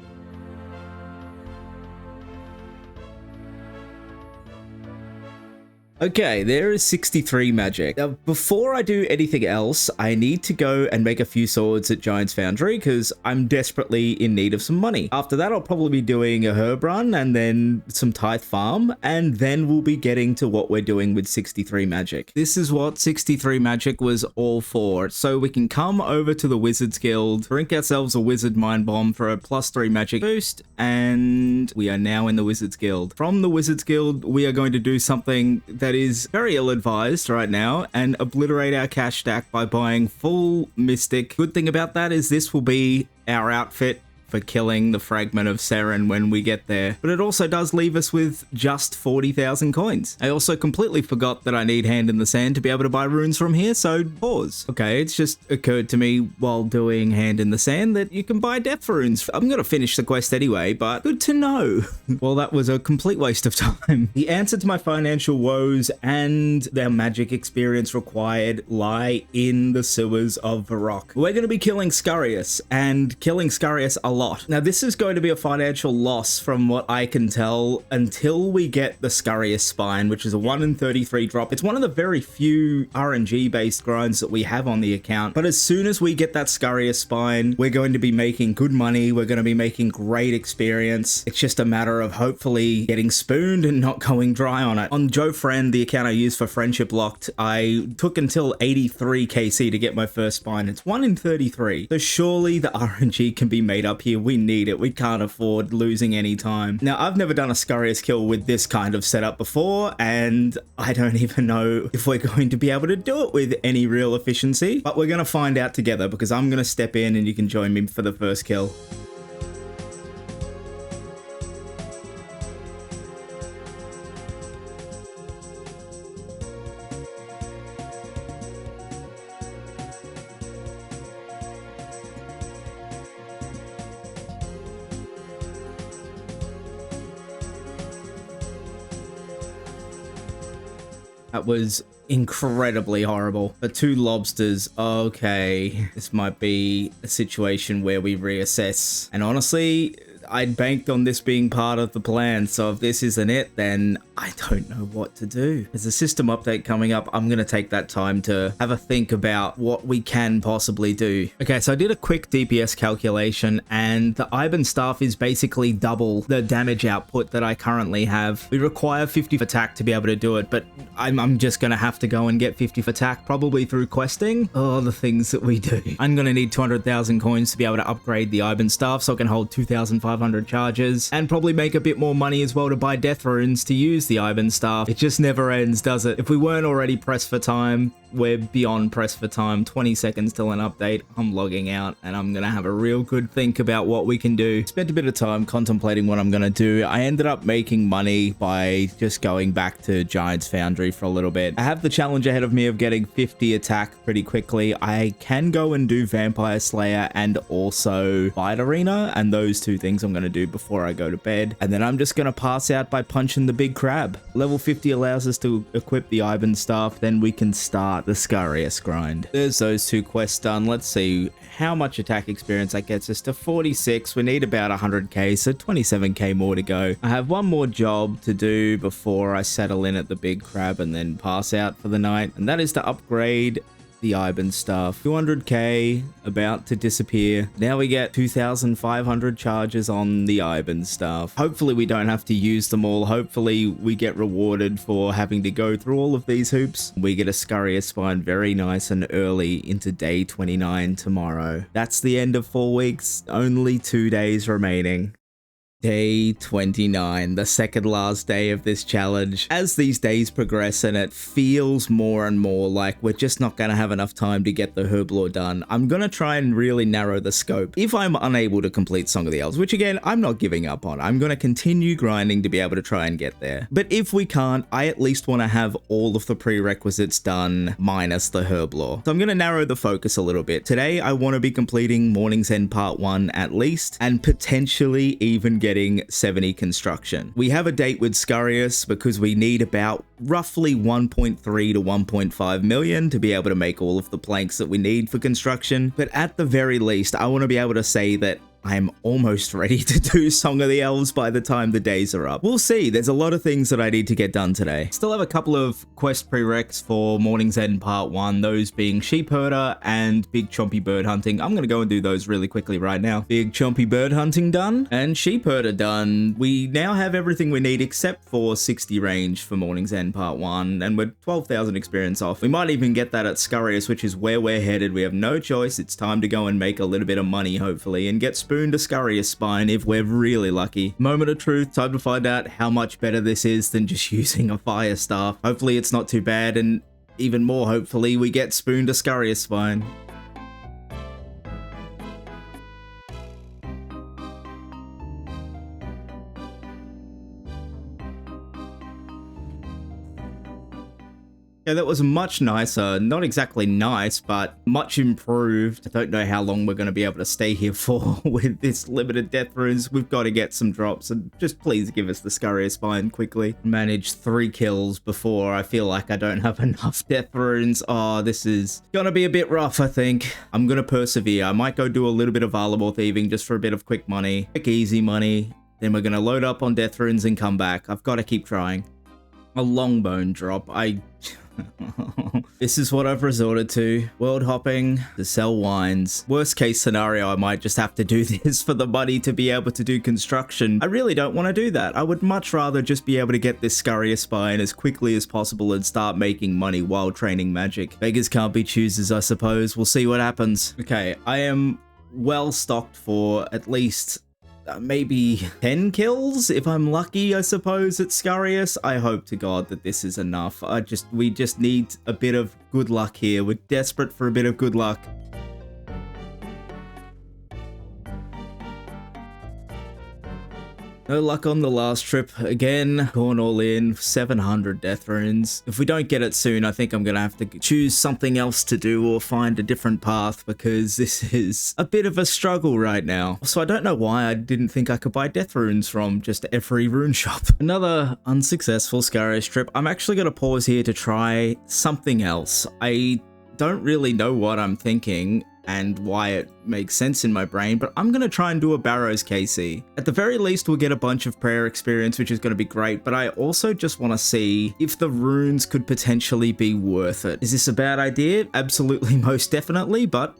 Okay, there is 63 magic. Now, before I do anything else, I need to go and make a few swords at Giant's Foundry because I'm desperately in need of some money. After that, I'll probably be doing a herb run and then some Tithe Farm, and then we'll be getting to what we're doing with 63 magic. This is what 63 magic was all for. So we can come over to the Wizards Guild, drink ourselves a Wizard Mind Bomb for a +3 magic boost, and we are now in the Wizards Guild. From the Wizards Guild, we are going to do something that is very ill-advised right now and obliterate our cash stack by buying full Mystic. Good thing about that is this will be our outfit for killing the fragment of Seren when we get there. But it also does leave us with just 40,000 coins. I also completely forgot that I need Hand in the Sand to be able to buy runes from here, so pause. Okay, it's just occurred to me while doing Hand in the Sand that you can buy depth runes. I'm gonna finish the quest anyway, but good to know. Well, that was a complete waste of time. The answer to my financial woes and their magic experience required lie in the sewers of Varrock. We're gonna be killing Scurius, and killing Scurius a lot. Now, this is going to be a financial loss from what I can tell until we get the Scurius Spine, which is a 1 in 33 drop. It's one of the very few RNG-based grinds that we have on the account, but as soon as we get that Scurius Spine, we're going to be making good money. We're going to be making great experience. It's just a matter of hopefully getting spooned and not going dry on it. On Joe Friend, the account I use for Friendship Locked, I took until 83 KC to get my first spine. It's 1 in 33. So surely the RNG can be made up here. We need it. We can't afford losing any time. Now, I've never done a Scurius kill with this kind of setup before, and I don't even know if we're going to be able to do it with any real efficiency, but we're going to find out together because I'm going to step in and you can join me for the first kill. That was incredibly horrible. For 2 lobsters, okay, this might be a situation where we reassess. And honestly, I'd banked on this being part of the plan, so if this isn't it, then I don't know what to do. There's a system update coming up. I'm going to take that time to have a think about what we can possibly do. Okay, so I did a quick DPS calculation, and the Iban staff is basically double the damage output that I currently have. We require 50 attack to be able to do it, but I'm just going to have to go and get 50 attack, probably through questing. Oh, the things that we do. I'm going to need 200,000 coins to be able to upgrade the Iban staff, so I can hold 2,500 charges, and probably make a bit more money as well to buy death runes to use the Iban staff. It just never ends, does it? If we weren't already pressed for time, we're beyond pressed for time. 20 seconds till an update. I'm logging out, and I'm gonna have a real good think about what we can do. Spent a bit of time contemplating what I'm gonna do. I ended up making money by just going back to Giant's Foundry for a little bit. I have the challenge ahead of me of getting 50 attack pretty quickly. I can go and do Vampire Slayer and also Fight Arena, and those 2 things I'm gonna do before I go to bed. And then I'm just gonna pass out by punching the big crab. Level 50 allows us to equip the Iban staff, then we can start the Scarius grind. There's those 2 quests done. Let's see how much attack experience that gets us to. 46. We need about 100k, so 27k more to go. I have one more job to do before I settle in at the big crab and then pass out for the night, and that is to upgrade the Iban staff. 200k about to disappear. Now we get 2,500 charges on the Iban staff. Hopefully we don't have to use them all. Hopefully we get rewarded for having to go through all of these hoops. We get a Scarius spine very nice and early into day 29 tomorrow. That's the end of 4 weeks. Only 2 days remaining. Day 29, the second last day of this challenge. As these days progress and it feels more and more like we're just not going to have enough time to get the Herblore done, I'm going to try and really narrow the scope. If I'm unable to complete Song of the Elves, which again, I'm not giving up on, I'm going to continue grinding to be able to try and get there. But if we can't, I at least want to have all of the prerequisites done minus the Herblore. So I'm going to narrow the focus a little bit. Today, I want to be completing Morning's End Part 1 at least, and potentially even getting 70 construction. We have a date with Scarius because we need about roughly 1.3 to 1.5 million to be able to make all of the planks that we need for construction. But at the very least, I want to be able to say that I'm almost ready to do Song of the Elves by the time the days are up. We'll see. There's a lot of things that I need to get done today. Still have a couple of quest prereqs for Morning's End Part 1, those being Sheep Herder and Big Chompy Bird Hunting. I'm going to go and do those really quickly right now. Big Chompy Bird Hunting done and Sheep Herder done. We now have everything we need except for 60 range for Morning's End Part 1, and we're 12,000 experience off. We might even get that at Scarius, which is where we're headed. We have no choice. It's time to go and make a little bit of money, hopefully, and get spoon to Scarius spine if we're really lucky. Moment of truth, time to find out how much better this is than just using a fire staff. Hopefully it's not too bad, and even more hopefully we get spoon to Scarius spine. Yeah, that was much nicer. Not exactly nice, but much improved. I don't know how long we're going to be able to stay here for with this limited death runes. We've got to get some drops, and just please give us the Scarius spine quickly. Manage 3 kills before I feel like I don't have enough death runes. Oh, this is going to be a bit rough, I think. I'm going to persevere. I might go do a little bit of Valuable thieving just for a bit of quick money. Quick, easy money. Then we're going to load up on death runes and come back. I've got to keep trying. A long bone drop. This is what I've resorted to. World hopping to sell wines. Worst case scenario, I might just have to do this for the money to be able to do construction. I really don't want to do that. I would much rather just be able to get this Scarius spine as quickly as possible and start making money while training magic. Beggars can't be choosers, I suppose. We'll see what happens. Okay, I am well stocked for at least maybe 10 kills if I'm lucky, I suppose, at Scarius. I hope to God that this is enough. We just need a bit of good luck here. We're desperate for a bit of good luck. No luck on the last trip. Again, going all in, 700 death runes. If we don't get it soon, I think I'm gonna have to choose something else to do or find a different path, because this is a bit of a struggle right now. So I don't know why I didn't think I could buy death runes from just every rune shop. Another unsuccessful Scariest trip. I'm actually gonna pause here to try something else. I don't really know what I'm thinking and why it makes sense in my brain, but I'm going to try and do a Barrows KC. At the very least, we'll get a bunch of prayer experience, which is going to be great, but I also just want to see if the runes could potentially be worth it. Is this a bad idea? Absolutely, most definitely, but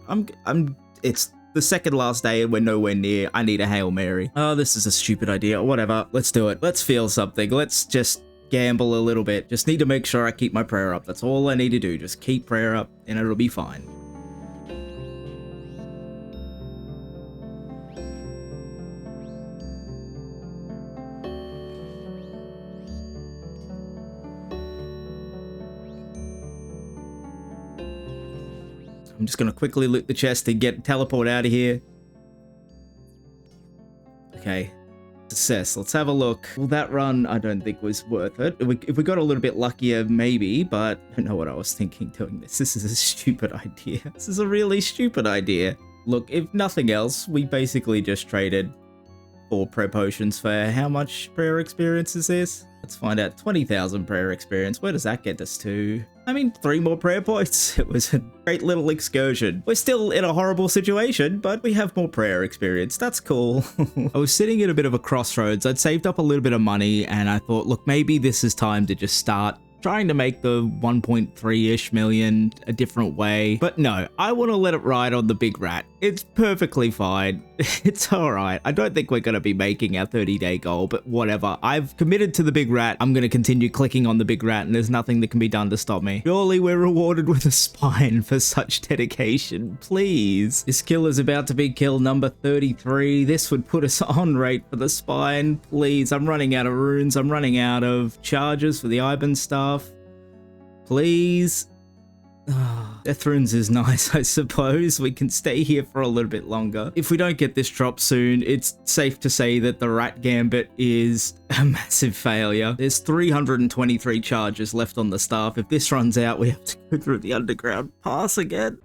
it's the second last day and we're nowhere near. I need a Hail Mary. Oh, this is a stupid idea. Whatever, let's do it. Let's feel something. Let's just gamble a little bit. Just need to make sure I keep my prayer up. That's all I need to do. Just keep prayer up and it'll be fine. I'm just going to quickly loot the chest and teleport out of here. Okay. Success. Let's have a look. Well, that run, I don't think was worth it. If we got a little bit luckier, maybe, but I don't know what I was thinking doing this. This is a stupid idea. This is a really stupid idea. Look, if nothing else, we basically just traded 4 prayer potions for how much prayer experience is this? Let's find out. 20,000 prayer experience. Where does that get us to? I mean, 3 more prayer points. It was a great little excursion. We're still in a horrible situation, but we have more prayer experience. That's cool. I was sitting at a bit of a crossroads. I'd saved up a little bit of money and I thought, look, maybe this is time to just start trying to make the 1.3-ish million a different way. But no, I want to let it ride on the big rat. It's perfectly fine. It's all right. I don't think we're going to be making our 30-day goal, but whatever. I've committed to the big rat. I'm going to continue clicking on the big rat and there's nothing that can be done to stop me. Surely we're rewarded with a spine for such dedication. Please. This kill is about to be kill number 33. This would put us on rate for the spine. Please. I'm running out of runes. I'm running out of charges for the Iban stuff. Please. Death runes is nice, I suppose. We can stay here for a little bit longer. If we don't get this drop soon, it's safe to say that the Rat Gambit is a massive failure. There's 323 charges left on the staff. If this runs out, we have to go through the underground pass again.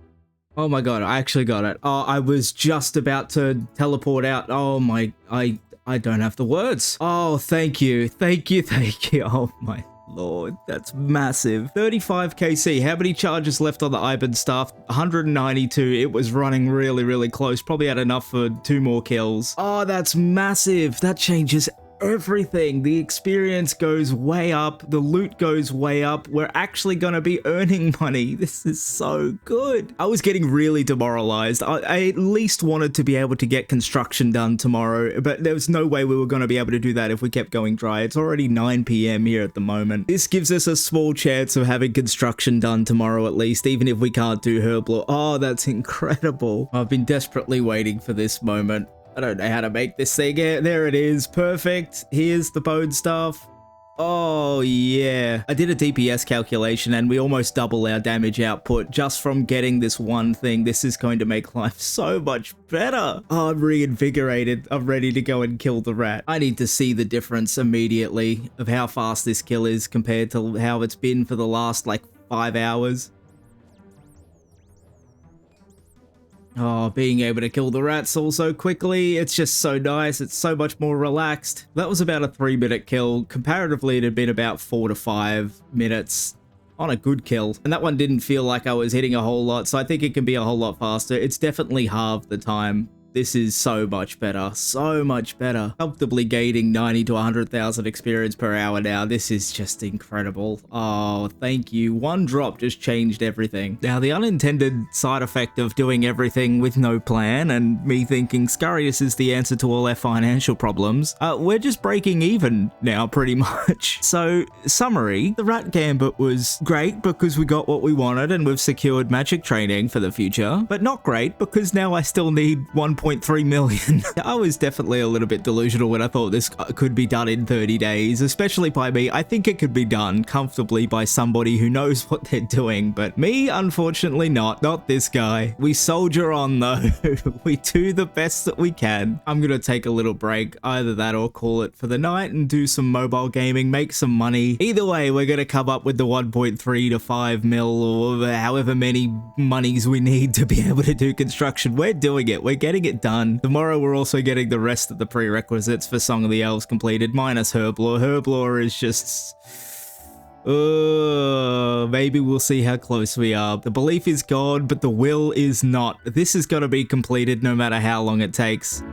Oh my god, I actually got it. Oh, I was just about to teleport out. Oh my, I don't have the words. Oh, thank you. Thank you, thank you. Oh my lord, that's massive. 35 KC. How many charges left on the Iban staff? 192. It was running really, really close. Probably had enough for 2 more kills. Oh, that's massive. That changes everything. The experience goes way up. The loot goes way up. We're actually going to be earning money. This is so good. I was getting really demoralized. I at least wanted to be able to get construction done tomorrow, but there was no way we were going to be able to do that if we kept going dry. It's already 9 PM here at the moment. This gives us a small chance of having construction done tomorrow at least, even if we can't do Herblore. Oh, that's incredible. I've been desperately waiting for this moment. I don't know how to make this thing. There it is. Perfect. Here's the bone stuff. Oh, yeah. I did a DPS calculation and we almost double our damage output just from getting this one thing. This is going to make life so much better. Oh, I'm reinvigorated. I'm ready to go and kill the rat. I need to see the difference immediately of how fast this kill is compared to how it's been for the last, like, 5 hours. Oh, being able to kill the rats also quickly, it's just so nice. It's so much more relaxed. That was about a 3-minute kill. Comparatively, it had been about 4 to 5 minutes on a good kill. And that one didn't feel like I was hitting a whole lot, so I think it can be a whole lot faster. It's definitely halved the time. This is so much better. So much better. Comfortably gaining 90 to 100,000 experience per hour now. This is just incredible. Oh, thank you. One drop just changed everything. Now, the unintended side effect of doing everything with no plan and me thinking Scarius is the answer to all our financial problems, we're just breaking even now, pretty much. So, summary, the Rat Gambit was great because we got what we wanted and we've secured magic training for the future, but not great because now I still need 1.3 1.3 million. I was definitely a little bit delusional when I thought this could be done in 30 days, especially by me. I think it could be done comfortably by somebody who knows what they're doing, but me, unfortunately not this guy. We soldier on though. We do the best that we can. I'm gonna take a little break, either that or call it for the night and do some mobile gaming, make some money. Either way, we're gonna come up with the 1.3 to 5 mil or however many monies we need to be able to do construction. We're doing it. We're getting it done. Tomorrow we're also getting the rest of the prerequisites for Song of the Elves completed, minus Herblore. Herblore is just... maybe we'll see how close we are. The belief is gone, but the will is not. This is gonna be completed no matter how long it takes.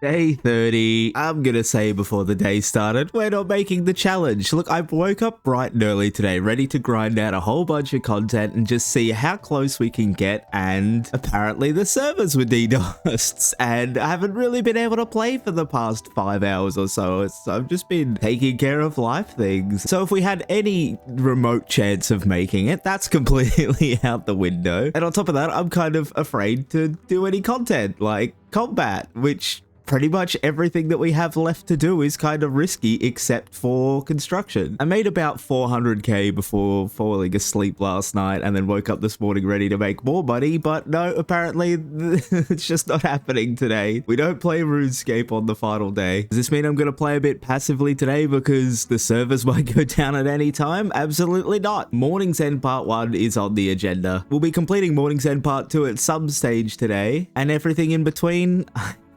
Day 30. I'm gonna say before the day started, we're not making the challenge. Look, I woke up bright and early today, ready to grind out a whole bunch of content and just see how close we can get, and apparently the servers were DDoSed, and I haven't really been able to play for the past 5 hours or so. I've just been taking care of life things. So if we had any remote chance of making it, that's completely out the window. And on top of that, I'm kind of afraid to do any content, like combat, which... pretty much everything that we have left to do is kind of risky except for construction. I made about 400k before falling asleep last night and then woke up this morning ready to make more money, but no, apparently it's just not happening today. We don't play RuneScape on the final day. Does this mean I'm going to play a bit passively today because the servers might go down at any time? Absolutely not. Morning's End Part 1 is on the agenda. We'll be completing Morning's End Part 2 at some stage today, and everything in between...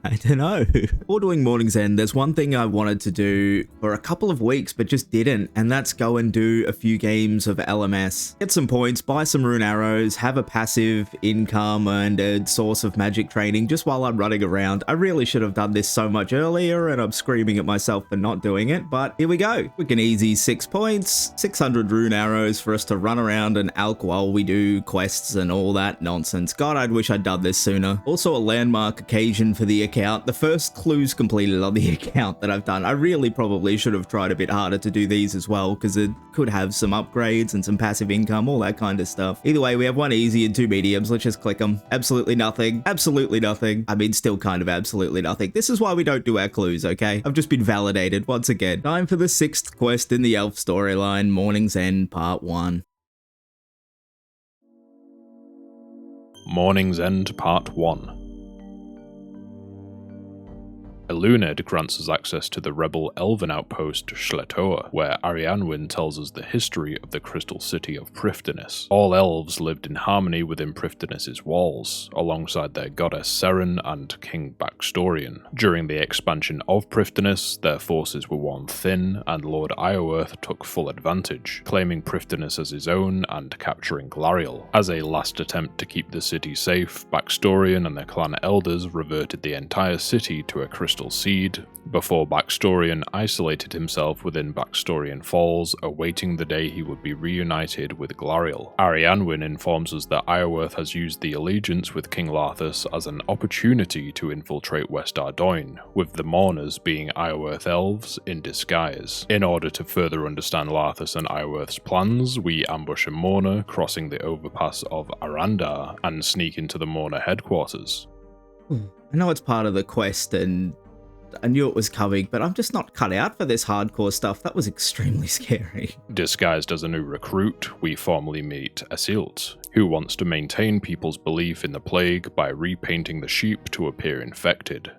I don't know. Before doing Morning's End, there's one thing I wanted to do for a couple of weeks, but just didn't, and that's go and do a few games of LMS. Get some points, buy some rune arrows, have a passive income and a source of magic training just while I'm running around. I really should have done this so much earlier, and I'm screaming at myself for not doing it, but here we go. Quick and easy 6 points, 600 rune arrows for us to run around and alch while we do quests and all that nonsense. God, I wish I'd done this sooner. Also a landmark occasion for the account. The first clues completed on the account that I've done. I really probably should have tried a bit harder to do these as well, because it could have some upgrades and some passive income, all that kind of stuff. Either way, we have 1 easy and 2 mediums. Let's just click them. Absolutely nothing. Absolutely nothing. I mean, still kind of absolutely nothing. This is why we don't do our clues, okay? I've just been validated once again. Time for the 6th quest in the Elf storyline, Morning's End Part 1. Morning's End Part 1. Eluned grants us access to the rebel elven outpost Schletoa, where Arianwin tells us the history of the crystal city of Prifddinas. All elves lived in harmony within Prifddinas' walls, alongside their goddess Seren and King Backstorian. During the expansion of Prifddinas, their forces were worn thin, and Lord Ioworth took full advantage, claiming Prifddinas as his own and capturing Glariel. As a last attempt to keep the city safe, Backstorian and the clan elders reverted the entire city to a crystal seed, before Backstorian isolated himself within Backstorian Falls, awaiting the day he would be reunited with Glariel. Arianwin informs us that Ioworth has used the allegiance with King Larthus as an opportunity to infiltrate West Ardoin, with the Mourners being Ioworth elves in disguise. In order to further understand Larthus and Ioworth's plans, we ambush a Mourner crossing the overpass of Arandar and sneak into the Mourner headquarters. I know it's part of the quest and I knew it was coming, but I'm just not cut out for this hardcore stuff. That was extremely scary. Disguised as a new recruit, we formally meet Asilt, who wants to maintain people's belief in the plague by repainting the sheep to appear infected.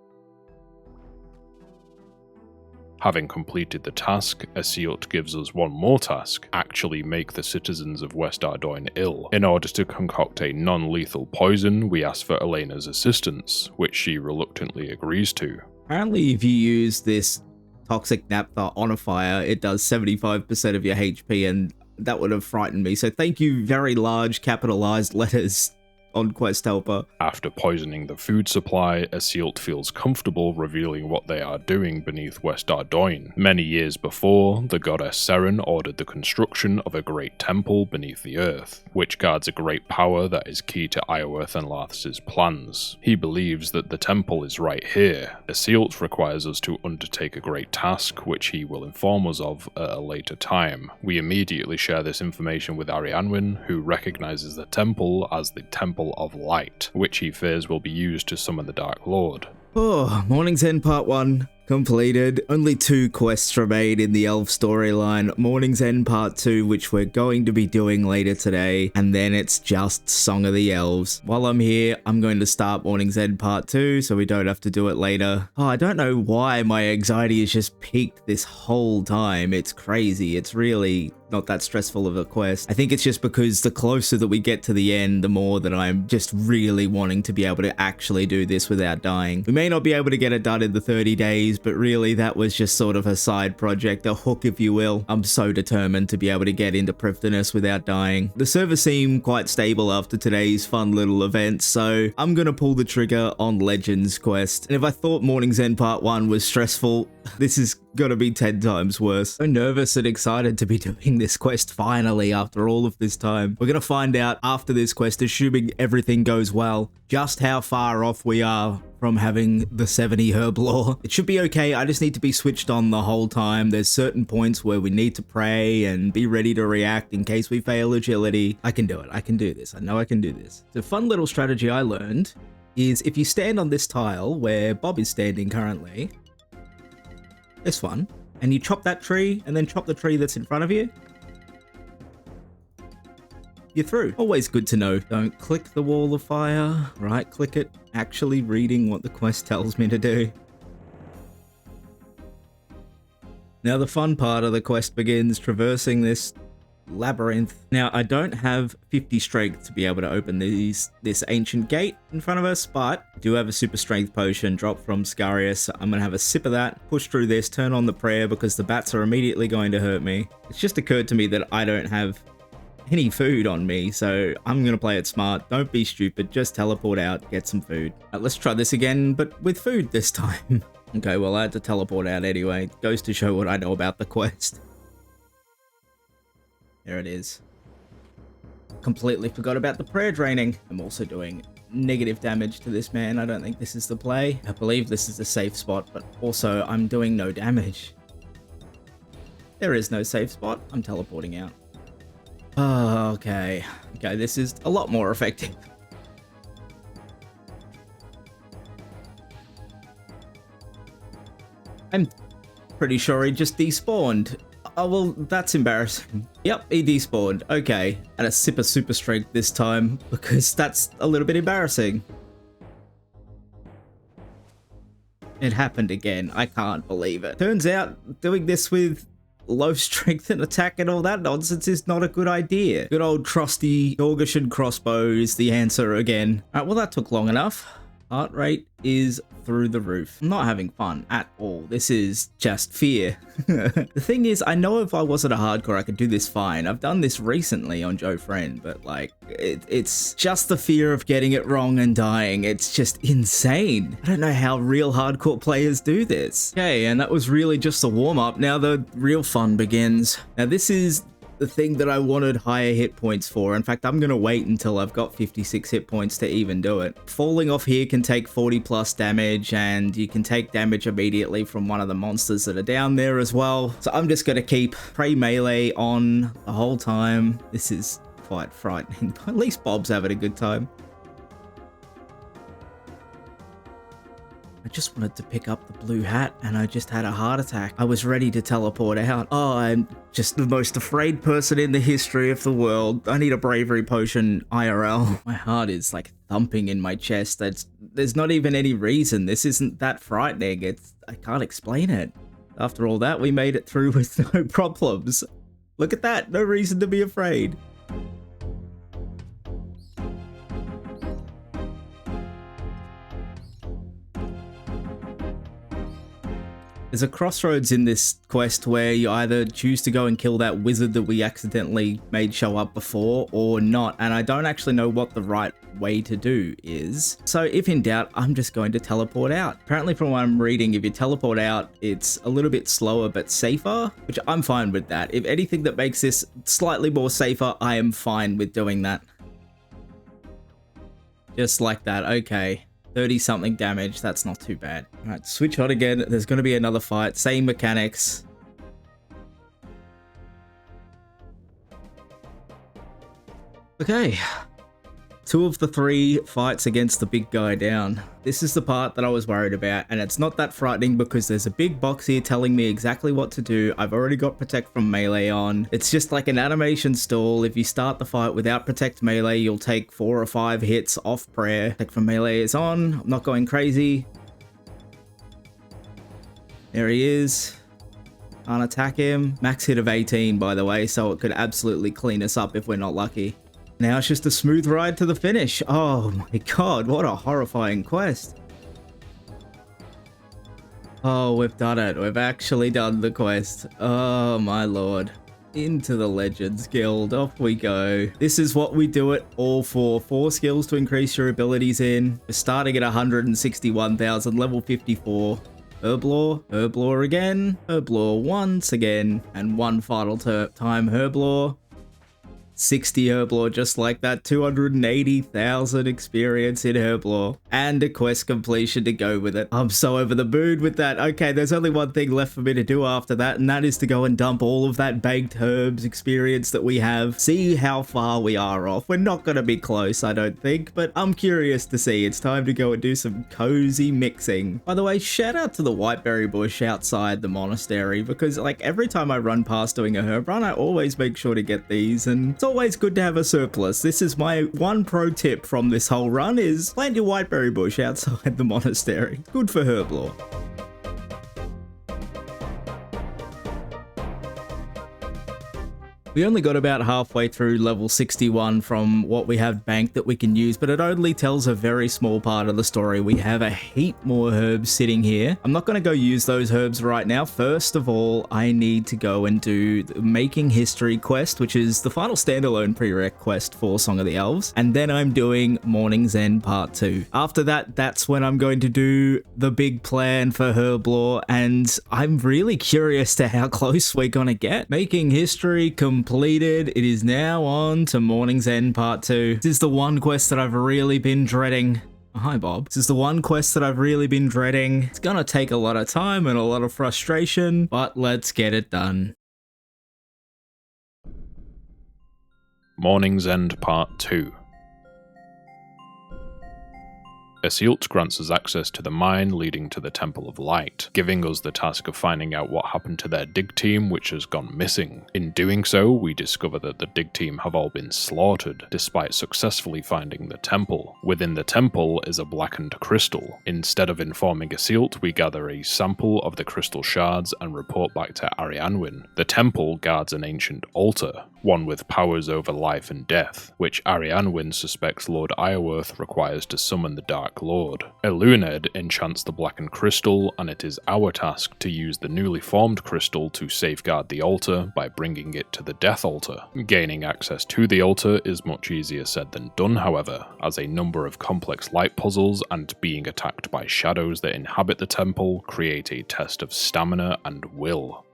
Having completed the task, Asilt gives us one more task: actually make the citizens of West Ardoin ill. In order to concoct a non-lethal poison, we ask for Elena's assistance, which she reluctantly agrees to. Apparently, if you use this toxic naphtha on a fire, it does 75% of your HP, and that would have frightened me. So thank you, very large capitalized letters on Quest Helper. After poisoning the food supply, Asilt feels comfortable revealing what they are doing beneath West Ardoin. Many years before, the goddess Seren ordered the construction of a great temple beneath the earth, which guards a great power that is key to Iorwerth and Lath's plans. He believes that the temple is right here. Asilt requires us to undertake a great task, which he will inform us of at a later time. We immediately share this information with Arianwyn, who recognizes the temple as the Temple of Light, which he fears will be used to summon the Dark Lord. Oh, Morning's End Part 1 completed. Only 2 quests remain in the Elf storyline. Morning's End Part 2, which we're going to be doing later today, and then it's just Song of the Elves. While I'm here, I'm going to start Morning's End Part 2, so we don't have to do it later. Oh, I don't know why my anxiety has just peaked this whole time. It's crazy. It's really not that stressful of a quest. I think it's just because the closer that we get to the end, the more that I'm just really wanting to be able to actually do this without dying. We may not be able to get it done in the 30 days, but really that was just sort of a side project, a hook if you will. I'm so determined to be able to get into Prifddinas without dying. The server seemed quite stable after today's fun little event, so I'm gonna pull the trigger on Legends quest. And if I thought Morning's End Part 1 was stressful, this is gonna be 10 times worse. So nervous and excited to be doing this quest finally after all of this time. We're gonna find out after this quest, assuming everything goes well, just how far off we are from having the 70 herb law. It should be okay, I just need to be switched on the whole time. There's certain points where we need to pray and be ready to react in case we fail agility. I can do it, I can do this, I know I can do this. The fun little strategy I learned is if you stand on this tile where Bob is standing currently, this one, and you chop that tree and then chop the tree that's in front of you, you're through. Always good to know. Don't click the wall of fire, right click it, actually reading what the quest tells me to do. Now the fun part of the quest begins, traversing this labyrinth. Now I don't have 50 strength to be able to open this ancient gate in front of us, but I do have a super strength potion dropped from Scarius. So I'm gonna have a sip of that, push through this, turn on the prayer because the bats are immediately going to hurt me. It's just occurred to me that I don't have any food on me, so I'm gonna play it smart. Don't be stupid, just teleport out, get some food. Let's try this again, but with food this time. Okay, well I had to teleport out anyway. Goes to show what I know about the quest. There it is. Completely forgot about the prayer draining. I'm also doing negative damage to this man. I don't think this is the play. I believe this is a safe spot, but also I'm doing no damage. There is no safe spot. I'm teleporting out. Oh, okay. Okay, this is a lot more effective. I'm pretty sure he just despawned. Oh, well, that's embarrassing. Yep, he despawned. Okay. And a sip of super strength this time, because that's a little bit embarrassing. It happened again. I can't believe it. Turns out, doing this with low strength and attack and all that nonsense is not a good idea. Good old trusty Dorgashan crossbow is the answer again. Alright, well that took long enough. Heart rate is through the roof. I'm not having fun at all. This is just fear. The thing is, I know if I wasn't a hardcore, I could do this fine. I've done this recently on Joe Friend, but like, it's just the fear of getting it wrong and dying. It's just insane. I don't know how real hardcore players do this. Okay, and that was really just a warm-up. Now the real fun begins. Now this is the thing that I wanted higher hit points for. In fact, I'm gonna wait until I've got 56 hit points to even do it. Falling off here can take 40 plus damage, and you can take damage immediately from one of the monsters that are down there as well. So I'm just gonna keep Prey Melee on the whole time. This is quite frightening, but at least Bob's having a good time. I just wanted to pick up the blue hat and I just had a heart attack. I was ready to teleport out. Oh, I'm just the most afraid person in the history of the world. I need a bravery potion IRL. My heart is like thumping in my chest. There's not even any reason. This isn't that frightening. I can't explain it. After all that, we made it through with no problems. Look at that. No reason to be afraid. There's a crossroads in this quest where you either choose to go and kill that wizard that we accidentally made show up before or not, and I don't actually know what the right way to do is. So if in doubt, I'm just going to teleport out. Apparently from what I'm reading, if you teleport out, it's a little bit slower but safer, which I'm fine with that. If anything that makes this slightly more safer, I am fine with doing that. Just like that, okay. 30 something damage, that's not too bad. All right, switch on again. There's going to be another fight, same mechanics. Okay. 2 of the 3 fights against the big guy down. This is the part that I was worried about, and it's not that frightening because there's a big box here telling me exactly what to do. I've already got Protect from Melee on. It's just like an animation stall. If you start the fight without Protect Melee, you'll take 4 or 5 hits off prayer. Protect from Melee is on. I'm not going crazy. There he is. Can't attack him. Max hit of 18, by the way, so it could absolutely clean us up if we're not lucky. Now it's just a smooth ride to the finish. Oh my god, what a horrifying quest. Oh, we've done it. We've actually done the quest. Oh my lord. Into the Legends Guild. Off we go. This is what we do it all for. 4 skills to increase your abilities in. We're starting at 161,000, level 54. Herblore, Herblore again, Herblore once again, and one final time Herblore. 60 Herblore just like that, 280,000 experience in Herblore, and a quest completion to go with it. I'm so over the moon with that. Okay, there's only one thing left for me to do after that, and that is to go and dump all of that baked herbs experience that we have. See how far we are off. We're not going to be close, I don't think, but I'm curious to see. It's time to go and do some cozy mixing. By the way, shout out to the whiteberry bush outside the monastery, because like every time I run past doing a herb run, I always make sure to get these, and it's always good to have a surplus. This is my one pro tip from this whole run, is plant your whiteberry bush outside the monastery. Good for herblore. We only got about halfway through level 61 from what we have banked that we can use, but it only tells a very small part of the story. We have a heap more herbs sitting here. I'm not going to go use those herbs right now. First of all, I need to go and do the Making History quest, which is the final standalone prereq quest for Song of the Elves. And then I'm doing Morning's End Part 2. After that, that's when I'm going to do the big plan for Herblore, and I'm really curious to how close we're going to get. Making History completed. It is now on to Morning's End Part 2. This is the one quest that I've really been dreading. Oh, hi, Bob. This is the one quest that I've really been dreading. It's gonna take a lot of time and a lot of frustration, but let's get it done. Morning's End Part 2. Asilt grants us access to the mine leading to the Temple of Light, giving us the task of finding out what happened to their dig team which has gone missing. In doing so, we discover that the dig team have all been slaughtered, despite successfully finding the temple. Within the temple is a blackened crystal. Instead of informing Asilt, we gather a sample of the crystal shards and report back to Arianwin. The temple guards an ancient altar, one with powers over life and death, which Arianwin suspects Lord Iorwerth requires to summon the Dark Lord. Eluned enchants the blackened crystal, and it is our task to use the newly formed crystal to safeguard the altar by bringing it to the Death Altar. Gaining access to the altar is much easier said than done, however, as a number of complex light puzzles and being attacked by shadows that inhabit the temple create a test of stamina and will.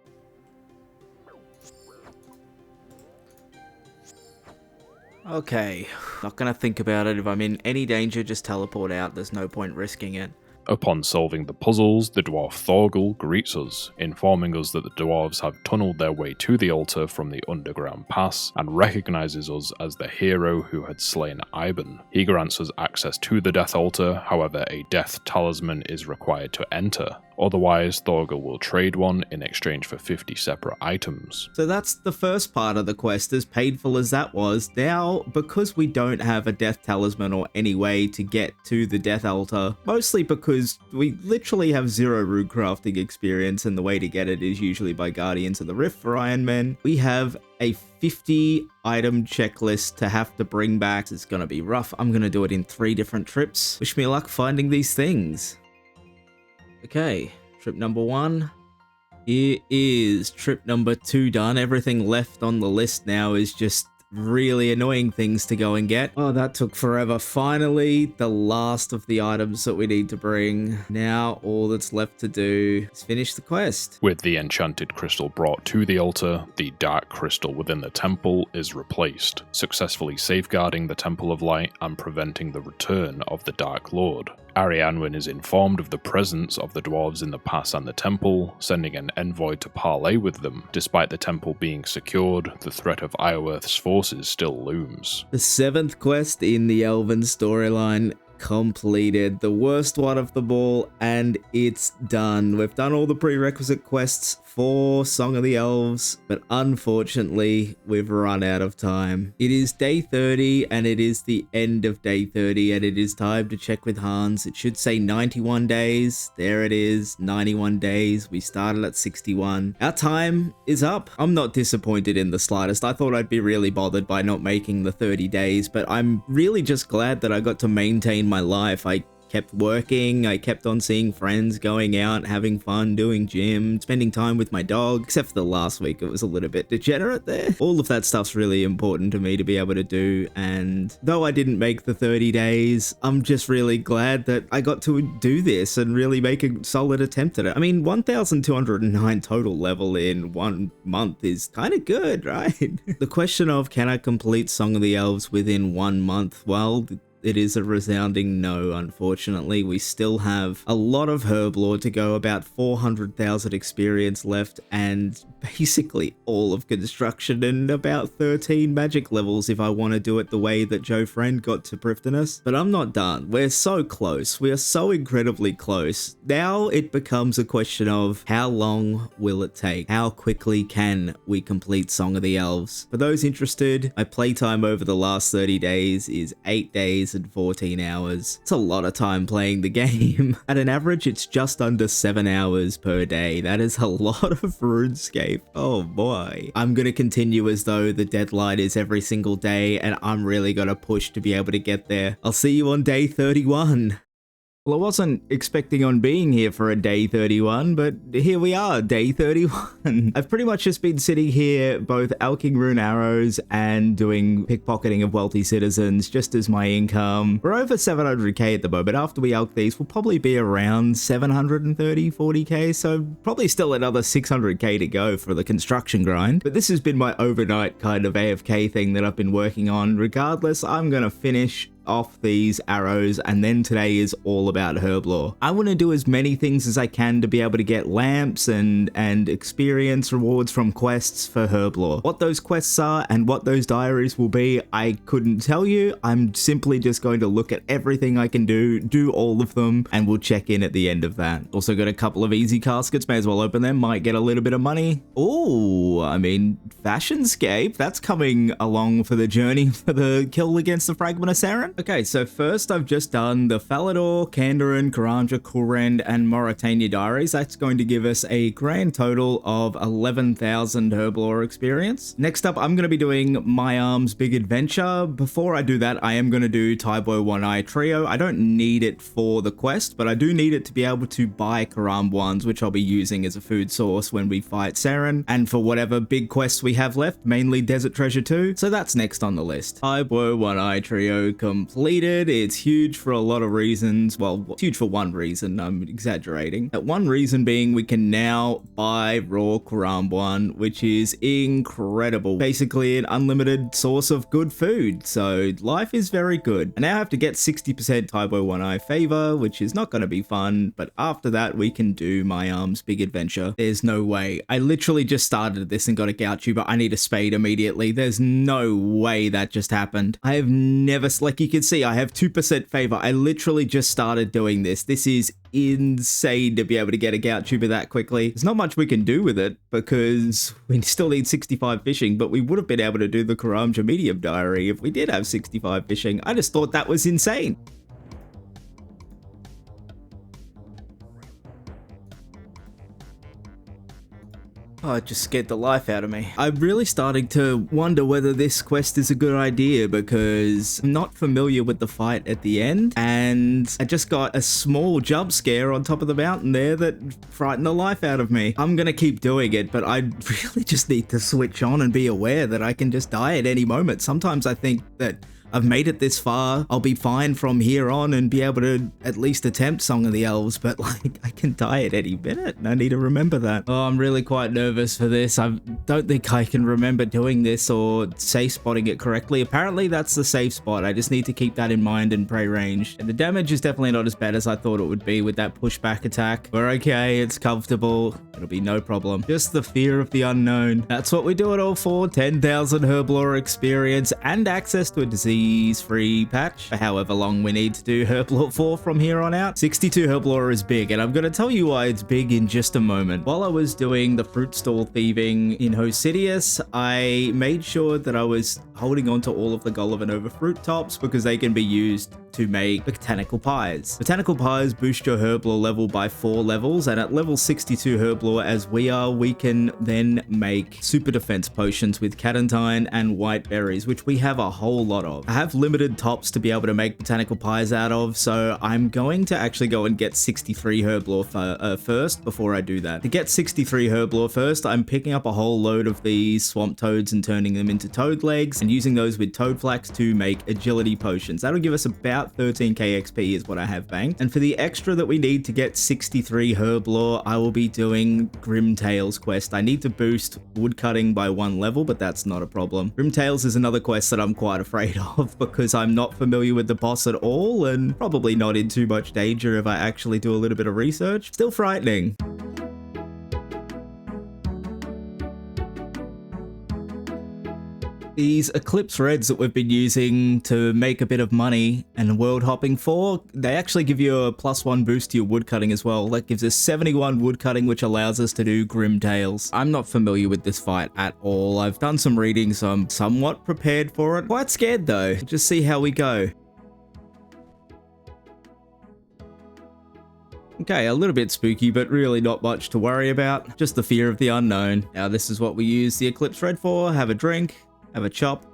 Okay, not gonna think about it. If I'm in any danger, just teleport out. There's no point risking it. Upon solving the puzzles, the dwarf Thorgal greets us, informing us that the dwarves have tunneled their way to the altar from the underground pass and recognizes us as the hero who had slain Iban. He grants us access to the Death Altar, however a death talisman is required to enter. Otherwise, Thorgal will trade one in exchange for 50 separate items. So that's the first part of the quest, as painful as that was. Now, because we don't have a death talisman or any way to get to the Death Altar, mostly because we literally have 0 rune crafting experience and the way to get it is usually by Guardians of the Rift for Ironman, we have a 50 item checklist to have to bring back. It's gonna be rough. I'm gonna do it in 3 different trips. Wish me luck finding these things. Okay, trip number 1, Here is trip number 2 done. Everything left on the list now is just really annoying things to go and get. Oh, that took forever. Finally, the last of the items that we need to bring. Now, all that's left to do is finish the quest. With the enchanted crystal brought to the altar, the dark crystal within the temple is replaced, successfully safeguarding the Temple of Light and preventing the return of the Dark Lord. Arianwin is informed of the presence of the dwarves in the pass and the temple, sending an envoy to parley with them. Despite the temple being secured, the threat of Ioworth's forces still looms. The 7th quest in the Elven storyline completed, the worst one of them all, and it's done. We've done all the prerequisite quests for Song of the Elves, but unfortunately, we've run out of time. It is day 30, and it is the end of day 30, and it is time to check with Hans. It should say 91 days. There it is, 91 days. We started at 61. Our time is up. I'm not disappointed in the slightest. I thought I'd be really bothered by not making the 30 days, but I'm really just glad that I got to maintain my life. I kept working, I kept on seeing friends, going out, having fun, doing gym, spending time with my dog, except for the last week, it was a little bit degenerate there. All of that stuff's really important to me to be able to do, and though I didn't make the 30 days, I'm just really glad that I got to do this and really make a solid attempt at it. I mean, 1,209 total level in 1 month is kind of good, right? The question of can I complete Song of the Elves within 1 month? Well, it is a resounding no, unfortunately. We still have a lot of Herblore to go, about 400,000 experience left, and basically all of construction and about 13 magic levels if I want to do it the way that Joe Friend got to Prifddinas. But I'm not done. We're so close. We are so incredibly close. Now it becomes a question of how long will it take? How quickly can we complete Song of the Elves? For those interested, my playtime over the last 30 days is 8 days and 14 hours. It's a lot of time playing the game. At an average, it's just under 7 hours per day. That is a lot of RuneScape. Oh boy. I'm gonna continue as though the deadline is every single day, and I'm really gonna push to be able to get there. I'll see you on day 31. Well, I wasn't expecting on being here for a day 31, but here we are, day 31. I've pretty much just been sitting here both alching rune arrows and doing pickpocketing of wealthy citizens just as my income. We're over 700k at the moment. After we alch these, we'll probably be around 730, 40k, so probably still another 600k to go for the construction grind. But this has been my overnight kind of AFK thing that I've been working on. Regardless, I'm gonna finish off these arrows, and then today is all about Herblore. I want to do as many things as I can to be able to get lamps and experience rewards from quests for Herblore. What those quests are and what those diaries will be, I couldn't tell you. I'm simply just going to look at everything I can do all of them, and we'll check in at the end of that. Also got a couple of easy caskets, may as well open them, might get a little bit of money. Oh, I mean, Fashionscape, that's coming along for the journey for the kill against the Fragment of Saren. Okay, so first I've just done the Falador, Kandarin, Karanja, Kulrend, and Mauritania diaries. That's going to give us a grand total of 11,000 Herblore experience. Next up, I'm going to be doing My Arm's Big Adventure. Before I do that, I am going to do Taibo One Eye Trio. I don't need it for the quest, but I do need it to be able to buy Karam ones, which I'll be using as a food source when we fight Saren, and for whatever big quests we have left, mainly Desert Treasure 2. So that's next on the list. Taibo One Eye Trio completed. It's huge for a lot of reasons. Well, huge for one reason, I'm exaggerating. That one reason being we can now buy raw Karambuan, which is incredible. Basically an unlimited source of good food, so life is very good. I now have to get 60% Taibo One Eye favor, which is not going to be fun, but after that we can do My Arm's Big Adventure. There's no way. I literally just started this and got a Gauchu, but I need a spade immediately. There's no way that just happened. I have never, like you can see, I have 2% favor. I literally just started doing this. This is insane to be able to get a Gauchuba that quickly. There's not much we can do with it because we still need 65 fishing, but we would have been able to do the Karamja Medium Diary if we did have 65 fishing. I just thought that was insane. Oh, it just scared the life out of me. I'm really starting to wonder whether this quest is a good idea because I'm not familiar with the fight at the end, and I just got a small jump scare on top of the mountain there that frightened the life out of me. I'm gonna keep doing it, but I really just need to switch on and be aware that I can just die at any moment. Sometimes I think that I've made it this far, I'll be fine from here on and be able to at least attempt Song of the Elves, but like, I can die at any minute and I need to remember that. Oh, I'm really quite nervous for this. I don't think I can remember doing this or safe spotting it correctly. Apparently that's the safe spot. I just need to keep that in mind and pray range. And the damage is definitely not as bad as I thought it would be with that pushback attack. We're okay, it's comfortable, it'll be no problem. Just the fear of the unknown. That's what we do it all for. 10,000 Herblore experience and access to a disease-free patch for however long we need to do Herblore for from here on out. 62 Herblore is big, and I'm going to tell you why it's big in just a moment. While I was doing the fruit stall thieving in Hosidius, I made sure that I was holding on to all of the Gullivan fruit tops because they can be used to make botanical pies. Botanical pies boost your Herblore level by 4 levels, and at level 62 Herblore as we are, we can then make super defense potions with Catentine and white berries, which we have a whole lot of. I have limited tops to be able to make botanical pies out of, so I'm going to actually go and get 63 Herblore first before I do that. To get 63 Herblore first, I'm picking up a whole load of these swamp toads and turning them into toad legs and using those with toad flax to make agility potions. That'll give us about 13k XP is what I have banked. And for the extra that we need to get 63 Herblore, I will be doing Grimtail's quest. I need to boost woodcutting by 1 level, but that's not a problem. Grimtail's is another quest that I'm quite afraid of because I'm not familiar with the boss at all and probably not in too much danger if I actually do a little bit of research. Still frightening. These Eclipse Reds that we've been using to make a bit of money and world hopping for, they actually give you a +1 boost to your woodcutting as well. That gives us 71 woodcutting, which allows us to do Grimtails. I'm not familiar with this fight at all. I've done some reading, so I'm somewhat prepared for it. Quite scared though. Just see how we go. Okay, a little bit spooky, but really not much to worry about. Just the fear of the unknown. Now this is what we use the Eclipse Red for. Have a drink. Have a chop,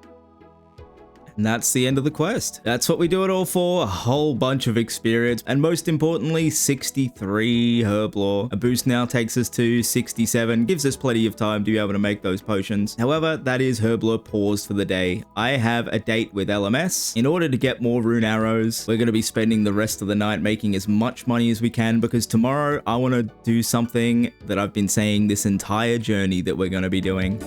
and that's the end of the quest. That's what we do it all for, a whole bunch of experience, and most importantly, 63 Herblore. A boost now takes us to 67, gives us plenty of time to be able to make those potions. However, that is Herblore paused for the day. I have a date with LMS. In order to get more rune arrows, we're going to be spending the rest of the night making as much money as we can, because tomorrow I want to do something that I've been saying this entire journey that we're going to be doing.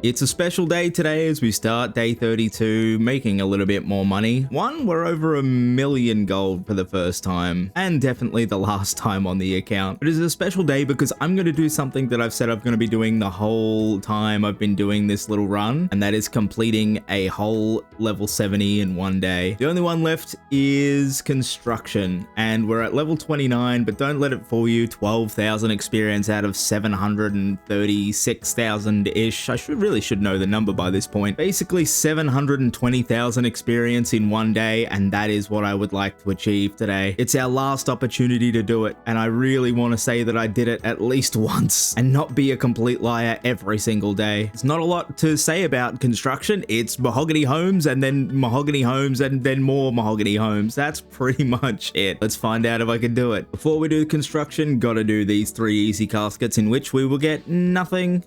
It's a special day today as we start day 32, making a little bit more money. One, we're over 1 million gold for the first time, and definitely the last time on the account. But it's a special day because I'm going to do something that I've said I'm going to be doing the whole time I've been doing this little run, and that is completing a whole level 70 in one day. The only one left is construction, and we're at level 29, but don't let it fool you, 12,000 experience out of 736,000-ish. I should know the number by this point. Basically 720,000 experience in one day, and that is what I would like to achieve today. It's our last opportunity to do it, and I really want to say that I did it at least once and not be a complete liar every single day. There's not a lot to say about construction. It's mahogany homes and then mahogany homes and then more mahogany homes. That's pretty much it. Let's find out if I can do it. Before we do construction, gotta do these 3 easy caskets in which we will get nothing.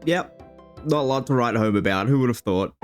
Yep, not a lot to write home about, who would have thought?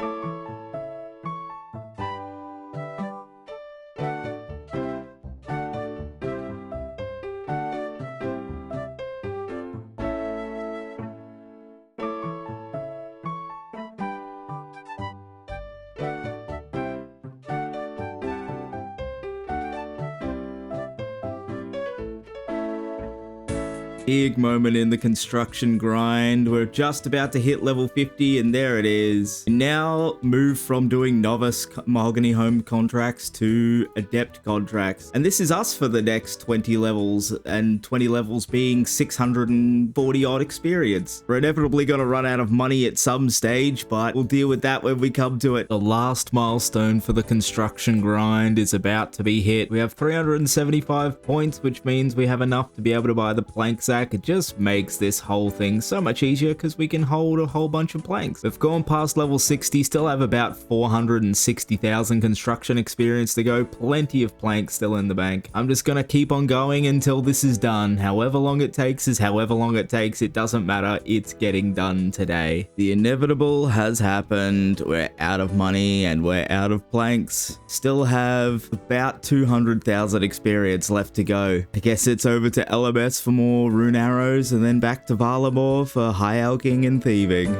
big moment in the construction grind. We're just about to hit level 50 and there it is. We now move from doing novice mahogany home contracts to adept contracts. And this is us for the next 20 levels, and 20 levels being 640 odd experience. We're inevitably going to run out of money at some stage, but we'll deal with that when we come to it. The last milestone for the construction grind is about to be hit. We have 375 points, which means we have enough to be able to buy the plank sack. It just makes this whole thing so much easier because we can hold a whole bunch of planks. We've gone past level 60, still have about 460,000 construction experience to go. Plenty of planks still in the bank. I'm just gonna keep on going until this is done. However long it takes is however long it takes. It doesn't matter. It's getting done today. The inevitable has happened. We're out of money and we're out of planks. Still have about 200,000 experience left to go. I guess it's over to LMS for more rune arrows and then back to Valamor for high alching and thieving.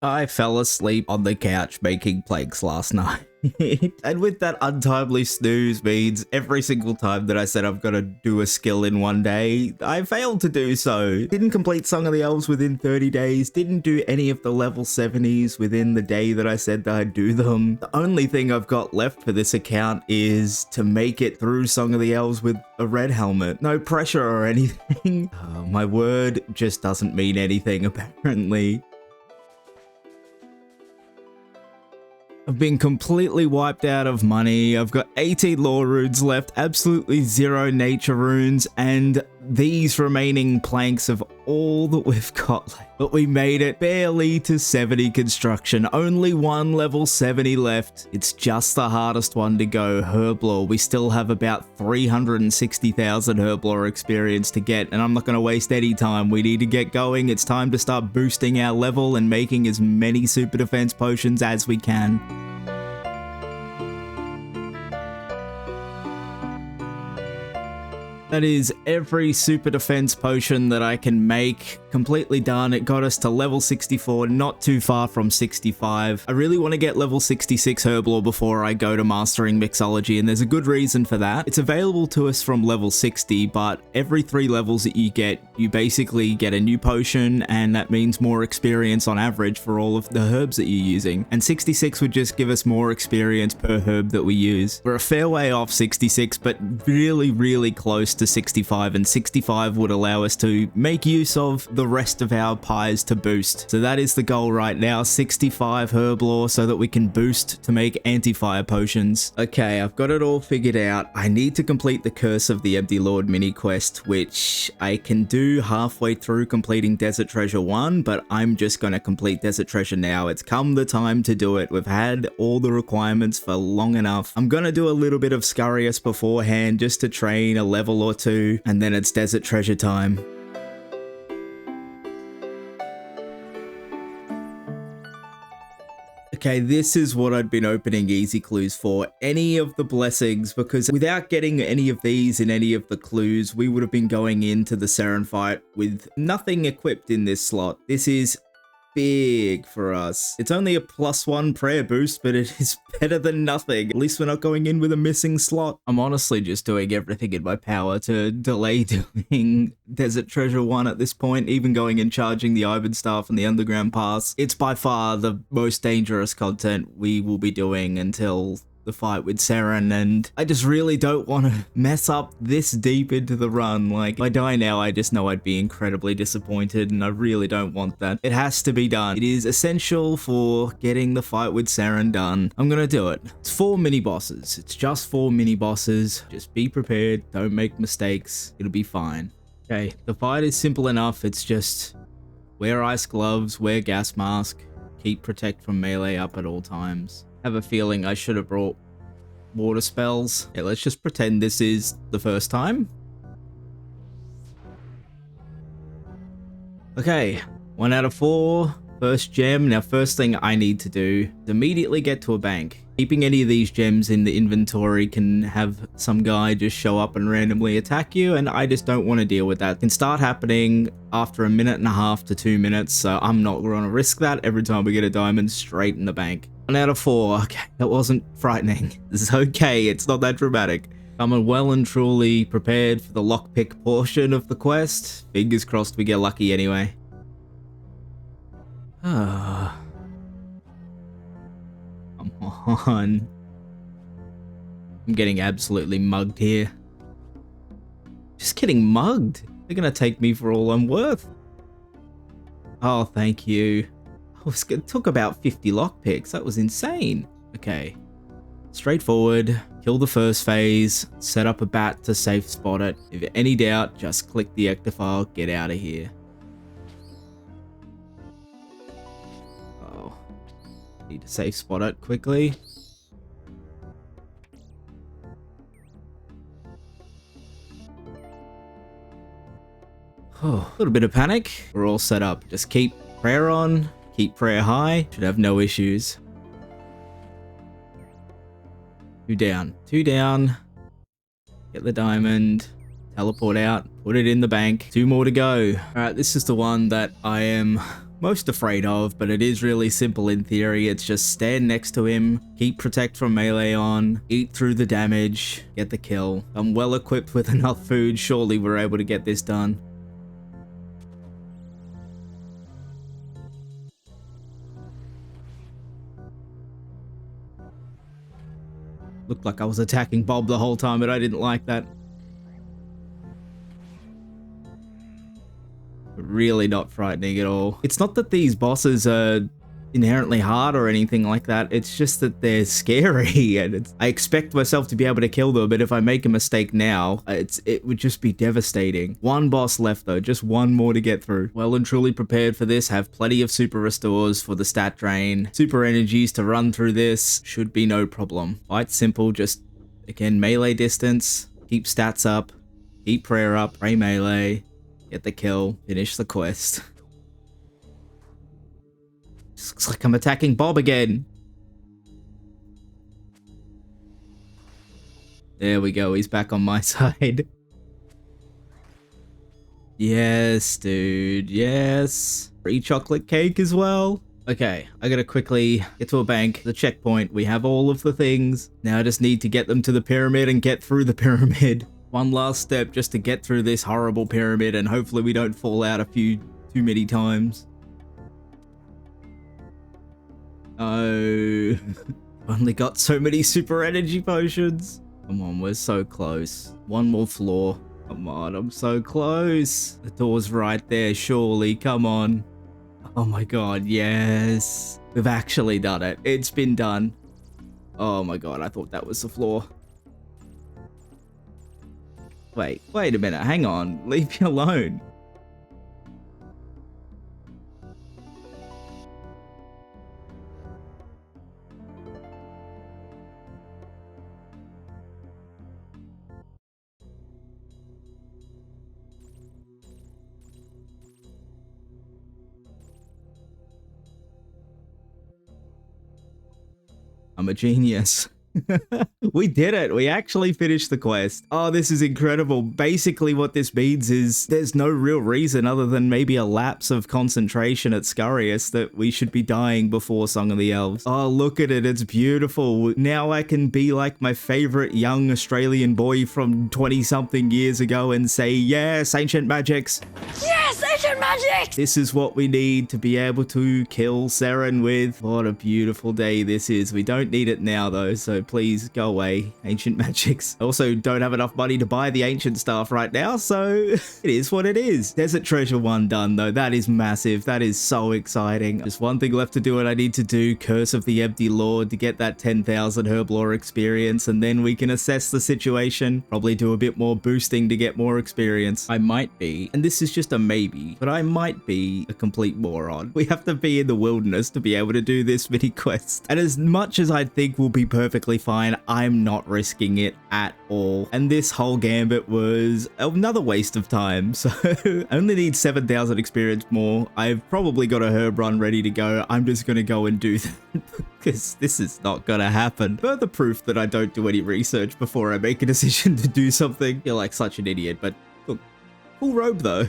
I fell asleep on the couch making planks last night. And with that untimely snooze means every single time that I said I'm gonna do a skill in one day, I failed to do so. Didn't complete Song of the Elves within 30 days, didn't do any of the level 70s within the day that I said that I'd do them. The only thing I've got left for this account is to make it through Song of the Elves with a red helmet. No pressure or anything. My word just doesn't mean anything apparently. I've been completely wiped out of money. I've got 18 lore runes left, absolutely 0 nature runes, and these remaining planks of all that we've got left. But we made it barely to 70 construction, only one level 70 left. It's just the hardest one to go, Herblore. We still have about 360,000 Herblore experience to get, and I'm not going to waste any time. We need to get going. It's time to start boosting our level and making as many super defense potions as we can. That is every super defense potion that I can make. Completely done. It got us to level 64, not too far from 65. I really want to get level 66 Herblore before I go to mastering mixology, and there's a good reason for that. It's available to us from level 60, but every 3 levels that you get, you basically get a new potion, and that means more experience on average for all of the herbs that you're using. And 66 would just give us more experience per herb that we use. We're a fair way off 66, but really, really close to 65, and 65 would allow us to make use of the rest of our pies to boost. So that is the goal right now, 65 Herblore so that we can boost to make anti-fire potions. Okay, I've got it all figured out. I need to complete the Curse of the Empty Lord mini quest, which I can do halfway through completing Desert Treasure 1, but I'm just going to complete Desert Treasure now. It's come the time to do it. We've had all the requirements for long enough. I'm going to do a little bit of Scurrius beforehand just to train a level or two, and then it's Desert Treasure time. Okay, this is what I'd been opening easy clues for, any of the blessings, because without getting any of these in any of the clues, we would have been going into the Seren fight with nothing equipped in this slot. This is big for us. It's only a +1 prayer boost, but it is better than nothing. At least we're not going in with a missing slot. I'm honestly just doing everything in my power to delay doing Desert Treasure 1 at this point, even going and charging the Ivan Staff and the Underground Pass. It's by far the most dangerous content we will be doing until the fight with Seren, and I just really don't want to mess up this deep into the run. Like, if I die now, I just know I'd be incredibly disappointed, and I really don't want that. It has to be done. It is essential for getting the fight with Seren done. I'm gonna do it. It's 4 mini bosses. It's just 4 mini bosses. Just be prepared. Don't make mistakes. It'll be fine. Okay, the fight is simple enough. It's just wear ice gloves, wear gas mask, keep protect from melee up at all times. Have a feeling I should have brought water spells. Okay, let's just pretend this is the first time. Okay, 1 out of 4. First gem. Now, first thing I need to do is immediately get to a bank. Keeping any of these gems in the inventory can have some guy just show up and randomly attack you, and I just don't want to deal with that. It can start happening after 1.5 to 2 minutes, so I'm not going to risk that every time we get a diamond straight in the bank. 1 out of 4. Okay, that wasn't frightening. This is okay. It's not that dramatic. I'm well and truly prepared for the lockpick portion of the quest. Fingers crossed we get lucky anyway. Ah. Come on. I'm getting absolutely mugged here. Just getting mugged. They're gonna take me for all I'm worth. Oh, thank you. It took about 50 lockpicks. That was insane. Okay. Straightforward. Kill the first phase. Set up a bat to safe spot it. If any doubt, just click the ectofile. Get out of here. Need to safe spot it quickly. Oh, a little bit of panic. We're all set up. Just keep prayer on, keep prayer high. Should have no issues. 2 down. 2 down. Get the diamond. Teleport out. Put it in the bank. 2 more to go. Alright, this is the one that I am most afraid of, but it is really simple in theory. It's just stand next to him, keep protect from melee on, eat through the damage, get the kill. I'm well equipped with enough food. Surely we're able to get this done. Looked like I was attacking Bob the whole time, but I didn't like that. Really not frightening at all. It's not that these bosses are inherently hard or anything like that. It's just that they're scary, and I expect myself to be able to kill them, but if I make a mistake now, it would just be devastating. 1 boss left though, just 1 more to get through. Well and truly prepared for this. Have plenty of super restores for the stat drain. Super energies to run through this. Should be no problem. Quite simple. Just, again, melee distance. Keep stats up. Keep prayer up. Pray melee. Get the kill, finish the quest. Just looks like I'm attacking Bob again. There we go, he's back on my side. Yes, dude, yes. Free chocolate cake as well. Okay, I gotta quickly get to a bank, the checkpoint. We have all of the things. Now I just need to get them to the pyramid and get through the pyramid. 1 last step just to get through this horrible pyramid, and hopefully we don't fall out too many times. Oh, only got so many super energy potions. Come on, we're so close. 1 more floor. Come on, I'm so close. The door's right there, surely. Come on. Oh my god, yes. We've actually done it. It's been done. Oh my god, I thought that was the floor. Wait a minute, hang on, leave me alone. I'm a genius. We did it. We actually finished the quest. Oh, this is incredible. Basically, what this means is there's no real reason other than maybe a lapse of concentration at Scurrius that we should be dying before Song of the Elves. Oh, look at it. It's beautiful. Now I can be like my favorite young Australian boy from 20-something years ago and say, yes, ancient magics. Yes, ancient magic! This is what we need to be able to kill Seren with. What a beautiful day this is. We don't need it now though, so please go away, ancient magics. I also don't have enough money to buy the ancient stuff right now, so it is what it is. Desert Treasure 1 done though. That is massive. That is so exciting. Just 1 thing left to do, and I need to do Curse of the Empty Lord to get that 10,000 Herblore experience, and then we can assess the situation. Probably do a bit more boosting to get more experience. I might be, and this is just a major maybe, but I might be a complete moron. We have to be in the wilderness to be able to do this mini quest. And as much as I think we'll be perfectly fine, I'm not risking it at all. And this whole gambit was another waste of time. So I only need 7,000 experience more. I've probably got a herb run ready to go. I'm just going to go and do that because this is not going to happen. Further proof that I don't do any research before I make a decision to do something. You're like such an idiot, but look, cool robe though.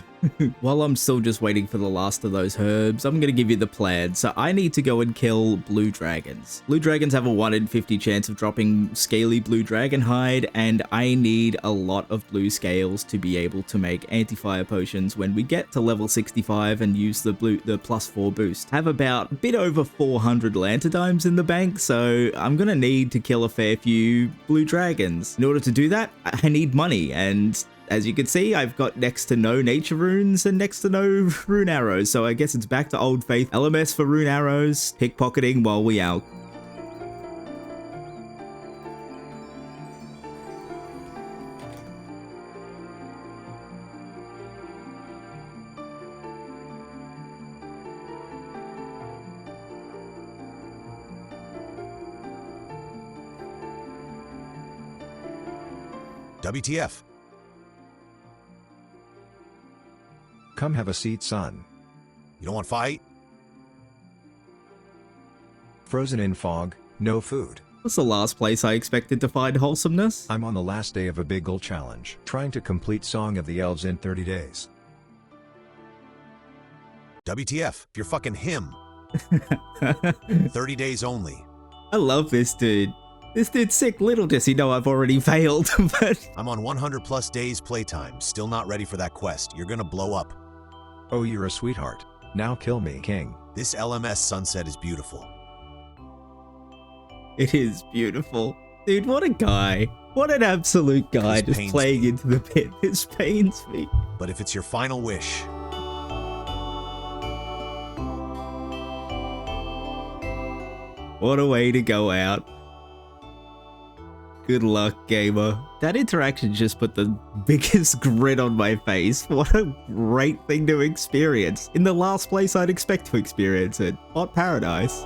While I'm still just waiting for the last of those herbs, I'm going to give you the plan. So I need to go and kill blue dragons. Blue dragons have a 1 in 50 chance of dropping scaly blue dragon hide, and I need a lot of blue scales to be able to make anti-fire potions when we get to level 65 and use the +4 boost. I have about a bit over 400 lanterdimes in the bank, so I'm going to need to kill a fair few blue dragons. In order to do that, I need money, and as you can see, I've got next to no nature runes and next to no rune arrows, so I guess it's back to old faith. LMS for rune arrows, pickpocketing while we out. WTF? Come have a seat, son. You don't want to fight? Frozen in fog, no food. What's the last place I expected to find wholesomeness? I'm on the last day of a big ol' challenge, trying to complete Song of the Elves in 30 days. WTF, you're fucking him. 30 days only. I love this dude. This dude's sick. Little does he know I've already failed, but I'm on 100 plus days playtime, still not ready for that quest. You're gonna blow up. Oh, you're a sweetheart. Now kill me, king. This LMS sunset is beautiful. it is beautiful. Dude, what a guy. What an absolute guy, This just pains playing me. into the pit. This pains me. But if it's your final wish, What a way to go out. Good luck, gamer. That interaction just put the biggest grin on my face. What a great thing to experience. In the last place I'd expect to experience it. Hot paradise.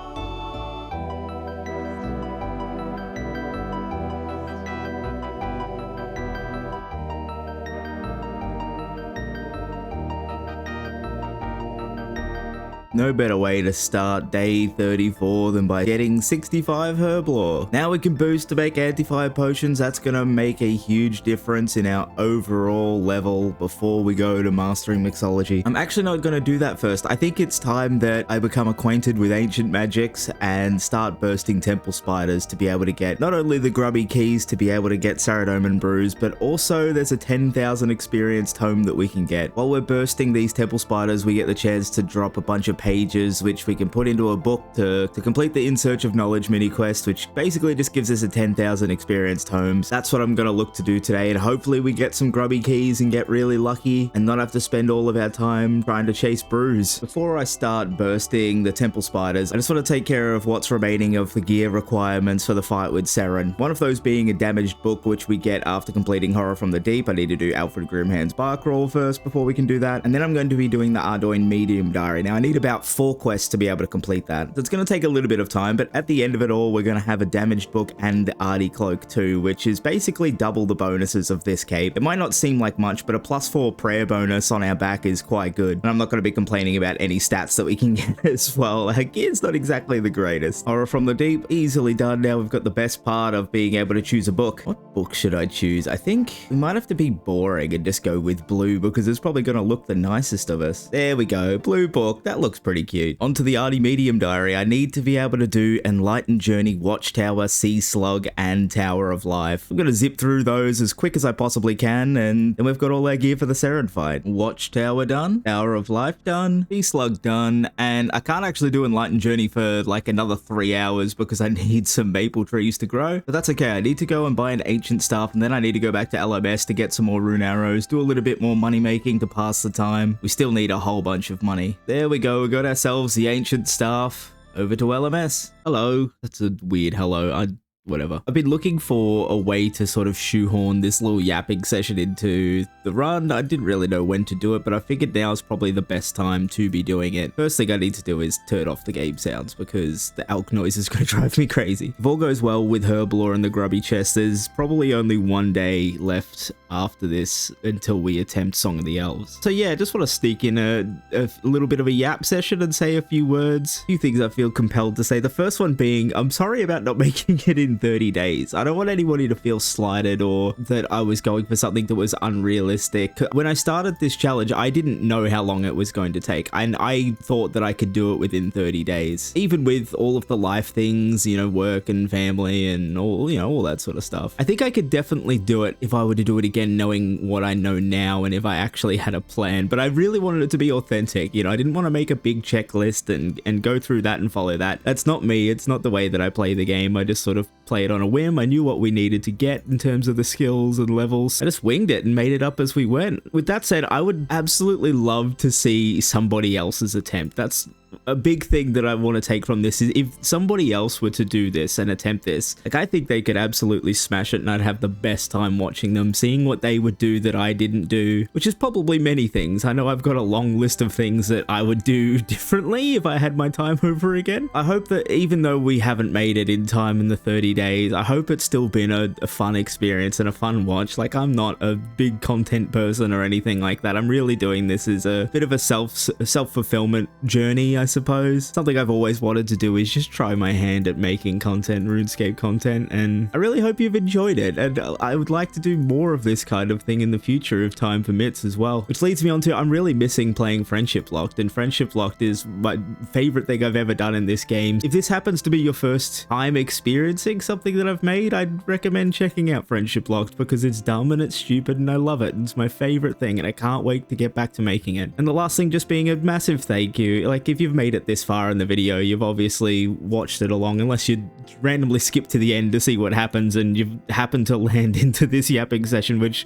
No better way to start day 34 than by getting 65 herb lore. Now we can boost to make anti-fire potions. That's gonna make a huge difference in our overall level before we go to mastering mixology. I'm actually not gonna do that first. I think it's time that I become acquainted with ancient magics and start bursting temple spiders to be able to get not only the grubby keys to be able to get Saradomin brews, but also there's a 10,000 experience tome that we can get. While we're bursting these temple spiders, we get the chance to drop a bunch of pages which we can put into a book to complete the In Search of Knowledge mini quest, which basically just gives us a 10,000 experience tomes. That's what I'm gonna look to do today, and hopefully we get some grubby keys and get really lucky and not have to spend all of our time trying to chase brews. Before I start bursting the temple spiders, I just want to take care of what's remaining of the gear requirements for the fight with Seren. One of those being a damaged book which we get after completing Horror from the Deep. I need to do Alfred Grimhand's Bark Roll first before we can do that, and then I'm going to be doing the Ardoin Medium Diary. Now I need about 4 quests to be able to complete that. It's going to take a little bit of time, but at the end of it all, we're going to have a damaged book and the Arty Cloak too, which is basically double the bonuses of this cape. It might not seem like much, but a +4 prayer bonus on our back is quite good. And I'm not going to be complaining about any stats that we can get as well. Our gear's not exactly the greatest. Horror from the Deep, easily done. Now we've got the best part of being able to choose a book. What book should I choose? I think we might have to be boring and just go with blue because it's probably going to look the nicest of us. There we go. Blue book. That looks pretty cute. Onto the Arty Medium Diary. I need to be able to do Enlightened Journey, Watchtower, Sea Slug, and Tower of Life. I'm going to zip through those as quick as I possibly can, and then we've got all our gear for the Seren fight. Watchtower done, Tower of Life done, Sea Slug done, and I can't actually do Enlightened Journey for like another 3 hours because I need some maple trees to grow, but that's okay. I need to go and buy an ancient staff, and then I need to go back to LMS to get some more rune arrows, do a little bit more money making to pass the time. We still need a whole bunch of money. There we go. We got ourselves the ancient staff. Over to LMS. Hello. That's a weird hello. whatever. I've been looking for a way to sort of shoehorn this little yapping session into the run. I didn't really know when to do it, but I figured now is probably the best time to be doing it. First thing I need to do is turn off the game sounds because the elk noise is going to drive me crazy. If all goes well with Herblore and the grubby chest, there's probably only one day left after this until we attempt Song of the Elves. So yeah, just want to sneak in a little bit of a yap session and say a few words. A few things I feel compelled to say. The first one being, I'm sorry about not making it in 30 days. I don't want anybody to feel slighted or that I was going for something that was unrealistic. When I started this challenge, I didn't know how long it was going to take, and I thought that I could do it within 30 days. Even with all of the life things, you know, work and family and all, you know, all that sort of stuff. I think I could definitely do it if I were to do it again knowing what I know now and if I actually had a plan, but I really wanted it to be authentic. You know, I didn't want to make a big checklist and go through that and follow that. That's not me. It's not the way that I play the game. I just sort of play it on a whim. I knew what we needed to get in terms of the skills and levels. I just winged it and made it up as we went. With that said, I would absolutely love to see somebody else's attempt. That's a big thing that I want to take from this is if somebody else were to do this and attempt this, like I think they could absolutely smash it and I'd have the best time watching them, seeing what they would do that I didn't do, which is probably many things. I know I've got a long list of things that I would do differently if I had my time over again. I hope that even though we haven't made it in time in the 30 days, I hope it's still been a fun experience and a fun watch. Like, I'm not a big content person or anything like that. I'm really doing this as a bit of a self-fulfillment journey, I suppose. Something I've always wanted to do is just try my hand at making content, RuneScape content, and I really hope you've enjoyed it, and I would like to do more of this kind of thing in the future if time permits as well. Which leads me on to, I'm really missing playing Friendship Locked, and Friendship Locked is my favorite thing I've ever done in this game. If this happens to be your first time experiencing something that I've made, I'd recommend checking out Friendship Locked because it's dumb and it's stupid and I love it. It's my favorite thing and I can't wait to get back to making it. And the last thing just being a massive thank you. Like, if you've made it this far in the video, you've obviously watched it along, unless you randomly skip to the end to see what happens and you've happened to land into this yapping session, which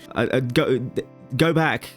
go back.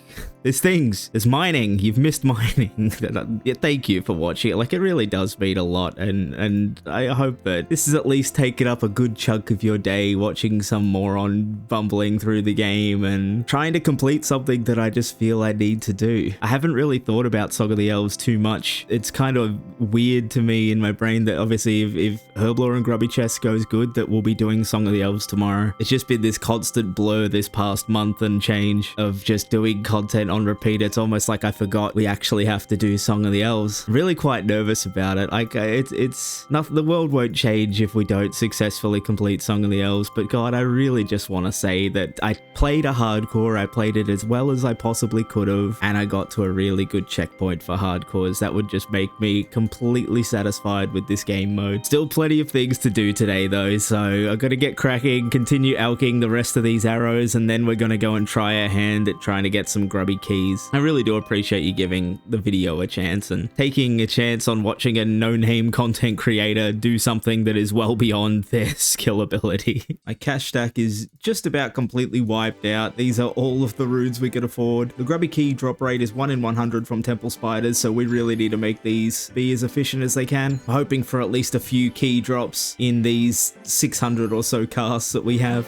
There's things. There's mining. You've missed mining. Thank you for watching it. Like, it really does mean a lot, and I hope that this has at least taken up a good chunk of your day watching some moron bumbling through the game and trying to complete something that I just feel I need to do. I haven't really thought about Song of the Elves too much. It's kind of weird to me in my brain that obviously if Herblore and Grubby Chest goes good, that we'll be doing Song of the Elves tomorrow. It's just been this constant blur this past month and change of just doing content on repeat. It's almost like I forgot we actually have to do Song of the Elves. Really quite nervous about it. Like, it's nothing. The world won't change if we don't successfully complete Song of the Elves, but God, I really just want to say that I played a hardcore. I played it as well as I possibly could have, and I got to a really good checkpoint for hardcores. That would just make me completely satisfied with this game mode. Still plenty of things to do today though, so I've got to get cracking, continue alching the rest of these arrows, and then we're going to go and try our hand at trying to get some grubby keys. I really do appreciate you giving the video a chance and taking a chance on watching a no-name content creator do something that is well beyond their skill ability. My cash stack is just about completely wiped out. These are all of the runes we could afford. The grubby key drop rate is 1 in 100 from temple spiders, so we really need to make these be as efficient as they can. I'm hoping for at least a few key drops in these 600 or so casts that we have.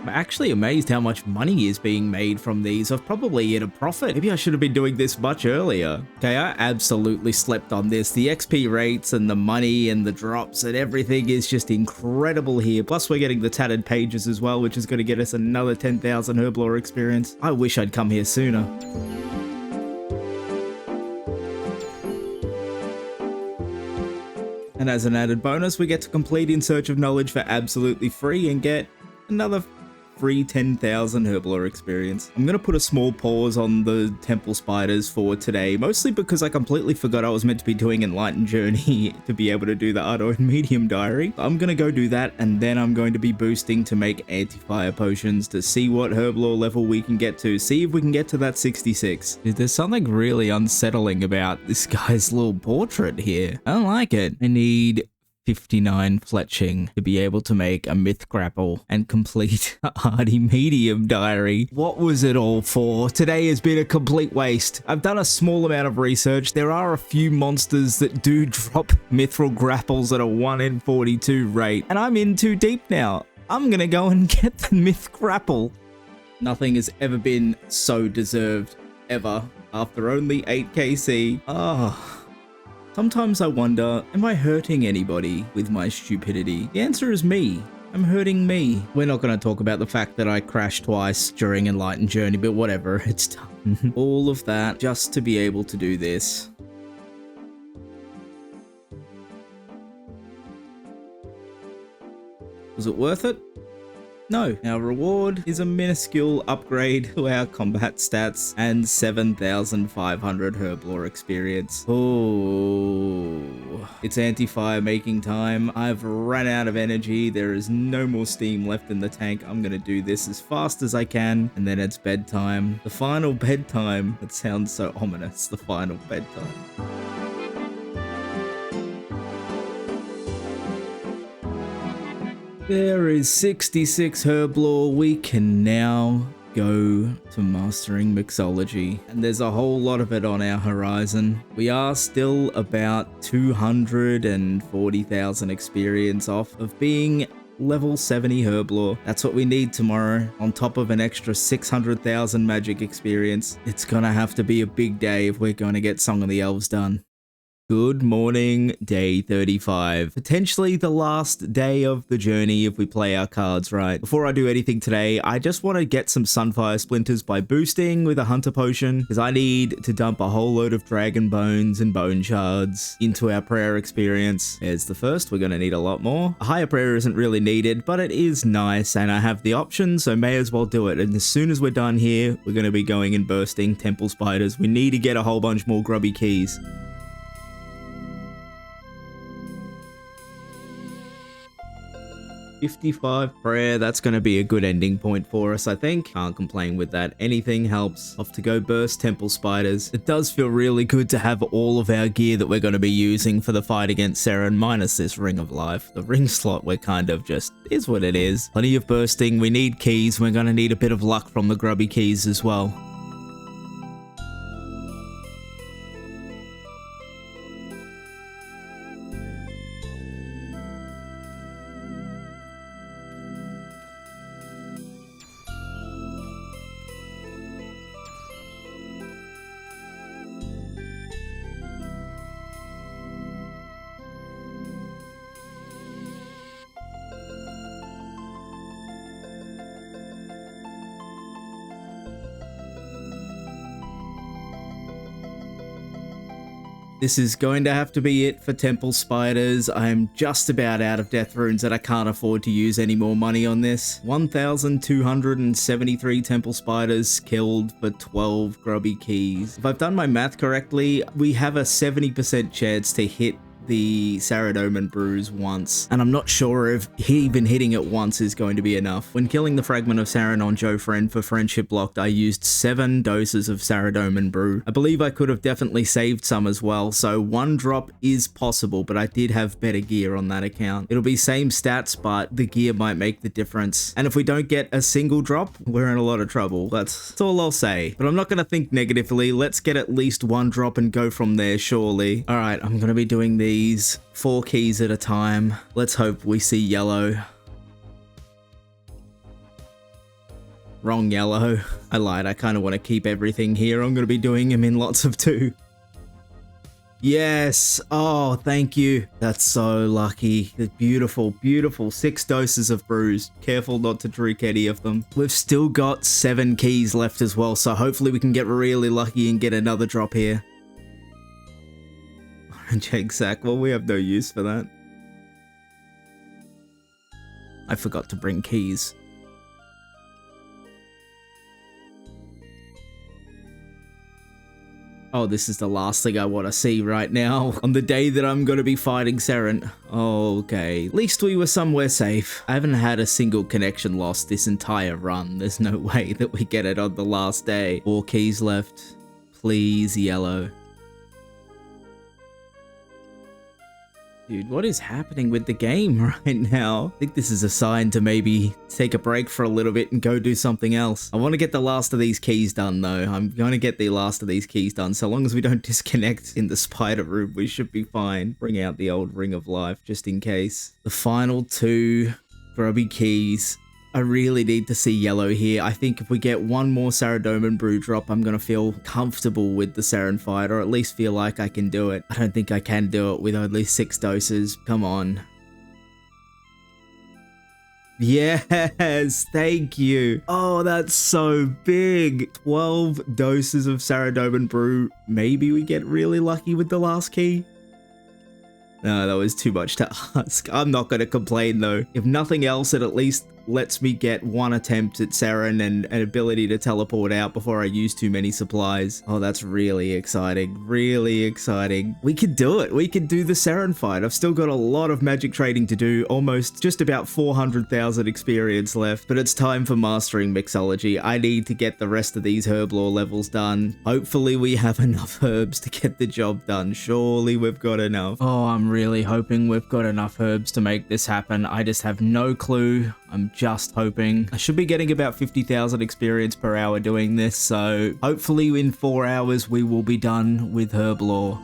I'm actually amazed how much money is being made from these. I've probably hit a profit. Maybe I should have been doing this much earlier. Okay, I absolutely slept on this. The XP rates and the money and the drops and everything is just incredible here. Plus we're getting the tattered pages as well, which is going to get us another 10,000 Herblore experience. I wish I'd come here sooner. And as an added bonus, we get to complete In Search of Knowledge for absolutely free and get another free 10,000 Herblore experience. I'm gonna put a small pause on the temple spiders for today, mostly because I completely forgot I was meant to be doing Enlightened Journey to be able to do the Ardo and Medium Diary. I'm gonna go do that, and then I'm going to be boosting to make anti-fire potions to see what Herblore level we can get to, see if we can get to that 66. Dude, there's something really unsettling about this guy's little portrait here. I don't like it. I need 59 fletching to be able to make a myth grapple and complete a hardy medium diary. What was it all for? Today has been a complete waste. I've done a small amount of research. There are a few monsters that do drop mithril grapples at a 1 in 42 rate, and I'm in too deep now. I'm gonna go and get the myth grapple. Nothing has ever been so deserved, ever, after only 8 KC. Sometimes I wonder, am I hurting anybody with my stupidity? The answer is me. I'm hurting me. We're not going to talk about the fact that I crashed twice during Enlightened Journey, but whatever, it's done. All of that just to be able to do this. Was it worth it? No. Our reward is a minuscule upgrade to our combat stats and 7,500 herblore experience. Oh, it's anti-fire making time. I've run out of energy. There is no more steam left in the tank. I'm gonna do this as fast as I can, and then it's bedtime. The final bedtime. It sounds so ominous. The final bedtime. There is 66 herblore. We can now go to mastering mixology, and there's a whole lot of it on our horizon. We are still about 240,000 experience off of being level 70 herblore. That's what we need tomorrow, on top of an extra 600,000 magic experience. It's gonna have to be a big day if we're gonna get Song of the Elves done. Good morning, day 35. Potentially the last day of the journey if we play our cards right. Before I do anything today, I just want to get some Sunfire Splinters by boosting with a Hunter Potion, because I need to dump a whole load of Dragon Bones and Bone Shards into our prayer experience. There's the first, we're going to need a lot more. A higher prayer isn't really needed, but it is nice, and I have the option, so may as well do it. And as soon as we're done here, we're going to be going and bursting Temple Spiders. We need to get a whole bunch more grubby keys. 55 prayer, that's going to be a good ending point for us, I think. Can't complain with that. Anything helps. Off to go burst Temple Spiders. It does feel really good to have all of our gear that we're going to be using for the fight against Seren, minus this Ring of Life. The ring slot, we're kind of just, is what it is. Plenty of bursting. We need keys. We're going to need a bit of luck from the grubby keys as well. This is going to have to be it for Temple Spiders. I'm just about out of death runes that I can't afford to use any more money on this. 1,273 Temple Spiders killed for 12 grubby keys. If I've done my math correctly, we have a 70% chance to hit the Saradomin Bruise once, and I'm not sure if even hitting it once is going to be enough. When killing the Fragment of Saren on Joe Friend for Friendship Locked, I used 7 doses of Saradomin Brew. I believe I could have definitely saved some as well, so 1 drop is possible, but I did have better gear on that account. It'll be same stats, but the gear might make the difference. And if we don't get a single drop, we're in a lot of trouble. That's all I'll say. But I'm not going to think negatively. Let's get at least 1 drop and go from there, surely. All right, I'm going to be doing these 4 keys at a time. Let's hope we see yellow. Wrong yellow. I lied. I kind of want to keep everything here. I'm going to be doing them in lots of 2. Yes. Oh, thank you. That's so lucky. Beautiful, beautiful. 6 doses of brews. Careful not to drink any of them. We've still got 7 keys left as well, so hopefully we can get really lucky and get another drop here. Orange egg sack. Well, we have no use for that. I forgot to bring keys. Oh, this is the last thing I want to see right now on the day that I'm going to be fighting Seren. Okay, at least we were somewhere safe. I haven't had a single connection lost this entire run. There's no way that we get it on the last day. 4 keys left. Please, yellow. Dude, what is happening with the game right now? I think this is a sign to maybe take a break for a little bit and go do something else. I want to get the last of these keys done though. I'm going to get the last of these keys done. So long as we don't disconnect in the spider room, we should be fine. Bring out the old Ring of Life just in case. The final 2 grubby keys. I really need to see yellow here. I think if we get one more Saradomin brew drop, I'm going to feel comfortable with the Saren fight, or at least feel like I can do it. I don't think I can do it with only 6 doses. Come on. Yes, thank you. Oh, that's so big. 12 doses of Saradomin brew. Maybe we get really lucky with the last key. No, that was too much to ask. I'm not going to complain though. If nothing else, it at least lets me get one attempt at Saren and an ability to teleport out before I use too many supplies. Oh, that's really exciting. Really exciting. We could do it. We could do the Saren fight. I've still got a lot of magic trading to do, almost just about 400,000 experience left, but it's time for mastering mixology. I need to get the rest of these herb lore levels done. Hopefully we have enough herbs to get the job done. Surely we've got enough. Oh, I'm really hoping we've got enough herbs to make this happen. I just have no clue. I'm just hoping. I should be getting about 50,000 experience per hour doing this, so hopefully in 4 hours we will be done with herb lore.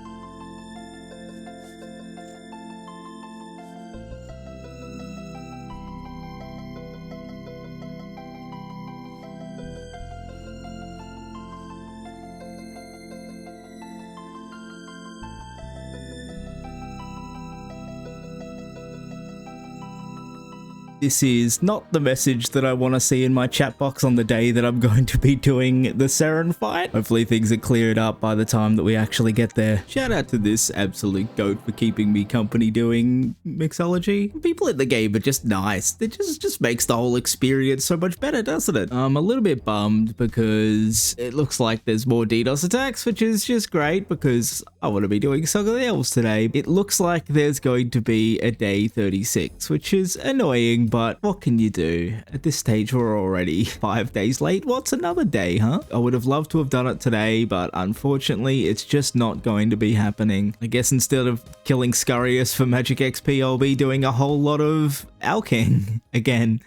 This is not the message that I want to see in my chat box on the day that I'm going to be doing the Saren fight. Hopefully things are cleared up by the time that we actually get there. Shout out to this absolute goat for keeping me company doing mixology. People in the game are just nice. It just makes the whole experience so much better, doesn't it? I'm a little bit bummed because it looks like there's more DDoS attacks, which is just great because I want to be doing Song of the Elves today. It looks like there's going to be a day 36, which is annoying, but what can you do? At this stage, we're already 5 days late. What's another day, huh? I would have loved to have done it today, but unfortunately, it's just not going to be happening. I guess instead of killing Scurrius for magic XP, I'll be doing a whole lot of Alking again.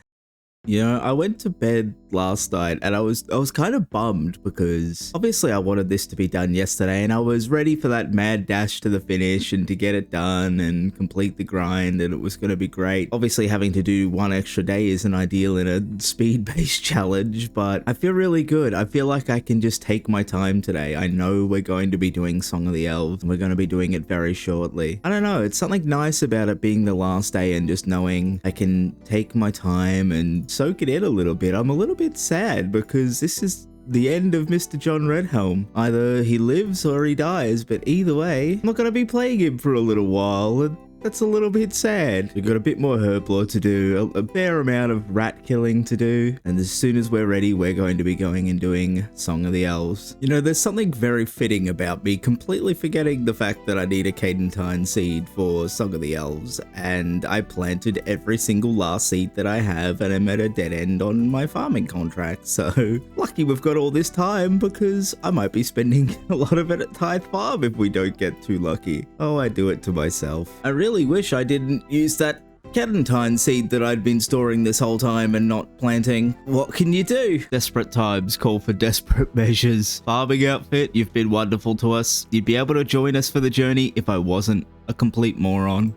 You know, I went to bed last night and I was kind of bummed because obviously I wanted this to be done yesterday and I was ready for that mad dash to the finish and to get it done and complete the grind, and it was going to be great. Obviously having to do one extra day isn't ideal in a speed-based challenge, but I feel really good. I feel like I can just take my time today. I know we're going to be doing Song of the Elves and we're going to be doing it very shortly. I don't know, it's something nice about it being the last day and just knowing I can take my time and soak it in a little bit. I'm a little bit sad because this is the end of Mr. John Redhelm. Either he lives or he dies, but either way, I'm not going to be playing him for a little while, and that's a little bit sad. We've got a bit more herb lore to do, a fair amount of rat killing to do, and as soon as we're ready, we're going to be going and doing Song of the Elves. You know, there's something very fitting about me completely forgetting the fact that I need a Cadentine seed for Song of the Elves, and I planted every single last seed that I have, and I'm at a dead end on my farming contract, so lucky we've got all this time because I might be spending a lot of it at Tithe Farm if we don't get too lucky. Oh, I do it to myself. I really wish I didn't use that Cadentine seed that I'd been storing this whole time and not planting. What can you do? Desperate times call for desperate measures. Farming outfit, you've been wonderful to us. You'd be able to join us for the journey if I wasn't a complete moron.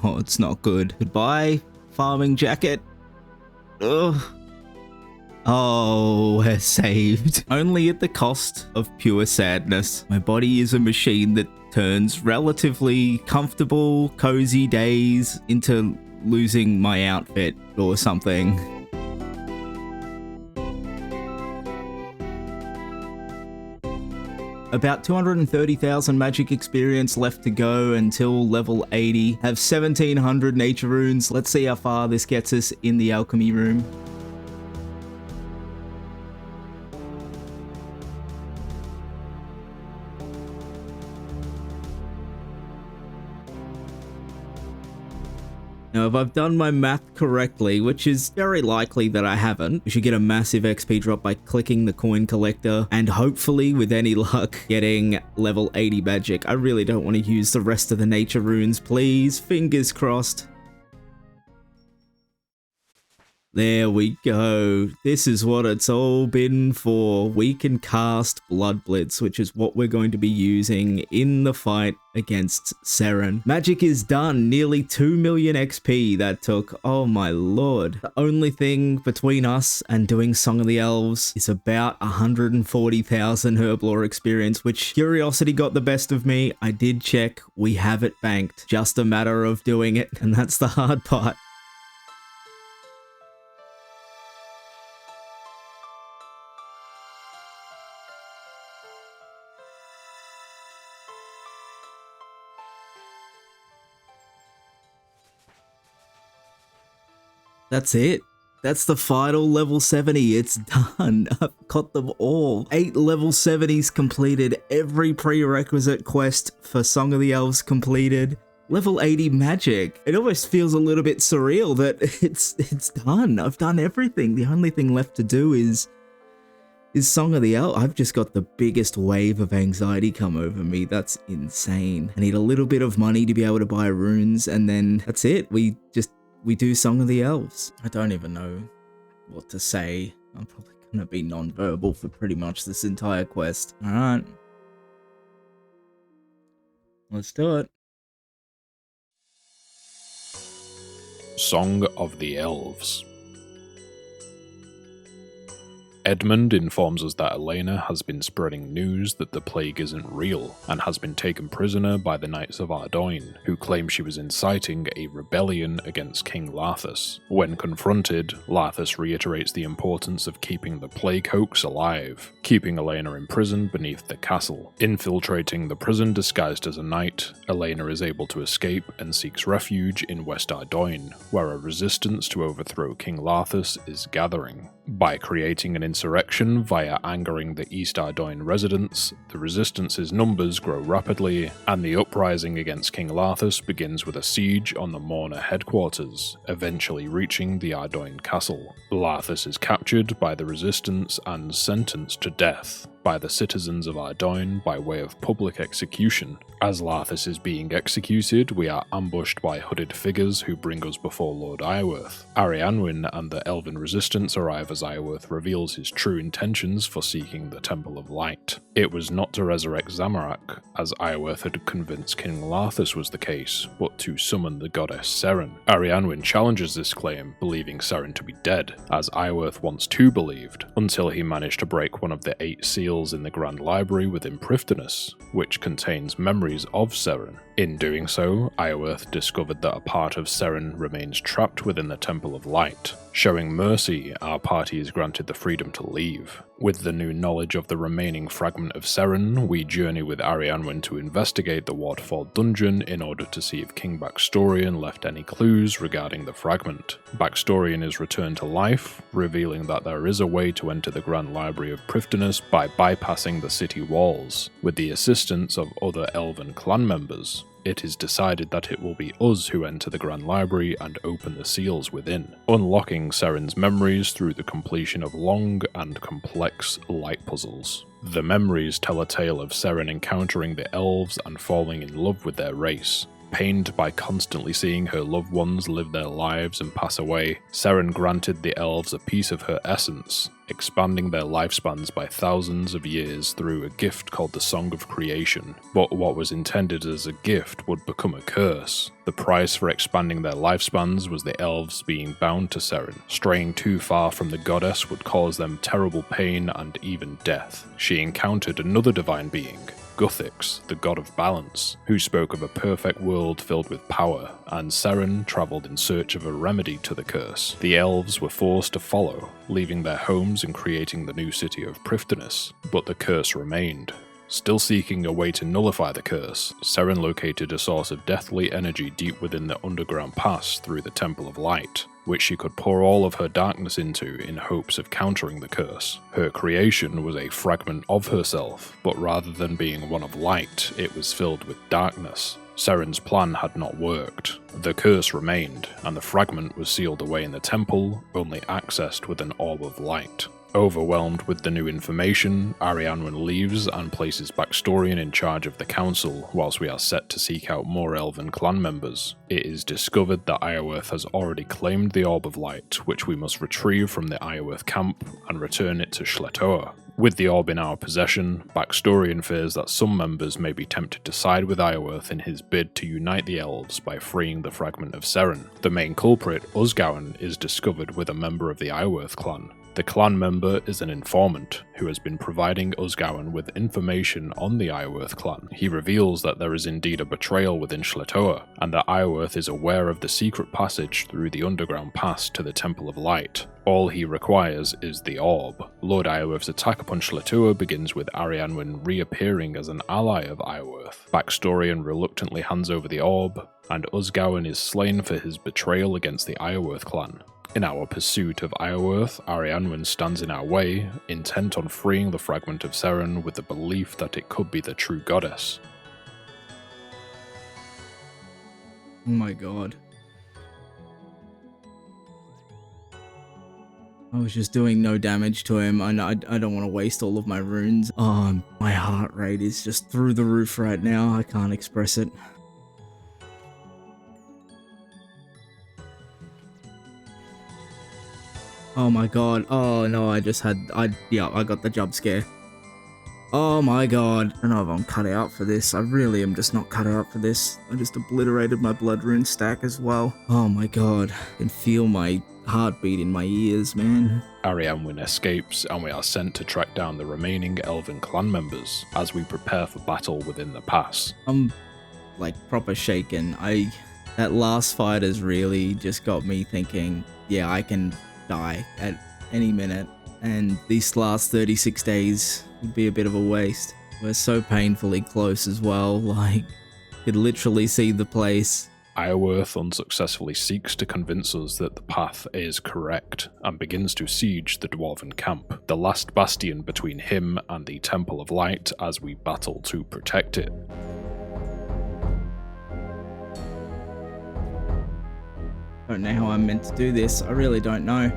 Oh, it's not good. Goodbye, farming jacket. Ugh. Oh, we're saved. Only at the cost of pure sadness. My body is a machine that turns relatively comfortable, cozy days into losing my outfit or something. About 230,000 magic experience left to go until level 80. Have 1,700 nature runes. Let's see how far this gets us in the alchemy room. Now, if I've done my math correctly, which is very likely that I haven't, we should get a massive XP drop by clicking the coin collector and hopefully, with any luck, getting level 80 magic. I really don't want to use the rest of the nature runes, please. Fingers crossed. There we go. This is what it's all been for. We can cast Blood Blitz, which is what we're going to be using in the fight against Seren. Magic is done. Nearly 2 million XP that took. Oh my lord. The only thing between us and doing Song of the Elves is about 140,000 Herblore experience, which curiosity got the best of me. I did check. We have it banked. Just a matter of doing it, and that's the hard part. That's it. That's the final level 70. It's done. I've got them all. 8 level 70s completed. Every prerequisite quest for Song of the Elves completed. Level 80 magic. It almost feels a little bit surreal that it's done. I've done everything. The only thing left to do is Song of the Elves. I've just got the biggest wave of anxiety come over me. That's insane. I need a little bit of money to be able to buy runes, and then that's it. We do Song of the Elves. I don't even know what to say. I'm probably gonna be non-verbal for pretty much this entire quest. Alright. Let's do it. Song of the Elves. Edmund informs us that Elena has been spreading news that the plague isn't real, and has been taken prisoner by the Knights of Ardoin, who claim she was inciting a rebellion against King Larthus. When confronted, Larthus reiterates the importance of keeping the plague hoax alive, keeping Elena imprisoned beneath the castle. Infiltrating the prison disguised as a knight, Elena is able to escape and seeks refuge in West Ardoin, where a resistance to overthrow King Larthus is gathering. By creating an insurrection via angering the East Ardoin residents, the resistance's numbers grow rapidly, and the uprising against King Larthus begins with a siege on the Mourner headquarters, eventually reaching the Ardoin castle. Larthus is captured by the resistance and sentenced to death by the citizens of Ardoin by way of public execution. As Larthus is being executed, we are ambushed by hooded figures who bring us before Lord Iorwerth. Arianwyn and the Elven resistance arrive as Iorwerth reveals his true intentions for seeking the Temple of Light. It was not to resurrect Zamorak, as Iorwerth had convinced King Larthus was the case, but to summon the goddess Seren. Arianwyn challenges this claim, believing Seren to be dead, as Iorwerth once too believed, until he managed to break one of the 8 seals in the Grand Library within Prifddinas, which contains memories of Seren. In doing so, Iorwerth discovered that a part of Seren remains trapped within the Temple of Light. Showing mercy, our party is granted the freedom to leave. With the new knowledge of the remaining fragment of Seren, we journey with Arianwyn to investigate the Waterfall dungeon in order to see if King Backstorian left any clues regarding the fragment. Backstorian is returned to life, revealing that there is a way to enter the Grand Library of Prifddinas by bypassing the city walls, with the assistance of other Elven clan members. It is decided that it will be us who enter the Grand Library and open the seals within, unlocking Seren's memories through the completion of long and complex light puzzles. The memories tell a tale of Seren encountering the elves and falling in love with their race. Pained by constantly seeing her loved ones live their lives and pass away, Seren granted the elves a piece of her essence, expanding their lifespans by thousands of years through a gift called the Song of Creation. But what was intended as a gift would become a curse. The price for expanding their lifespans was the elves being bound to Seren. Straying too far from the goddess would cause them terrible pain and even death. She encountered another divine being, Guthix, the god of balance, who spoke of a perfect world filled with power, and Seren travelled in search of a remedy to the curse. The elves were forced to follow, leaving their homes and creating the new city of Prifddinas, but the curse remained. Still seeking a way to nullify the curse, Seren located a source of deathly energy deep within the underground pass through the Temple of Light, which she could pour all of her darkness into in hopes of countering the curse. Her creation was a fragment of herself, but rather than being one of light, it was filled with darkness. Seren's plan had not worked. The curse remained, and the fragment was sealed away in the temple, only accessed with an orb of light. Overwhelmed with the new information, Arianwen leaves and places Backstorian in charge of the council, whilst we are set to seek out more elven clan members. It is discovered that Iorwerth has already claimed the Orb of Light, which we must retrieve from the Iorwerth camp and return it to Schletoa. With the orb in our possession, Backstorian fears that some members may be tempted to side with Iorwerth in his bid to unite the elves by freeing the fragment of Seren. The main culprit, Usgowan, is discovered with a member of the Iorwerth clan. The clan member is an informant who has been providing Usgowan with information on the Iorwerth clan. He reveals that there is indeed a betrayal within Schletoa, and that Iorwerth is aware of the secret passage through the underground pass to the Temple of Light. All he requires is the orb. Lord Iorwerth's attack upon Schletoa begins with Arianwen reappearing as an ally of Iorwerth. Backstorian reluctantly hands over the orb, and Usgowan is slain for his betrayal against the Iorwerth clan. In our pursuit of Iorwerth, Arianwen stands in our way, intent on freeing the fragment of Seren with the belief that it could be the true goddess. Oh my god. I was just doing no damage to him, and I don't want to waste all of my runes. Oh, my heart rate is just through the roof right now. I can't express it. Oh my god. Oh no, I got the jump scare. Oh my god. I don't know if I'm cut out for this. I really am just not cut out for this. I just obliterated my blood rune stack as well. Oh my god. I can feel my heartbeat in my ears, man. Arianwen escapes, and we are sent to track down the remaining elven clan members as we prepare for battle within the pass. I'm like proper shaken. That last fight has really just got me thinking, yeah, I can die at any minute, and these last 36 days would be a bit of a waste. We're so painfully close as well, like, could literally see the place. Iorwerth unsuccessfully seeks to convince us that the path is correct, and begins to siege the Dwarven camp, the last bastion between him and the Temple of Light as we battle to protect it. I don't know how I'm meant to do this. I really don't know.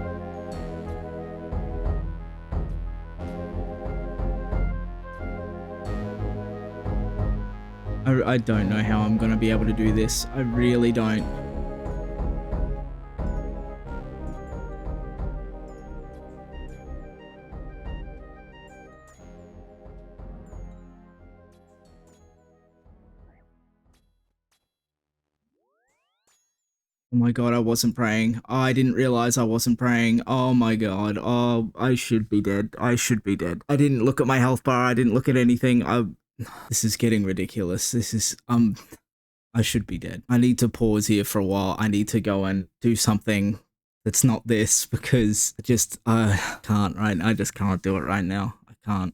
I don't know how I'm gonna be able to do this. I really don't. Oh my god, I wasn't praying. Oh, I didn't realize I wasn't praying. Oh my god. Oh, I should be dead. I should be dead. I didn't look at my health bar. I didn't look at anything. This is getting ridiculous. This is, I should be dead. I need to pause here for a while. I need to go and do something that's not this, because I can't, right? I just can't do it right now. I can't.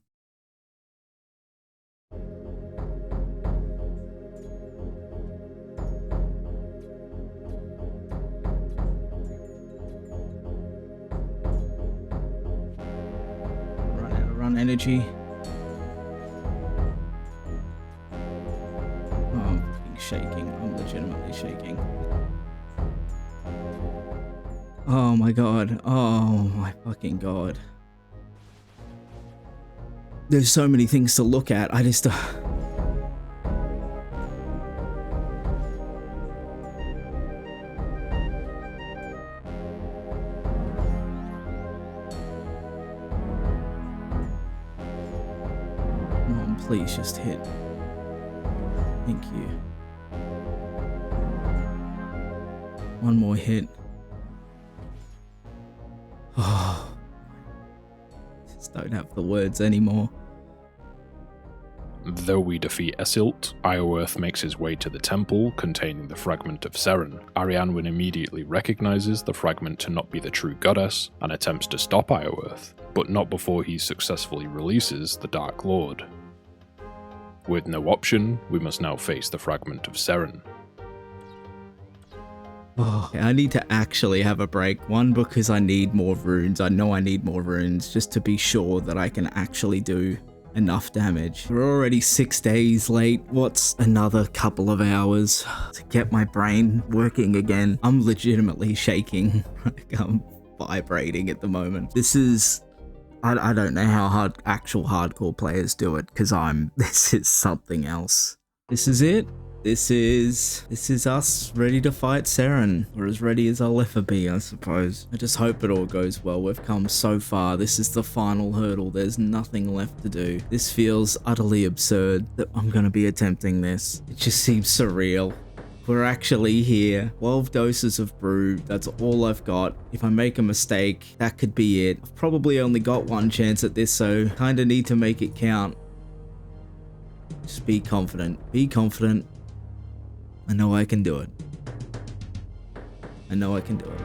Run out of run energy. Shaking. I'm legitimately shaking. Oh my god. Oh my fucking god. There's so many things to look at. I just... Mom, please just hit. Thank you. One more hit. Oh, I just don't have the words anymore. Though we defeat Esilt, Iorwerth makes his way to the temple containing the fragment of Seren. Arianwen immediately recognizes the fragment to not be the true goddess and attempts to stop Iorwerth, but not before he successfully releases the Dark Lord. With no option, we must now face the fragment of Seren. Oh, I need to actually have a break. One, because I need more runes. I know I need more runes just to be sure that I can actually do enough damage. We're already 6 days late. What's another couple of hours to get my brain working again? I'm legitimately shaking. I'm vibrating at the moment. This is... I don't know how actual hardcore players do it, because this is something else. This is it. This is us ready to fight Seren, or as ready as I'll ever be, I suppose. I just hope it all goes well. We've come so far. This is the final hurdle. There's nothing left to do. This feels utterly absurd that I'm going to be attempting this. It just seems surreal. We're actually here. 12 doses of brew. That's all I've got. If I make a mistake, that could be it. I've probably only got one chance at this, so kinda need to make it count. Just be confident. Be confident. I know I can do it. I know I can do it.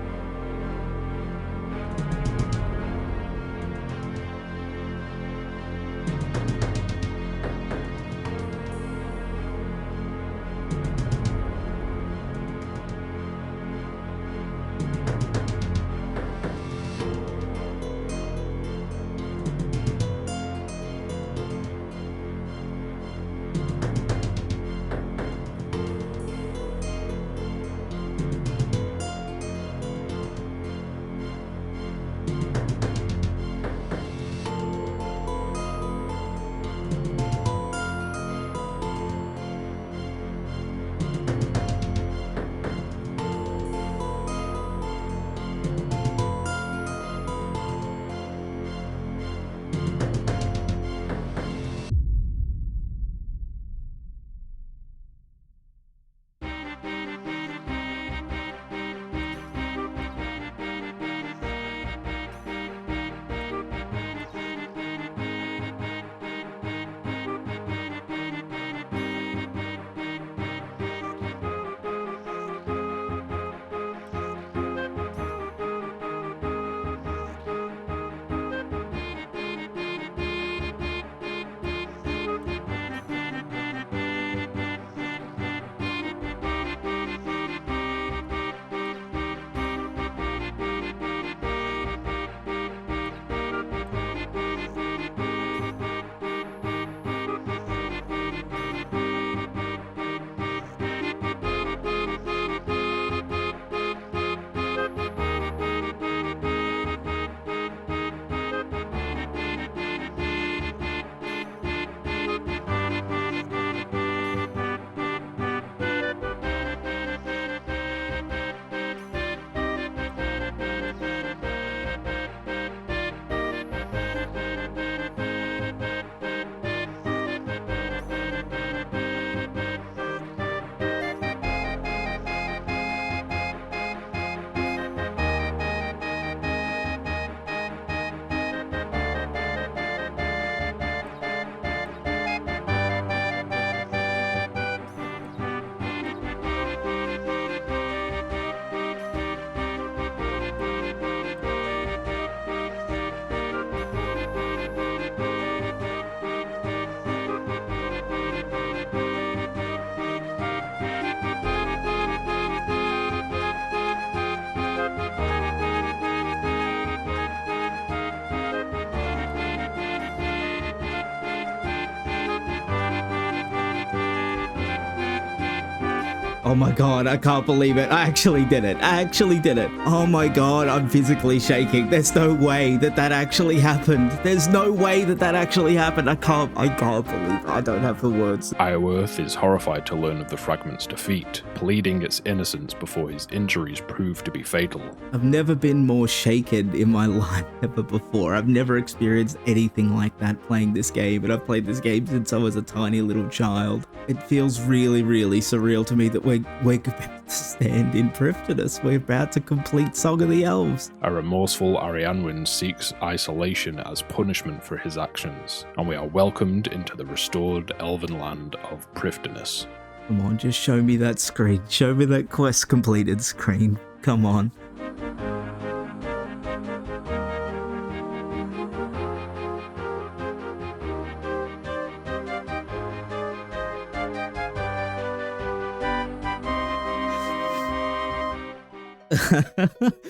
Oh my god, I can't believe it. I actually did it. I actually did it. Oh my god, I'm physically shaking. There's no way that actually happened. There's no way that actually happened. I can't believe it. I don't have the words. Ioworth is horrified to learn of the Fragments' defeat, pleading its innocence before his injuries prove to be fatal. I've never been more shaken in my life ever before. I've never experienced anything like that playing this game, and I've played this game since I was a tiny little child. It feels really, really surreal to me that we're about to stand in Prifdinus. We're about to complete Song of the Elves. A remorseful Arianwin seeks isolation as punishment for his actions, and we are welcomed into the restored elven land of Prifdinus. Come on, just show me that screen. Show me that quest completed screen. Come on.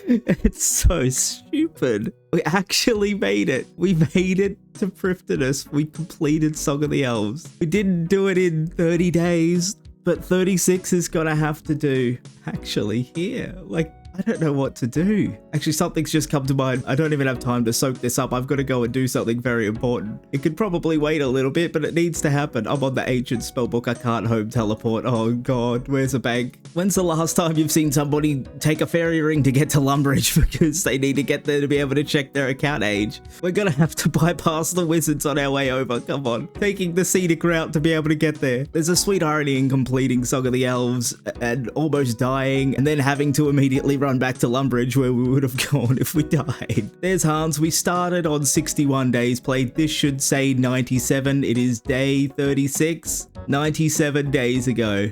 It's so stupid. We actually made it. We made it to Prifdinus. We completed Song of the Elves. We didn't do it in 30 days, but 36 is gonna have to do. Actually, here, like, I don't know what to do. Actually, something's just come to mind. I don't even have time to soak this up. I've got to go and do something very important. It could probably wait a little bit, but it needs to happen. I'm on the ancient spellbook. I can't home teleport. Oh God, where's a bank? When's the last time you've seen somebody take a fairy ring to get to Lumbridge because they need to get there to be able to check their account age? We're gonna have to bypass the wizards on our way over. Come on. Taking the scenic route to be able to get there. There's a sweet irony in completing Song of the Elves and almost dying and then having to immediately run back to Lumbridge where we would have gone if we died. There's Hans. We started on 61 days played. This should say 97. It is day 36. 97 days ago.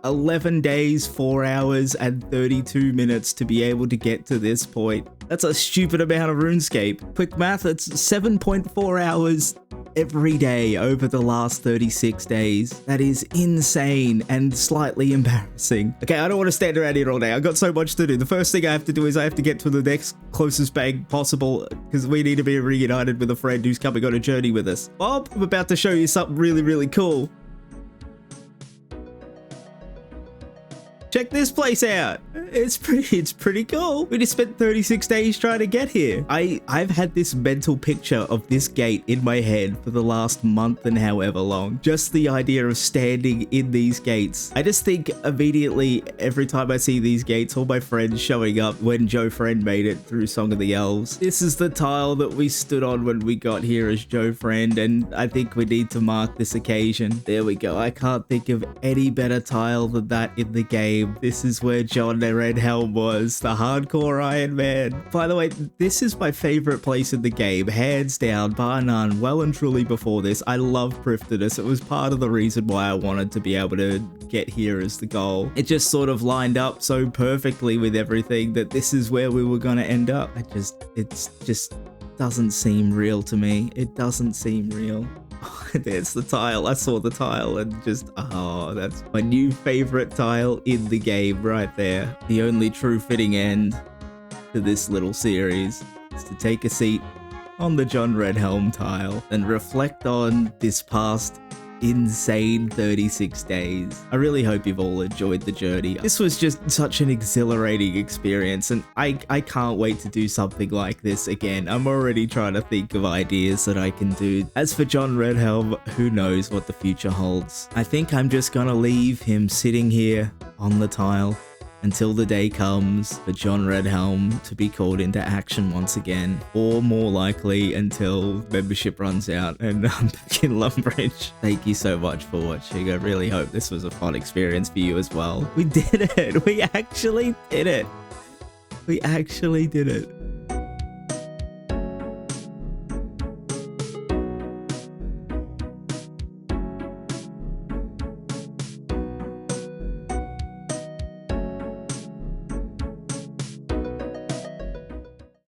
11 days, 4 hours, and 32 minutes to be able to get to this point. That's a stupid amount of RuneScape. Quick math, it's 7.4 hours every day over the last 36 days. That is insane and slightly embarrassing. Okay, I don't want to stand around here all day. I've got so much to do. The first thing I have to do is I have to get to the next closest bank possible because we need to be reunited with a friend who's coming on a journey with us. Bob, I'm about to show you something really, really cool. Check this place out. It's pretty cool. We just spent 36 days trying to get here. I've had this mental picture of this gate in my head for the last month and however long. Just the idea of standing in these gates. I just think immediately every time I see these gates, all my friends showing up when Joe Friend made it through Song of the Elves. This is the tile that we stood on when we got here as Joe Friend, and I think we need to mark this occasion. There we go. I can't think of any better tile than that in the game. This is where John Redhelm was, the hardcore Iron Man. By the way, this is my favorite place in the game, hands down, bar none, well and truly before this. I love Prifdinus. It was part of the reason why I wanted to be able to get here as the goal. It just sort of lined up so perfectly with everything that this is where we were going to end up. It just doesn't seem real to me. It doesn't seem real. There's the tile. I saw the tile and just, oh, that's my new favorite tile in the game right there. The only true fitting end to this little series is to take a seat on the John Redhelm tile and reflect on this past insane 36 days. I really hope you've all enjoyed the journey. This was just such an exhilarating experience, and I can't wait to do something like this again. I'm already trying to think of ideas that I can do. As for John Redhelm, who knows what the future holds. I think I'm just gonna leave him sitting here on the tile until the day comes for John Redhelm to be called into action once again, or more likely until membership runs out and I'm back in Lumbridge. Thank you so much for watching. I really hope this was a fun experience for you as well. We did it! We actually did it! We actually did it.